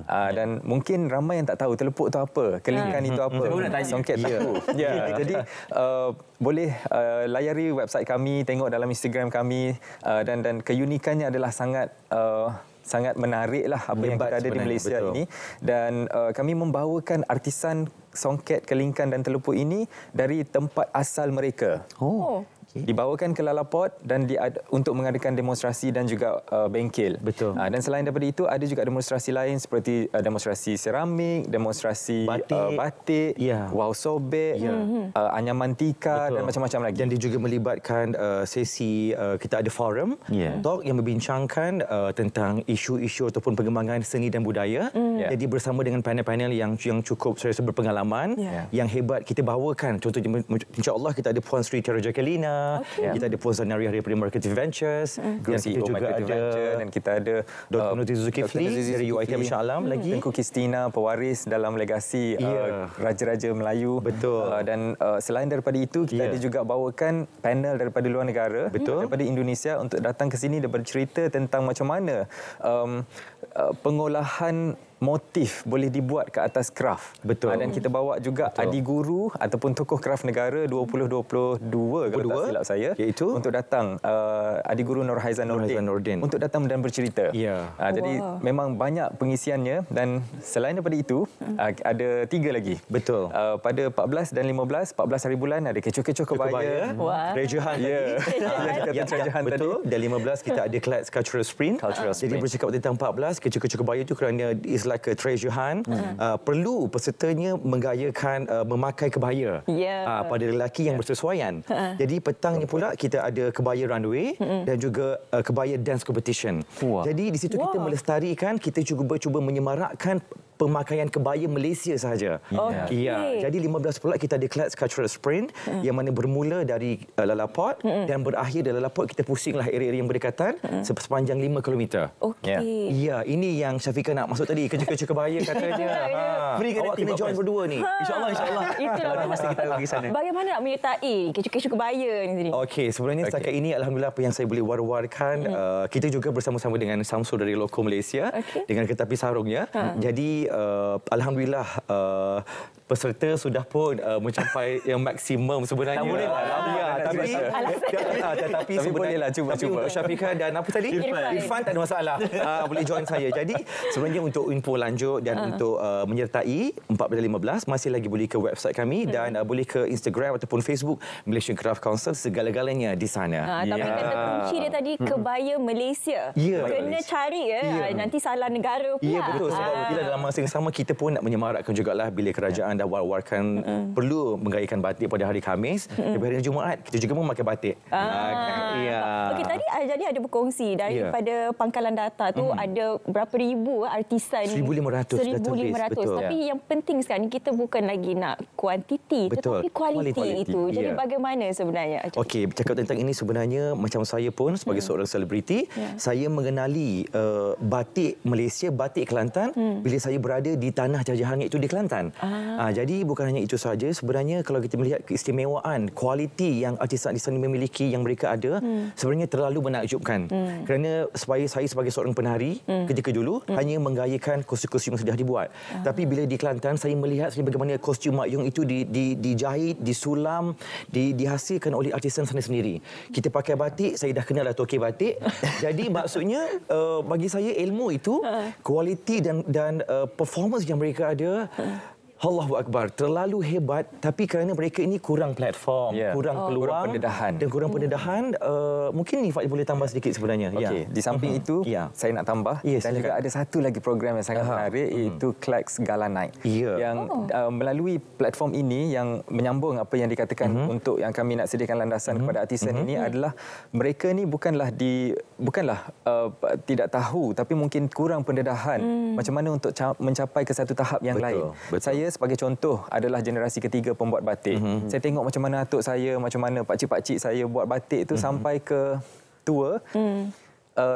Dan mungkin ramai yang tak tahu telepok tu apa, kelingkan itu apa, songket tahu. Jadi boleh layari website kami, tengok dalam Instagram kami, dan keunikannya adalah sangat menariklah apa yang kita ada di Malaysia ini. Dan kami membawakan artisan songket, kelingkan dan telepok ini dari tempat asal mereka. Dibawakan ke Lalaport dan untuk mengadakan demonstrasi dan juga bengkel. Betul. Dan selain daripada itu ada juga demonstrasi lain seperti demonstrasi seramik, demonstrasi batik, wow sobek, anyaman tika dan macam-macam lagi. Dan dia juga melibatkan sesi kita ada forum talk yang membincangkan tentang isu-isu ataupun pengembangan seni dan budaya. Jadi bersama dengan panel-panel yang cukup saya rasa berpengalaman, yang hebat kita bawakan. Contohnya insya-Allah kita ada Puan Sri Tera Jacqueline, kita ada Puan Zanaria daripada Marketing Ventures, dan kita juga ada dan kita ada Dr. Nurti Zulkifli dari UiTM Shah Alam lagi, Tengku Kristina, pewaris dalam legasi Raja-Raja Melayu. Betul. Dan selain daripada itu kita ada juga bawakan panel daripada luar negara, daripada Indonesia untuk datang ke sini dan bercerita tentang macam mana pengolahan motif boleh dibuat ke atas kraft. Betul. Dan kita bawa juga adik guru ataupun tokoh kraft negara 2022 kalau tak silap saya, iaitu untuk datang adik guru Nur Haizan Nordin untuk datang dan bercerita. Jadi memang banyak pengisiannya, dan selain daripada itu ada 3 lagi. Betul. Pada 14 dan 15 hari bulan ada kecoh-kecoh kebaya. Treasure Hunt tadi. Treasure Hunt betul. Dan 15 kita ada Kleks Cultural Sprint. Jadi bercakap tentang 14 kecoh-kecoh kebaya itu kerana Islam like a treasure hunt, perlu pesertanya menggayakan memakai kebaya pada lelaki yang bersesuaian. Jadi petang ni pula kita ada kebaya runway dan juga kebaya dance competition. Jadi di situ kita melestarikan, kita cuba menyemarakkan pemakaian kebaya Malaysia sahaja. Ya, jadi 15 pula kita ada Clad's Cultural Sprint yang mana bermula dari Lalaport dan berakhir dari Lalaport, kita pusinglah area-area yang berdekatan sepanjang 5 km. Ya, ini yang Syafiqah nak masuk tadi, kerja-kerja kebaya katanya. Awak kena join berdua ni. InsyaAllah, insyaAllah. Itulah mesti kita pergi sana. Bagaimana nak menyertai kerja-kerja kebaya ni sini? Okey, sebenarnya setakat ini alhamdulillah apa yang saya boleh war-warkan, kita juga bersama-sama dengan Samsul dari Loko Malaysia dengan kereta api sarungnya. Jadi alhamdulillah peserta sudah pun mencapai yang maksimum sebenarnya. Tak boleh lah. Tapi sebenarnya cuba. Untuk Syafiqah dan apa tadi? Irfan tak ada masalah. Boleh join saya. Jadi sebenarnya untuk info lanjut dan untuk menyertai 14-15 masih lagi boleh ke website kami dan boleh ke Instagram ataupun Facebook Malaysian Craft Council, segala-galanya di sana. Tapi kata kunci dia tadi kebaya Malaysia. Kena cari nanti salah negara pula. Ya, betul. Sebab bila dalam masa yang sama kita pun nak menyemarakkan jugalah bila kerajaan dah war-warkan perlu menggayakan batik pada hari Khamis. Daripada hari Jumaat kita juga memakai batik. Okey, tadi jadi ada berkongsi daripada pangkalan data tu ada berapa ribu artisan. 1,500. Tapi yang penting sekarang kita bukan lagi nak kuantiti tetapi kualiti itu. Jadi bagaimana sebenarnya? Okey, bercakap tentang ini sebenarnya macam saya pun sebagai seorang selebriti, saya mengenali batik Malaysia, batik Kelantan bila saya berada di tanah Jajah Hangit itu di Kelantan. Jadi bukan hanya itu saja, sebenarnya kalau kita melihat keistimewaan kualiti yang artisan-artisan memiliki yang mereka ada, sebenarnya terlalu menakjubkan. Kerana saya sebagai seorang penari ketika dulu hanya menggayakan kostum-kostum yang sudah dibuat. Tapi bila di Kelantan saya melihat bagaimana kostum Mak Yong itu dijahit, disulam, dihasilkan oleh artisan sana sendiri. Kita pakai batik, saya dah kenal tokey batik. Jadi maksudnya bagi saya ilmu itu, kualiti dan performance yang mereka ada, Allahu Akbar, terlalu hebat, tapi kerana mereka ini kurang platform, kurang peluang dan kurang pendedahan. Mungkin Nifat boleh tambah sedikit sebenarnya. Okey, di samping itu saya nak tambah dan juga ada satu lagi program yang sangat menarik, iaitu Clad's Gala Night. Yang melalui platform ini yang menyambung apa yang dikatakan untuk yang kami nak sediakan landasan kepada artisan ini adalah mereka ni bukanlah tidak tahu, tapi mungkin kurang pendedahan macam mana untuk mencapai ke satu tahap yang lain. Saya sebagai contoh adalah generasi ketiga pembuat batik. Saya tengok macam mana atuk saya, macam mana pakcik-pakcik saya buat batik itu sampai ke tua.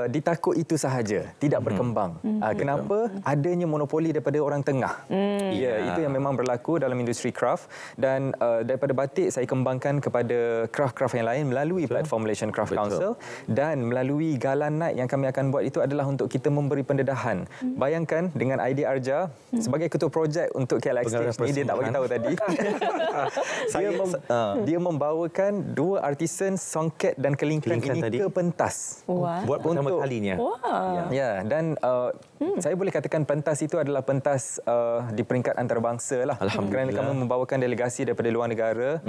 Ditakut itu sahaja, tidak berkembang. Kenapa? Adanya monopoli daripada orang tengah. Itu yang memang berlaku dalam industri craft. Dan daripada batik saya kembangkan kepada craft-craft yang lain melalui platform Malaysian Craft Council dan melalui Gala Night yang kami akan buat itu adalah untuk kita memberi pendedahan. Bayangkan dengan idea Arja sebagai ketua projek untuk KL Exchange ni, dia tak bagi tahu tadi. Dia membawakan dua artisan songket dan kelingking ini ke pentas. Buat pertama kalinya. Dan saya boleh katakan pentas itu adalah pentas di peringkat antarabangsa lah. Kerana kami membawakan delegasi daripada luar negara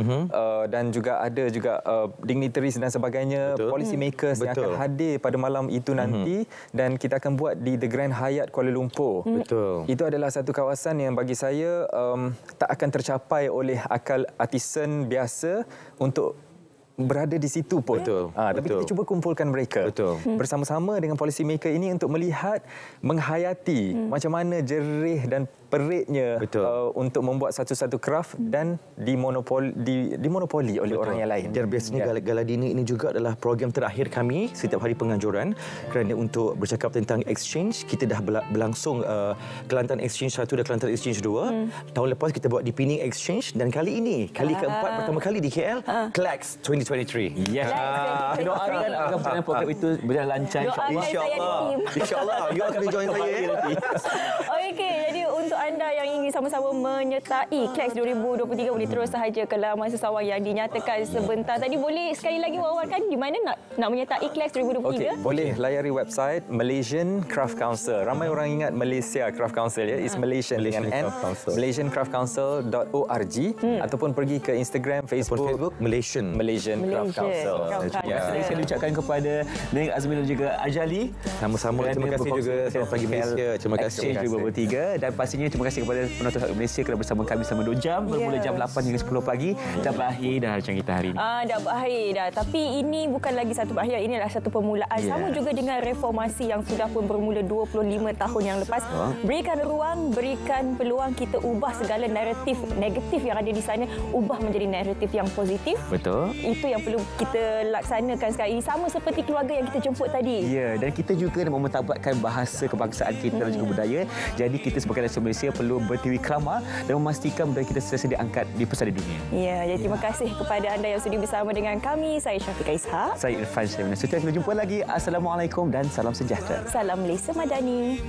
dan juga ada juga dignitaries dan sebagainya, policy makers yang akan hadir pada malam itu nanti, dan kita akan buat di The Grand Hyatt Kuala Lumpur. Itu adalah satu kawasan yang bagi saya tak akan tercapai oleh akal artisan biasa untuk berada di situ pun. Tapi kita cuba kumpulkan mereka bersama-sama dengan policy maker ini untuk melihat, menghayati macam mana jerih dan peritnya untuk membuat satu-satu craft dan dimonopoli oleh orang yang lain. Dan biasanya Gala Dinner ini juga adalah program terakhir kami setiap hari penganjuran, kerana untuk bercakap tentang exchange, kita dah berlangsung Kelantan Exchange 1 dan Kelantan Exchange 2. Tahun lepas kita buat di Pening Exchange, dan kali ini kali keempat pertama kali di KL, Clad's 2023. Doakan agar perjalanan program itu berjalan lancar, insya-Allah. InsyaAllah. You akan join saya. Okey, jadi untuk anda yang ingin sama-sama menyertai KLEX 2023 boleh terus sahaja ke laman sesawang yang dinyatakan sebentar tadi. Boleh sekali lagi wawarkan di mana nak menyertai KLEX 2023? Okey, boleh layari website Malaysian Craft Council. Ramai orang ingat Malaysia Craft Council ya. It's Malaysian dengan N. MalaysianCraftCouncil.org ataupun pergi ke Instagram, Facebook Malaysian Craft Council. Saya ucapkan kepada Ning Azmin dan juga Ajali. Sama-sama. Terima kasih juga Selamat Pagi Malaysia. Terima kasih. Exchange 2023 dan pastinya terima kasih kepada penonton Malaysia kerana bersama kami selama 2 jam bermula jam 8 hingga 10 pagi. Dah berakhir dah rancangan kita hari ini. Dah berakhir dah. Tapi ini bukan lagi satu berakhir, ini adalah satu permulaan. Sama juga dengan reformasi yang sudah pun bermula 25 tahun yang lepas. Berikan ruang, berikan peluang kita ubah segala naratif negatif yang ada di sana, ubah menjadi naratif yang positif. Betul. Itu yang perlu kita laksanakan sekarang ini. Sama seperti keluarga yang kita jemput tadi. Ya, dan kita juga mementabakkan bahasa kebangsaan kita dan juga budaya. Jadi kita sebagai rakyat Malaysia perlu bertiwi krama dan memastikan budaya kita sentiasa diangkat di pesada dunia. Ya, jadi terima kasih kepada anda yang sudi bersama dengan kami. Saya Syafiqah Ishak. Saya Irfan Syamina. Kita jumpa lagi. Assalamualaikum dan salam sejahtera. Salam Malaysia Madani.